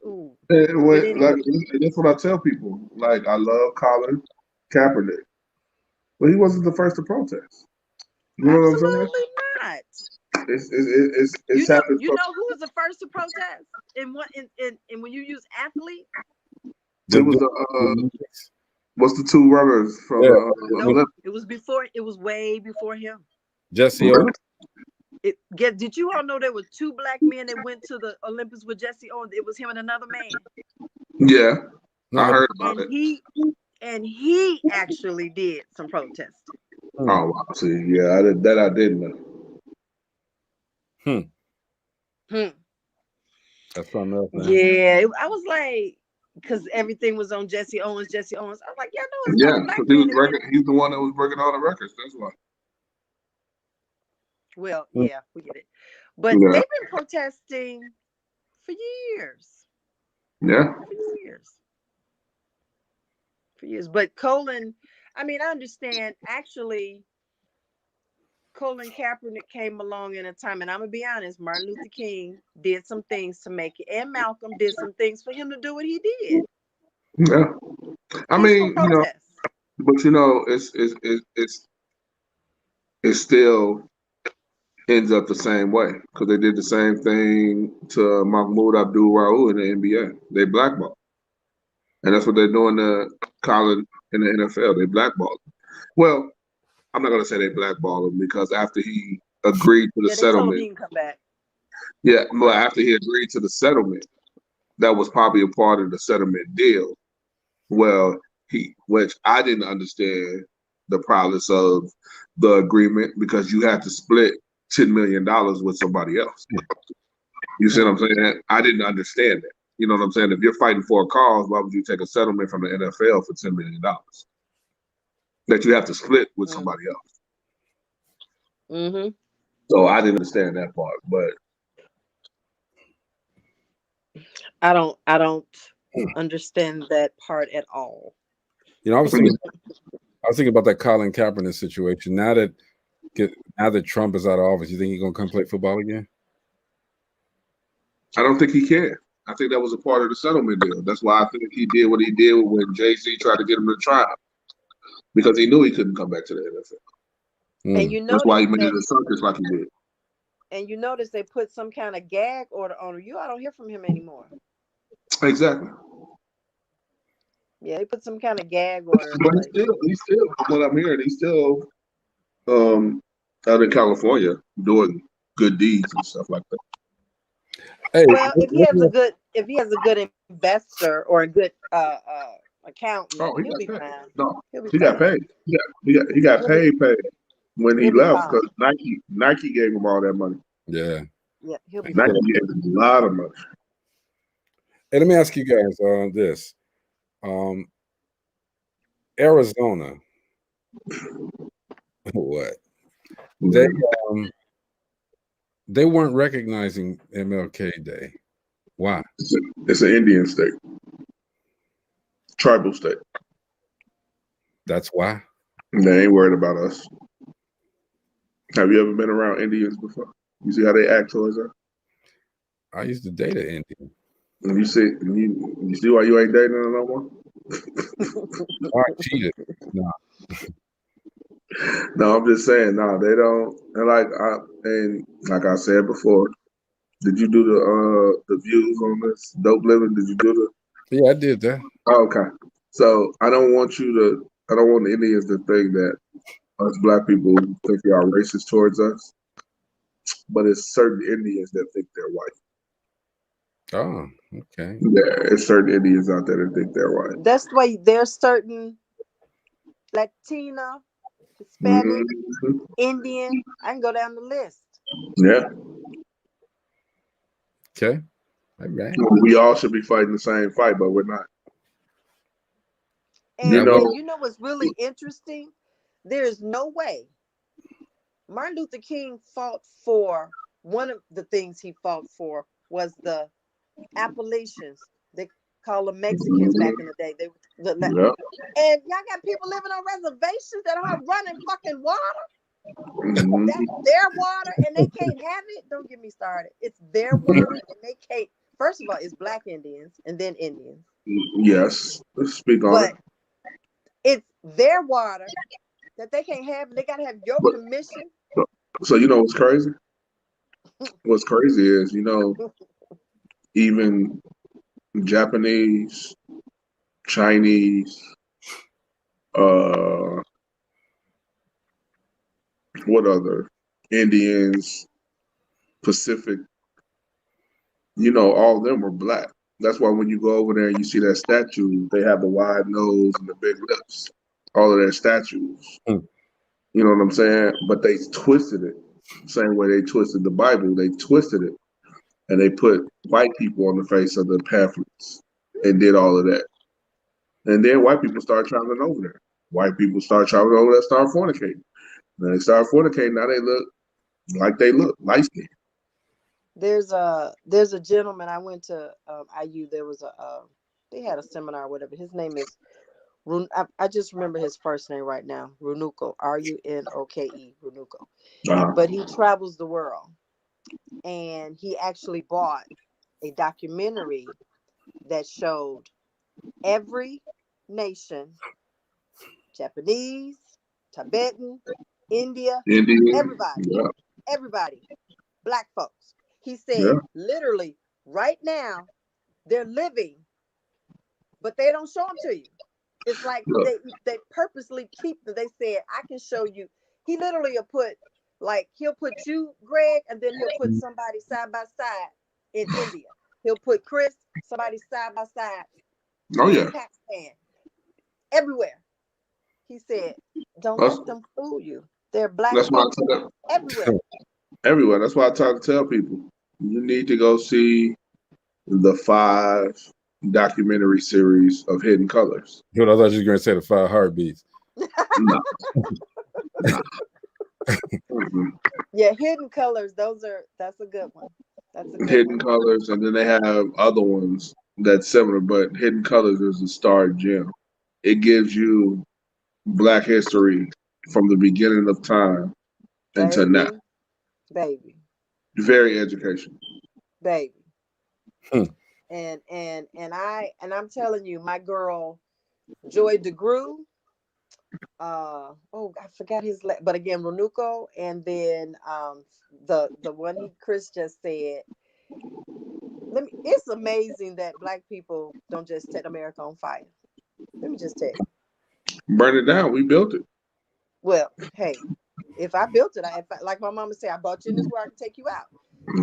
Speaker 4: ooh.
Speaker 2: That's what I tell people. Like, I love Colin Kaepernick, but he wasn't the first to protest. You know what I'm saying?
Speaker 4: Absolutely not.
Speaker 2: It's happened.
Speaker 4: You know who was the first to protest? And when you use athlete,
Speaker 2: it was what's the two runners from?
Speaker 4: It was before. It was way before him.
Speaker 1: Jesse Owens.
Speaker 4: Did you all know there were two black men that went to the Olympics with Jesse Owens? It was him and another man.
Speaker 2: Yeah, I heard about it.
Speaker 4: He actually did some protesting.
Speaker 2: Oh, wow. See, yeah, I didn't know.
Speaker 1: That's something else, man.
Speaker 4: Yeah, I was like, because everything was on Jesse Owens. I was like, yeah, no, it's
Speaker 2: yeah, because he's the one that was breaking all the records. That's why.
Speaker 4: Well, yeah, we get it. But they've been protesting for years.
Speaker 2: Yeah.
Speaker 4: For years. But Colin, I understand. Actually, Colin Kaepernick came along in a time, and I'm going to be honest, Martin Luther King did some things to make it, and Malcolm did some things for him to do what he did.
Speaker 2: Yeah. But it's still ends up the same way because they did the same thing to Mahmoud Abdul-Rauf in the NBA. They blackballed, and that's what they're doing to Colin in the NFL. They blackballed. Well, I'm not gonna say they blackballed him because after he agreed to the settlement,
Speaker 4: he can come back.
Speaker 2: Yeah, well, after he agreed to the settlement, that was probably a part of the settlement deal. Well, which I didn't understand the process of the agreement because you had to split $10 million with somebody else. You see what I'm saying? I didn't understand that. You know what I'm saying? If you're fighting for a cause, why would you take a settlement from the NFL for $10 million that you have to split with somebody else?
Speaker 4: Mm-hmm.
Speaker 2: So I didn't understand that part, but
Speaker 4: I don't understand that part at all.
Speaker 1: I was thinking about that Colin Kaepernick situation. Now that Trump is out of office, you think he's gonna come play football again?
Speaker 2: I don't think he can. I think that was a part of the settlement deal. That's why I think he did what he did when Jay-Z tried to get him to trial, because he knew he couldn't come back to the NFL.
Speaker 3: Mm.
Speaker 4: And you
Speaker 2: That's why he
Speaker 4: notice
Speaker 2: made it
Speaker 4: that,
Speaker 2: a circus like he did.
Speaker 4: and you notice they put some kind of gag order on you. I don't hear from him anymore.
Speaker 2: Exactly.
Speaker 4: Yeah, they put some kind of gag order in
Speaker 2: But
Speaker 4: place.
Speaker 2: he's still, from what I'm hearing, he's still out in California doing good deeds and stuff like that.
Speaker 1: Hey,
Speaker 4: Well, if he has a good investor or a good accountant,
Speaker 2: Oh, he
Speaker 4: he'll
Speaker 2: got
Speaker 4: be
Speaker 2: paid.
Speaker 4: fine.
Speaker 2: No,
Speaker 4: He'll be
Speaker 2: he got
Speaker 4: fine.
Speaker 2: paid. He got
Speaker 4: He'll be
Speaker 2: paid when he
Speaker 4: he'll be
Speaker 2: left,
Speaker 4: fine.
Speaker 2: because Nike gave him all that money.
Speaker 1: yeah.
Speaker 4: Yeah, he'll be
Speaker 2: Nike
Speaker 4: fine.
Speaker 2: gave him a lot of money.
Speaker 1: Hey, let me ask you guys this. Arizona. What? They weren't recognizing MLK Day. Why?
Speaker 2: It's an Indian state, tribal state.
Speaker 1: That's why.
Speaker 2: They ain't worried about us. Have you ever been around Indians before? You see how they act towards us?
Speaker 1: I used to date an Indian.
Speaker 2: And you see why you ain't dating her no more?
Speaker 1: I cheated. No.
Speaker 2: No, I'm just saying, no, they don't. And like I said before, did you do the views on this dope living? Did you do the?
Speaker 1: Yeah, I did that.
Speaker 2: Oh, okay. So I don't want the Indians to think that us black people think they are racist towards us, but it's certain Indians that think they're white.
Speaker 1: Oh, okay.
Speaker 2: Yeah, it's certain Indians out there that think they're white.
Speaker 4: That's why there's certain Latina, Hispanic,
Speaker 2: Mm-hmm.
Speaker 4: Indian. I can go down the list.
Speaker 2: Yeah.
Speaker 1: Okay. All right.
Speaker 2: We all should be fighting the same fight, but we're not.
Speaker 4: And you know what's really interesting? There's no way. Martin Luther King fought for, one of the things he fought for was the Appalachians. They call them Mexicans back in the day. And y'all got people living on reservations that are running fucking water. That's their water and they can't have it. Don't get me started. It's their water and they can't. First of all, it's black Indians and then Indians.
Speaker 2: Yes, let's speak on it.
Speaker 4: But it's their water that they can't have. They gotta have your permission.
Speaker 2: So you know what's crazy? What's crazy is, even Japanese, Chinese, what other? Indians, Pacific, all of them were black. That's why when you go over there and you see that statue, they have the wide nose and the big lips. All of their statues.
Speaker 1: Mm.
Speaker 2: You know what I'm saying? But they twisted it. Same way they twisted the Bible, they twisted it. And they put white people on the face of the pamphlets and did all of that. And then white people started traveling over there. White people started traveling over there, started fornicating. When they started fornicating, now they look like they look light skinned.
Speaker 4: There's a gentleman I went to IU. There was they had a seminar or whatever. His name is I just remember his first name right now. Runuko, Runoke, Runuko. But he travels the world, and he actually bought a documentary that showed every nation: Japanese, Tibetan, India, everybody, black folks. He said, literally, right now, they're living, but they don't show them to you. It's like they purposely keep them. They said, I can show you. He literally he'll put you, Greg, and then he'll put somebody side by side in India. He'll put Chris, somebody side by side in Pakistan. Everywhere. He said, don't let them fool you. They're black folks everywhere.
Speaker 2: Everywhere. That's why I try to tell people, you need to go see the 5 documentary series of Hidden Colors.
Speaker 1: I thought you were going to say the 5 heartbeats.
Speaker 2: No.
Speaker 4: Yeah, Hidden Colors. That's a good one. That's a good
Speaker 2: Hidden Colors, and then they have other ones that's similar, but Hidden Colors is a star gem. It gives you Black history from the beginning of time until now.
Speaker 4: Baby.
Speaker 2: Very educational.
Speaker 4: Baby.
Speaker 1: Hmm.
Speaker 4: And I'm telling you, my girl Joy DeGrew, I forgot but again, Renuko, and then the one Chris just said. It's amazing that Black people don't just set America on fire. Let me just tell you.
Speaker 2: Burn it down. We built it.
Speaker 4: Well, hey, if I built it, like my mama said, I brought you in this world, I can take you out.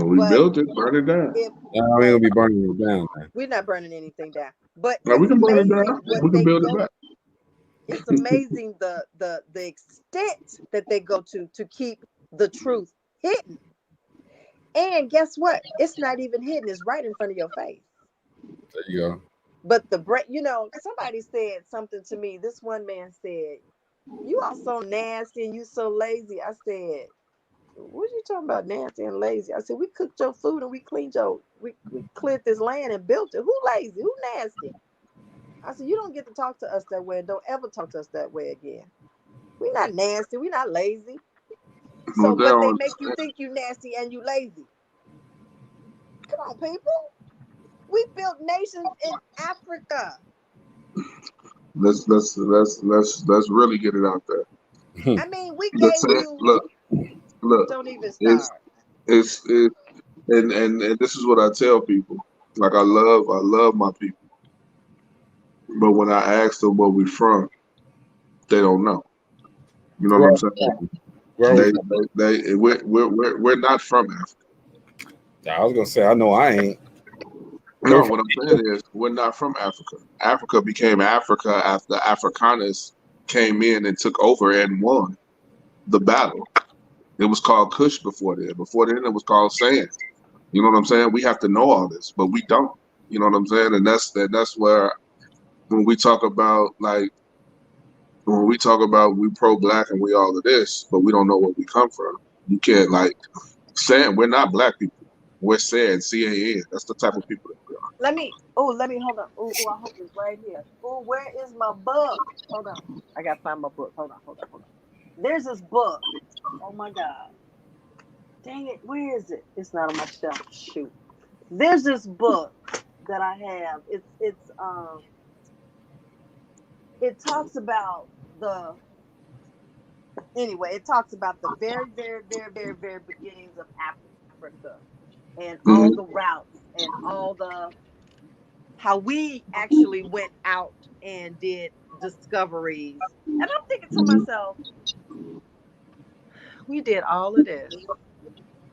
Speaker 2: We
Speaker 4: But
Speaker 2: built it. Burn it down.
Speaker 1: We ain't gonna be burning it down, man.
Speaker 4: We're not burning anything down. But
Speaker 2: Now, we
Speaker 4: it's
Speaker 2: can burn it
Speaker 4: amazing
Speaker 2: down.
Speaker 4: what
Speaker 2: We can
Speaker 4: they
Speaker 2: build it
Speaker 4: go.
Speaker 2: back.
Speaker 4: It's amazing the extent that they go to keep the truth hidden. And guess what? It's not even hidden. It's right in front of your face.
Speaker 1: There you go.
Speaker 4: But somebody said something to me. This one man said, "You are so nasty and you so lazy." I said, "What are you talking about, nasty and lazy?" I said, "We cooked your food and we cleared this land and built it. Who lazy? Who nasty?" I said, "You don't get to talk to us that way, and don't ever talk to us that way again. We're not nasty. We're not lazy." So, but they make you think you nasty and you lazy. Come on, people. We built nations in Africa.
Speaker 2: Let's really get it out there.
Speaker 4: I mean, we
Speaker 2: Let's
Speaker 4: gave
Speaker 2: say,
Speaker 4: you.
Speaker 2: look.
Speaker 4: Don't even
Speaker 2: It's
Speaker 4: start.
Speaker 2: and this is what I tell people. Like I love my people, but when I ask them where we from, they don't know. You know what I'm saying? We're not from Africa.
Speaker 1: I was gonna say, I know I ain't.
Speaker 2: No, what I'm saying is we're not from Africa. Africa became Africa after Afrikaners came in and took over and won the battle. It was called Kush before then. Before then, it was called sand. You know what I'm saying? We have to know all this, but we don't. You know what I'm saying? And that's where when we talk about we pro-black and we all of this, but we don't know where we come from. You can't saying we're not black people. We're saying CAN. That's the type of people that we are.
Speaker 4: Let me hold on. I hope it's right here. Oh, where is my book? Hold on. I gotta find my book. Hold on. There's this book. Oh my God. Dang it. Where is it? It's not on my shelf. Shoot. There's this book that I have. It talks about it talks about the very, very, very, very, very beginnings of Africa and all the routes and how we actually went out and did discoveries. And I'm thinking to myself, we did all of this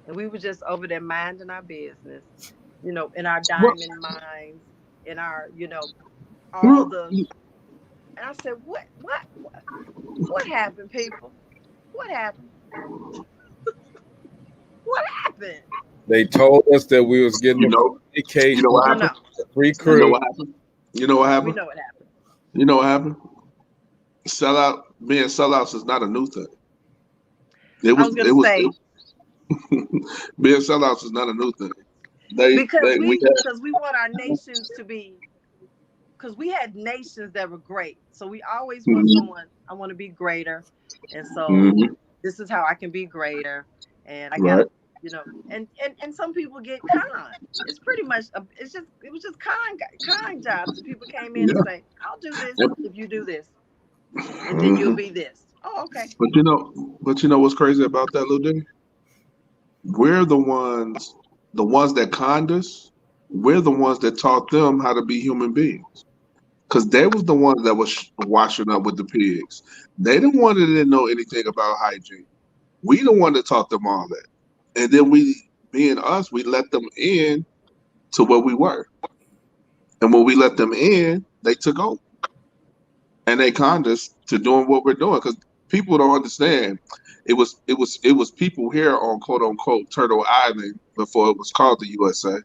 Speaker 4: and we were just over there minding our business, in our diamond mines, in our, all the. And I said, what happened, people? What happened? What happened?
Speaker 1: They told us that we was getting a vacation.
Speaker 2: You know what happened?
Speaker 1: Free crew.
Speaker 2: You know what happened? You know what happened?
Speaker 4: We know what happened.
Speaker 2: You know what happened? Being sellouts is not a new thing. Being sellouts is not a new thing.
Speaker 4: Because we want our nations to be, because we had nations that were great. So we always want someone, I want to be greater. And so this is how I can be greater. And I got to, and some people get con. It's pretty much, it was just con jobs. People came in and say, I'll do this if you do this. And then you'll be this. Oh, okay.
Speaker 2: But you know what's crazy about that, Lil Diddy? We're the ones that conned us. We're the ones that taught them how to be human beings. Because they was the ones that was washing up with the pigs. They the one that didn't know anything about hygiene. We the one that taught them all that. And then we, being us, we let them in to where we were. And when we let them in, they took over. And they conned us to doing what we're doing. Because people don't understand. It was people here on quote unquote Turtle Island before it was called the USA.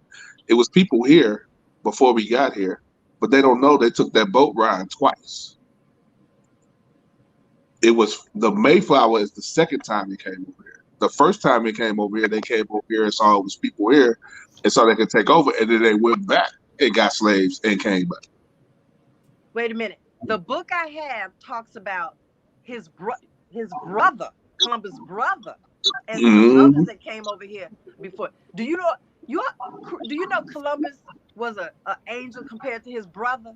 Speaker 2: It was people here before we got here, but they don't know they took that boat ride twice. It was the Mayflower is the second time they came over here. The first time they came over here and saw it was people here and saw they could take over, and then they went back and got slaves and came back.
Speaker 4: Wait a minute. The book I have talks about his brother, Columbus' brother, and some others that came over here before. Do you know? Do you know Columbus was a angel compared to his brother?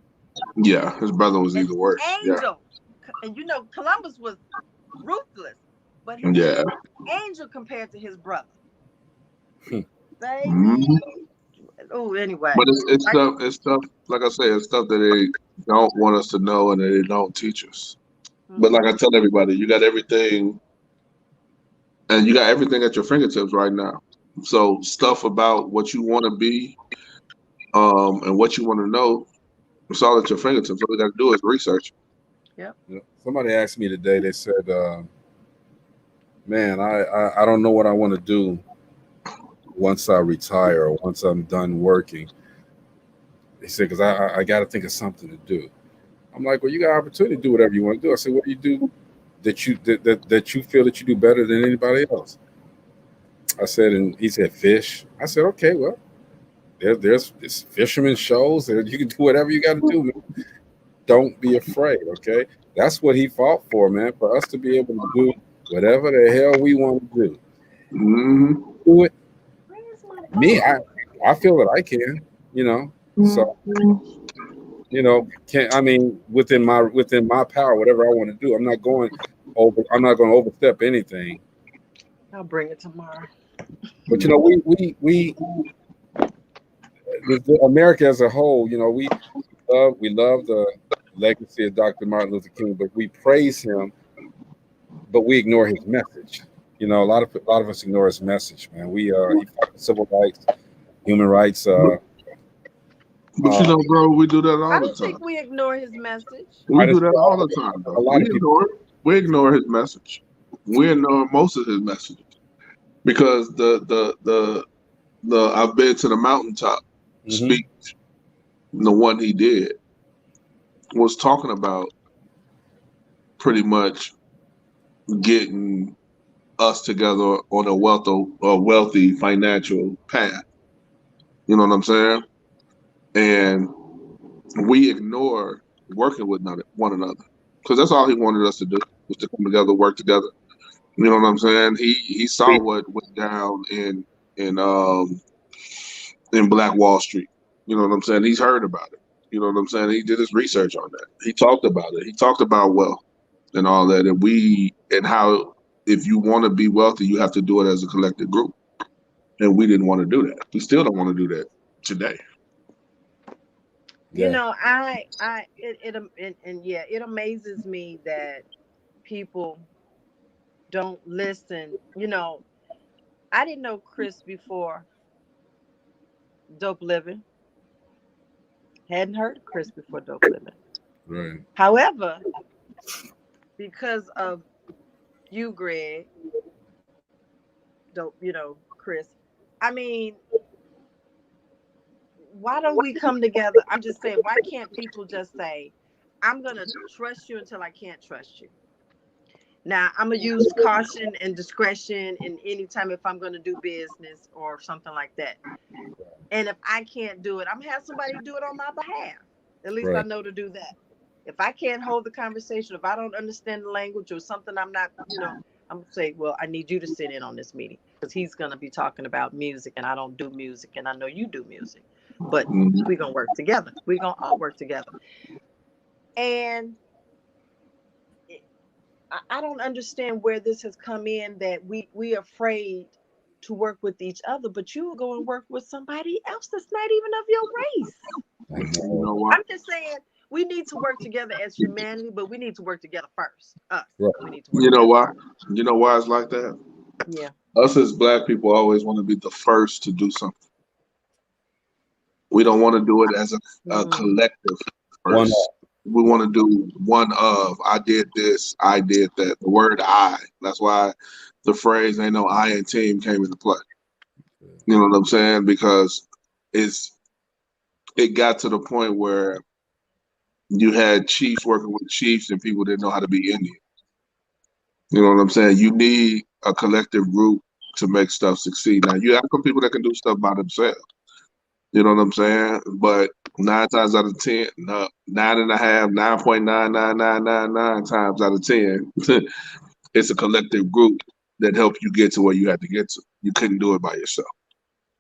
Speaker 2: Yeah, his brother was
Speaker 4: An
Speaker 2: even worse.
Speaker 4: angel. And you know Columbus was ruthless, but he was
Speaker 2: Yeah.
Speaker 4: an angel compared to his brother.
Speaker 1: Hmm.
Speaker 2: Mhm.
Speaker 4: Baby. Oh, anyway.
Speaker 2: But it's stuff. Like I say, it's stuff that they don't want us to know and that they don't teach us. But like I tell everybody, you got everything at your fingertips right now. So stuff about what you want to be, and what you want to know, it's all at your fingertips. All you got to do is research.
Speaker 4: Yep.
Speaker 1: You know, somebody asked me today. They said, "Man, I don't know what I want to do once I retire or once I'm done working." They said, "Because I got to think of something to do." I'm like, "Well, you got opportunity to do whatever you want to do." I said, "What do you do that you feel that you do better than anybody else?" I said, and he said, "Fish." I said, "Okay, well, there's fisherman shows, and you can do whatever you got to do, man. Don't be afraid." Okay, that's what he fought for, man. For us to be able to do whatever the hell we want to do,
Speaker 2: Hmm.
Speaker 1: do it.
Speaker 4: Where's my
Speaker 1: Me,
Speaker 4: phone?
Speaker 1: I feel that I can, you know. So can I mean within my power, whatever I want to do. I'm not going to overstep anything.
Speaker 4: I'll bring it tomorrow.
Speaker 1: But America as a whole, we love the legacy of Dr. Martin Luther King, but we praise him, but we ignore his message. A lot of us ignore his message, man. He fought for civil rights, human rights.
Speaker 2: But you know, bro, we do that
Speaker 4: I
Speaker 2: all the
Speaker 4: don't think
Speaker 2: time.
Speaker 4: we ignore his message.
Speaker 2: We
Speaker 1: I
Speaker 2: do
Speaker 1: just
Speaker 2: that all the time,
Speaker 1: a
Speaker 2: though.
Speaker 1: lot
Speaker 2: We
Speaker 1: of people.
Speaker 2: ignore it. We ignore his message. We ignore most of his messages because the I've been to the mountaintop
Speaker 1: Hmm.
Speaker 2: speech, the one he did, was talking about pretty much getting us together on a wealthy financial path. You know what I'm saying? And we ignore working with one another because that's all he wanted us to do was to come together, work together. You know what I'm saying? He saw what went down in Black Wall Street. You know what I'm saying? He's heard about it. You know what I'm saying? He did his research on that. He talked about it. He talked about wealth and all that, and how if you want to be wealthy, you have to do it as a collective group. And we didn't want to do that. We still don't want to do that today.
Speaker 4: You
Speaker 1: Yeah.
Speaker 4: know, and yeah, it amazes me that people don't listen. You know, I didn't know Chris before Dope Living. Hadn't heard of Chris before Dope Living.
Speaker 1: Right.
Speaker 4: However, because of you, Greg, Dope, Chris. I mean, why don't we come together? I'm just saying, why can't people just say, I'm gonna trust you until I can't trust you? Now I'm gonna use caution and discretion in any time if I'm gonna do business or something like that. And if I can't do it, I'm gonna have somebody do it on my behalf. At least I
Speaker 1: Right.
Speaker 4: know to do that. If I can't hold the conversation, if I don't understand the language or something, I'm not, I'm gonna say, well, I need you to sit in on this meeting because he's gonna be talking about music, and I don't do music, and I know you do music, but
Speaker 2: Mhm.
Speaker 4: we're gonna work together. We're gonna all work together. And I don't understand where this has come in that we afraid to work with each other, but you will go and work with somebody else that's not even of your race.
Speaker 1: I
Speaker 2: You
Speaker 1: know.
Speaker 2: know what?
Speaker 4: I'm just saying we need to work together as humanity, but we need to work together first. Us.
Speaker 1: Right.
Speaker 4: We need to work
Speaker 2: You know
Speaker 4: together.
Speaker 2: why? You know why it's like that?
Speaker 4: Yeah.
Speaker 2: Us as black people always want to be the first to do something. We don't want to do it as a
Speaker 4: Mm.
Speaker 2: collective
Speaker 1: One.
Speaker 2: first. We want to do one of, I did this, I did that. The word I. That's why the phrase ain't no I in team came into play. You know what I'm saying? Because it's it got to the point where you had chiefs working with chiefs and people didn't know how to be Indian. You know what I'm saying? You need a collective group to make stuff succeed. Now you have some people that can do stuff by themselves. You know what I'm saying? But 9 times out of 10, no, 9.5, 9.99999 times out of 10, it's a collective group that helped you get to where you had to get to. You couldn't do it by yourself.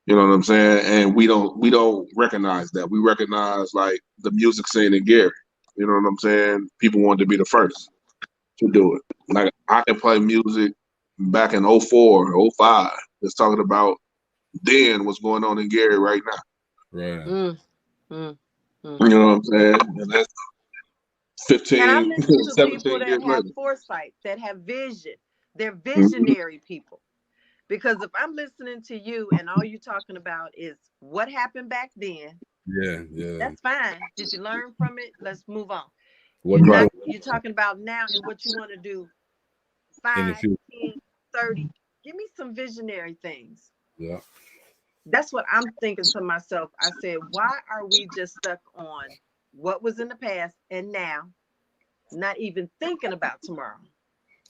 Speaker 2: You know what I'm saying? And we don't recognize that. We recognize like the music scene in Gary. You know what I'm saying? People want to be the first to do it. Like I can play music back in '04, '05. That's talking about then what's going on in Gary right now.
Speaker 1: Right.
Speaker 3: Mm, mm,
Speaker 2: You know what I'm saying? And that's
Speaker 4: And I
Speaker 2: 15,
Speaker 4: listen to people
Speaker 2: 17
Speaker 4: that
Speaker 2: years
Speaker 4: have
Speaker 2: later.
Speaker 4: foresight, that have vision. They're
Speaker 2: Mhm.
Speaker 4: visionary people. Because if I'm listening to you and all you're talking about is what happened back then,
Speaker 1: Yeah, yeah.
Speaker 4: that's fine. Did you learn from it? Let's move on.
Speaker 1: What are you
Speaker 2: Right.
Speaker 1: doing
Speaker 4: You're talking about now and what you want to do
Speaker 1: in the
Speaker 4: 5,
Speaker 1: future?
Speaker 4: 10, 30. Give me some visionary things.
Speaker 1: Yeah.
Speaker 4: That's what I'm thinking to myself. I said, why are we just stuck on what was in the past and now, not even thinking about tomorrow?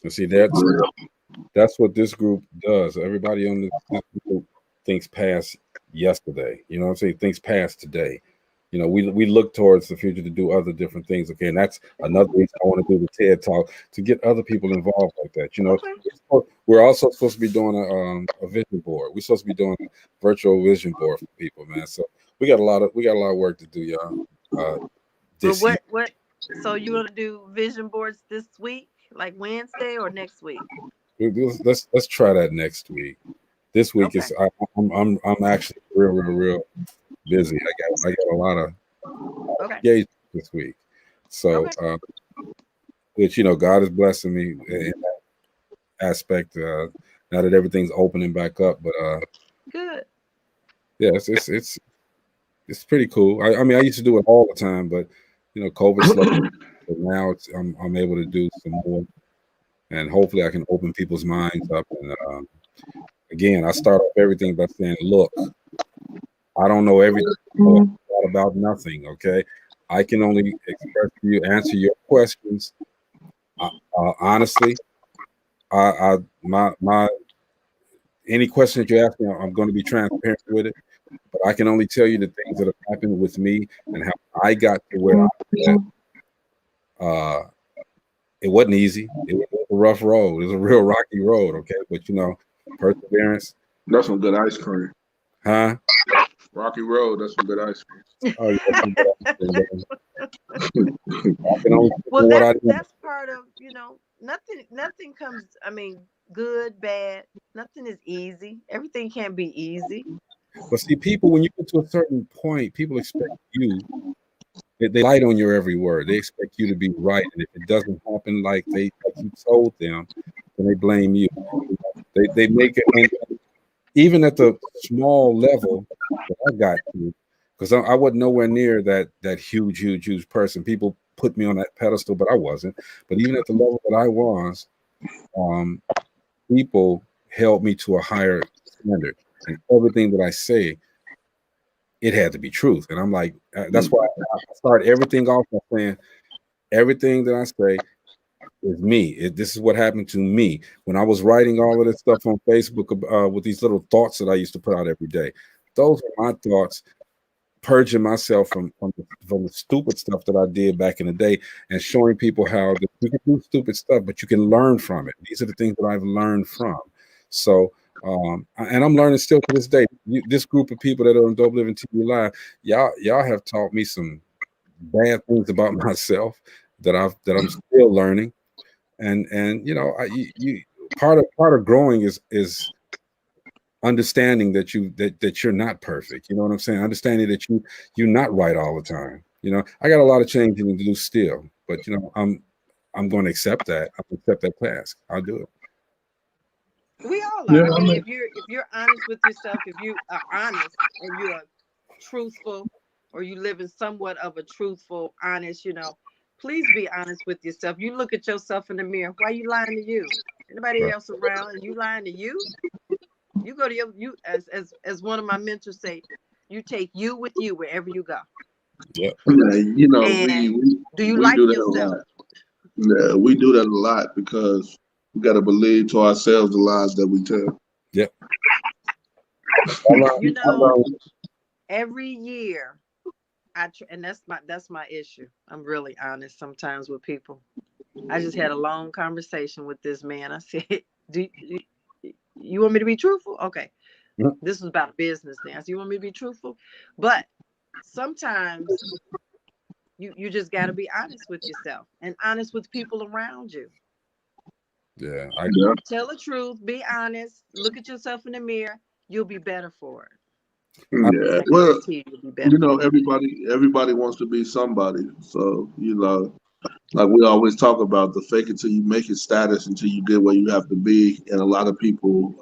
Speaker 1: And see, that's what this group does. Everybody on this group thinks past yesterday. You know what I'm saying? Thinks past today. You know, we look towards the future to do other different things. Okay, and that's another reason I want to do the TED Talk to get other people involved like that. You know,
Speaker 4: Okay.
Speaker 1: we're also supposed to be doing a vision board. We're supposed to be doing a virtual vision board for people, man. So we got a lot of work to do, y'all.
Speaker 4: But
Speaker 1: This year.
Speaker 4: what so you want to do vision boards this week, like Wednesday or next week?
Speaker 1: Let's try that next week. This week
Speaker 4: Okay.
Speaker 1: is I'm actually real busy. I got a lot of
Speaker 4: Okay.
Speaker 1: engagement this week. So,
Speaker 4: Okay.
Speaker 1: which God is blessing me in that aspect. Now that everything's opening back up, but
Speaker 4: Good.
Speaker 1: yeah, it's pretty cool. I mean, I used to do it all the time, but COVID slowed. But now I'm able to do some more, and hopefully I can open people's minds up. And again, I start off everything by saying, "Look, I don't know everything. I know a lot about nothing. Okay, I can only express to you, answer your questions honestly. My any question that you ask me, I'm going to be transparent with it. But I can only tell you the things that have happened with me and how I got to where I'm at. It wasn't easy. It was a rough road. It was a real rocky road. Okay, but perseverance,
Speaker 2: That's some good ice cream.
Speaker 1: huh?
Speaker 2: Rocky Road, that's some good ice cream.
Speaker 1: Oh yeah, I can only speak
Speaker 4: Well,
Speaker 1: on what I know.
Speaker 4: that's part of, nothing comes, I mean, good, bad, nothing is easy. Everything can't be easy.
Speaker 1: But see, people, when you get to a certain point, people expect you. They light on your every word. They expect you to be right, and if it doesn't happen like you told them, then they blame you. They make it, and even at the small level that I got to, because I wasn't nowhere near that huge person. People put me on that pedestal, but I wasn't. But even at the level that I was, um, people held me to a higher standard, and everything that I say, it had to be truth. And I'm like, that's why I start everything off by saying everything that I say is me. This is what happened to me when I was writing all of this stuff on Facebook with these little thoughts that I used to put out every day. Those are my thoughts, purging myself from the stupid stuff that I did back in the day, and showing people how that you can do stupid stuff, but you can learn from it. These are the things that I've learned from. So, and I'm learning still to this day. This group of people that are on Dope Living TV Live, y'all have taught me some bad things about myself that I'm still learning. And part of growing is understanding that you're not perfect. You know what I'm saying? Understanding that you're not right all the time. I got a lot of changing to do still, but I'm going to accept that. I'll accept that task. I'll do it.
Speaker 4: We all
Speaker 2: Yeah,
Speaker 4: are. I
Speaker 2: I
Speaker 4: mean,
Speaker 2: mean,
Speaker 4: if you're honest with yourself, if you are honest and you are truthful, or you live in somewhat of a truthful, honest, please be honest with yourself. You look at yourself in the mirror. Why are you lying to you? Anybody
Speaker 1: Right.
Speaker 4: else around and you lying to you? You go to you as one of my mentors say, you take you with you wherever you go.
Speaker 1: Yeah.
Speaker 2: yeah,
Speaker 4: And do you
Speaker 2: we
Speaker 4: like
Speaker 2: do that a
Speaker 4: yourself?
Speaker 2: lot. Yeah, we do that a lot because we got to believe to ourselves the lies that we tell.
Speaker 1: Yeah.
Speaker 4: You
Speaker 1: I
Speaker 4: know,
Speaker 1: learned,
Speaker 4: every year and that's my issue. I'm really honest sometimes with people. I just had a long conversation with this man. I said, "Do you want me to be truthful?" Okay. This was about business now. So you want me to be truthful? But sometimes you just got to be honest with yourself and honest with people around you.
Speaker 1: Yeah,
Speaker 4: Tell the truth, be honest, look at yourself in the mirror, you'll be better for it.
Speaker 2: Yeah.
Speaker 4: I
Speaker 2: Well,
Speaker 4: guarantee you'll be better.
Speaker 2: everybody wants to be somebody. So, like we always talk about the fake it till you make it status until you get where you have to be. And a lot of people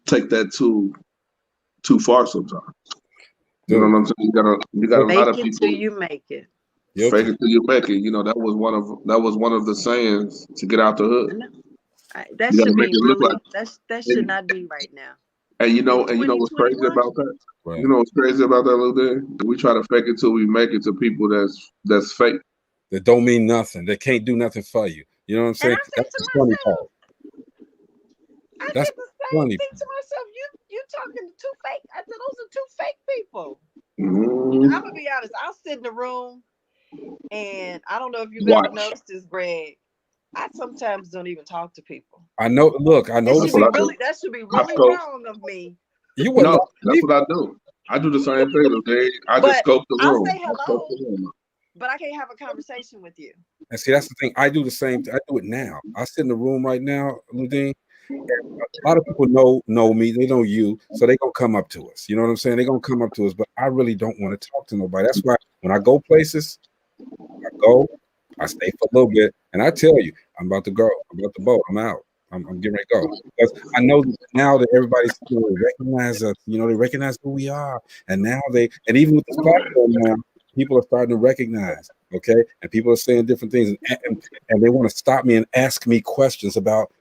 Speaker 2: take that too far sometimes. You know
Speaker 1: dude.
Speaker 2: what I'm saying? You got a lot
Speaker 4: Fake
Speaker 2: of
Speaker 4: it
Speaker 2: people
Speaker 4: till you make it.
Speaker 2: fake it till you make it. That was one of the sayings to get out the hood.
Speaker 4: That
Speaker 2: You got to
Speaker 4: should
Speaker 2: make
Speaker 4: be
Speaker 2: it look
Speaker 4: really,
Speaker 2: like.
Speaker 4: that should not be right now.
Speaker 2: And
Speaker 4: In
Speaker 2: what's crazy
Speaker 4: 2021,
Speaker 2: about that?
Speaker 1: Right.
Speaker 2: You know what's crazy about that little thing? We try to fake it till we make it to people that's fake.
Speaker 1: That don't mean nothing. They can't do nothing for you. You know what I'm
Speaker 4: and
Speaker 1: saying?
Speaker 4: I say
Speaker 1: That's
Speaker 4: to
Speaker 1: the funny
Speaker 4: myself,
Speaker 1: part.
Speaker 4: I
Speaker 1: That's
Speaker 4: did the
Speaker 1: the
Speaker 4: same
Speaker 1: funny
Speaker 4: thing
Speaker 1: part.
Speaker 4: to myself. You talking to two fake? I said those are two fake people.
Speaker 2: Mm-hmm.
Speaker 4: I'm gonna be honest. I'll sit in the room, and I don't know if you've ever
Speaker 2: Watch.
Speaker 4: noticed this, Greg. I sometimes don't even talk to people.
Speaker 1: I know. Look, I
Speaker 4: It
Speaker 1: know.
Speaker 4: should
Speaker 2: That's what
Speaker 4: be
Speaker 2: I do.
Speaker 4: really. That should be really
Speaker 2: scope.
Speaker 4: wrong of me.
Speaker 1: You wouldn't
Speaker 2: No,
Speaker 1: know
Speaker 2: that's
Speaker 1: me.
Speaker 2: what I do. I do the same thing. I just
Speaker 4: But
Speaker 2: scope the
Speaker 4: I'll
Speaker 2: room.
Speaker 4: say
Speaker 2: I scope
Speaker 4: hello,
Speaker 2: the room.
Speaker 4: but I can't have a conversation with you.
Speaker 1: And see, that's the thing. I do the same. I do it now. I sit in the room right now, Ludine. A lot of people know me. They know you, so they gonna come up to us. You know what I'm saying? They gonna come up to us, but I really don't want to talk to nobody. That's why when I go places, I stay for a little bit, and I tell you, I'm about to go. I'm about to boat. I'm out. I'm getting ready to go because I know that now that everybody's recognize us. They recognize who we are, and now and even with this platform now, people are starting to recognize. Okay, and people are saying different things, and they want to stop me and ask me questions about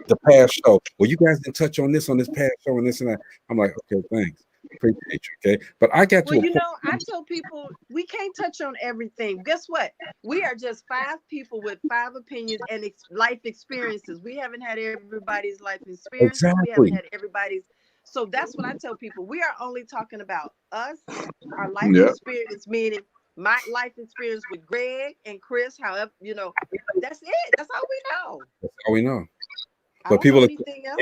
Speaker 1: the past show. Well, you guys didn't touch on this past show and this and that. I'm like, okay, thanks. Appreciate you. Okay. But I got to
Speaker 4: Well,
Speaker 1: a point.
Speaker 4: I tell people we can't touch on everything. Guess what? We are just 5 people with 5 opinions and life experiences. We haven't had everybody's life experiences. We haven't
Speaker 1: Exactly.
Speaker 4: had everybody's. So that's what I tell people. We are only talking about us, our life
Speaker 2: Yeah.
Speaker 4: experience, meaning my life experience with Greg and Chris. However, that's it. That's all we know.
Speaker 1: That's all we know.
Speaker 4: I
Speaker 1: But
Speaker 4: don't know anything else.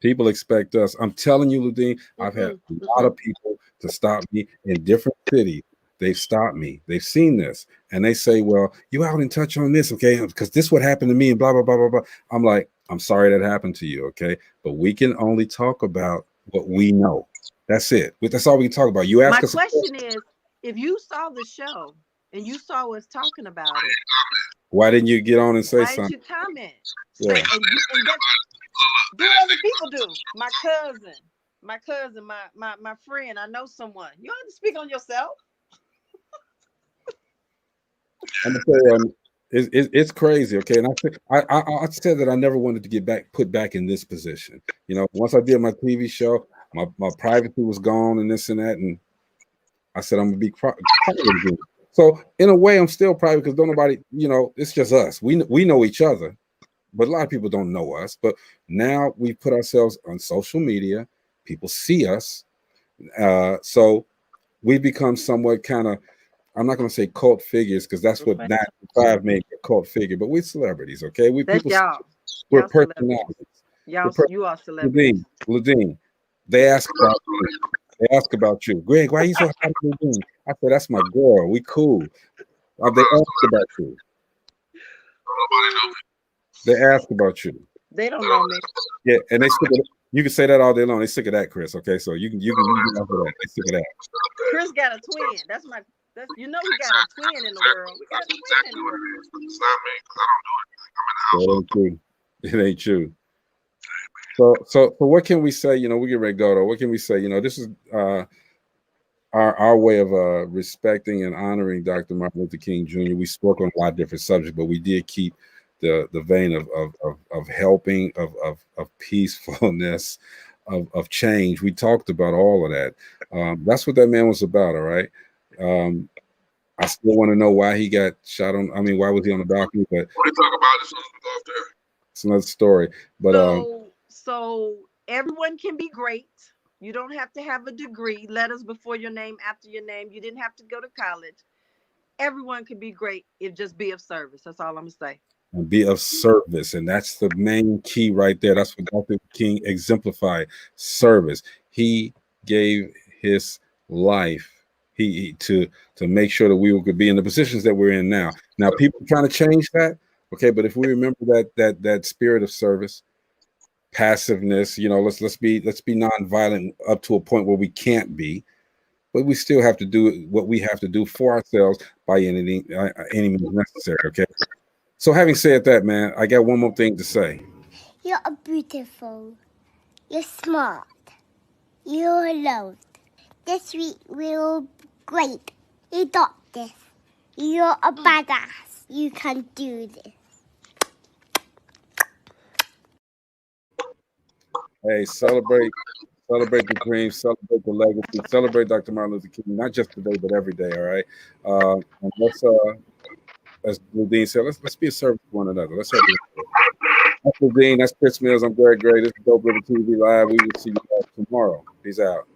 Speaker 1: people expect us. I'm telling you, Ludine, I've had a lot of people to stop me in different cities. They've stopped me. They've seen this, and they say, "Well, you out in touch on this, okay? Because this what happened to me, and blah blah blah blah blah." I'm like, "I'm sorry that happened to you, okay? But we can only talk about what we know. That's it. That's all we can talk about. You ask
Speaker 4: My
Speaker 1: us.
Speaker 4: question is, if you saw the show and you saw us talking about it,
Speaker 1: Why didn't you get on and say
Speaker 4: why didn't
Speaker 1: something?
Speaker 4: you comment?
Speaker 1: Yeah.
Speaker 4: And that do what other people do. My cousin, my friend. I know someone. You don't have to speak on yourself.
Speaker 1: I'm gonna tell you, it's crazy, okay. And I said that I never wanted to get put back in this position. Once I did my TV show, my privacy was gone and this and that, and I said I'm gonna be private again. So in a way, I'm still private because don't nobody, it's just us. We know each other, but a lot of people don't know us. But now we put ourselves on social media. People see us, so we become somewhat kind of. I'm not going to say cult figures because that's what 9 to 5 made a cult figure, but we're celebrities, okay?
Speaker 4: That's y'all.
Speaker 1: We're
Speaker 4: Y'all celebrities.
Speaker 1: personalities.
Speaker 4: You are celebrities.
Speaker 1: Ludine, they ask about you. They ask about you. Greg, why are you so happy with Ludine? I said, that's my girl. We cool. They ask about you. They ask about you.
Speaker 4: They don't know me.
Speaker 1: Yeah, and you can say that all day long. They sick of that, Chris. Okay, so you can get off of that. They sick of that.
Speaker 4: Chris got a twin. That's we got a twin in the world. We got a twin in the world.
Speaker 1: It ain't true. It ain't true. So what can we say? We get ready to go though. What can we say? This is our way of respecting and honoring Dr. Martin Luther King Jr. We spoke on a lot of different subjects, but we did keep the vein of helping, of peacefulness, of change. We talked about all of that. That's what that man was about. All right. I still want to know why he got shot on. I mean, why was he on the balcony? But
Speaker 2: We talk about this after.
Speaker 1: it's another story. But
Speaker 4: so everyone can be great. You don't have to have a degree, letters before your name, after your name. You didn't have to go to college. Everyone can be great if just be of service. That's all I'm gonna say.
Speaker 1: and be of service. And that's the main key right there. That's what Dr. King exemplified: service. He gave his life to make sure that we could be in the positions that we're in now. Now, people are trying to change that, okay, but if we remember that spirit of service, passiveness, let's be nonviolent up to a point where we can't be, but we still have to do what we have to do for ourselves by any means necessary. Okay. So having said that, man, I got one more thing to say.
Speaker 5: You're beautiful. You're smart. You're loved. This week we're great. You got this. You're a badass. You can do this.
Speaker 1: Hey, celebrate the dream, celebrate the legacy, celebrate Dr. Martin Luther King, not just today, but every day. All right. And let's, as Dean said, let's be a service to one another. Let's help each other. That's Dean. That's Chris Mills. I'm Greg Gray. This is DopelivenTV Live. We will see you guys tomorrow. Peace out.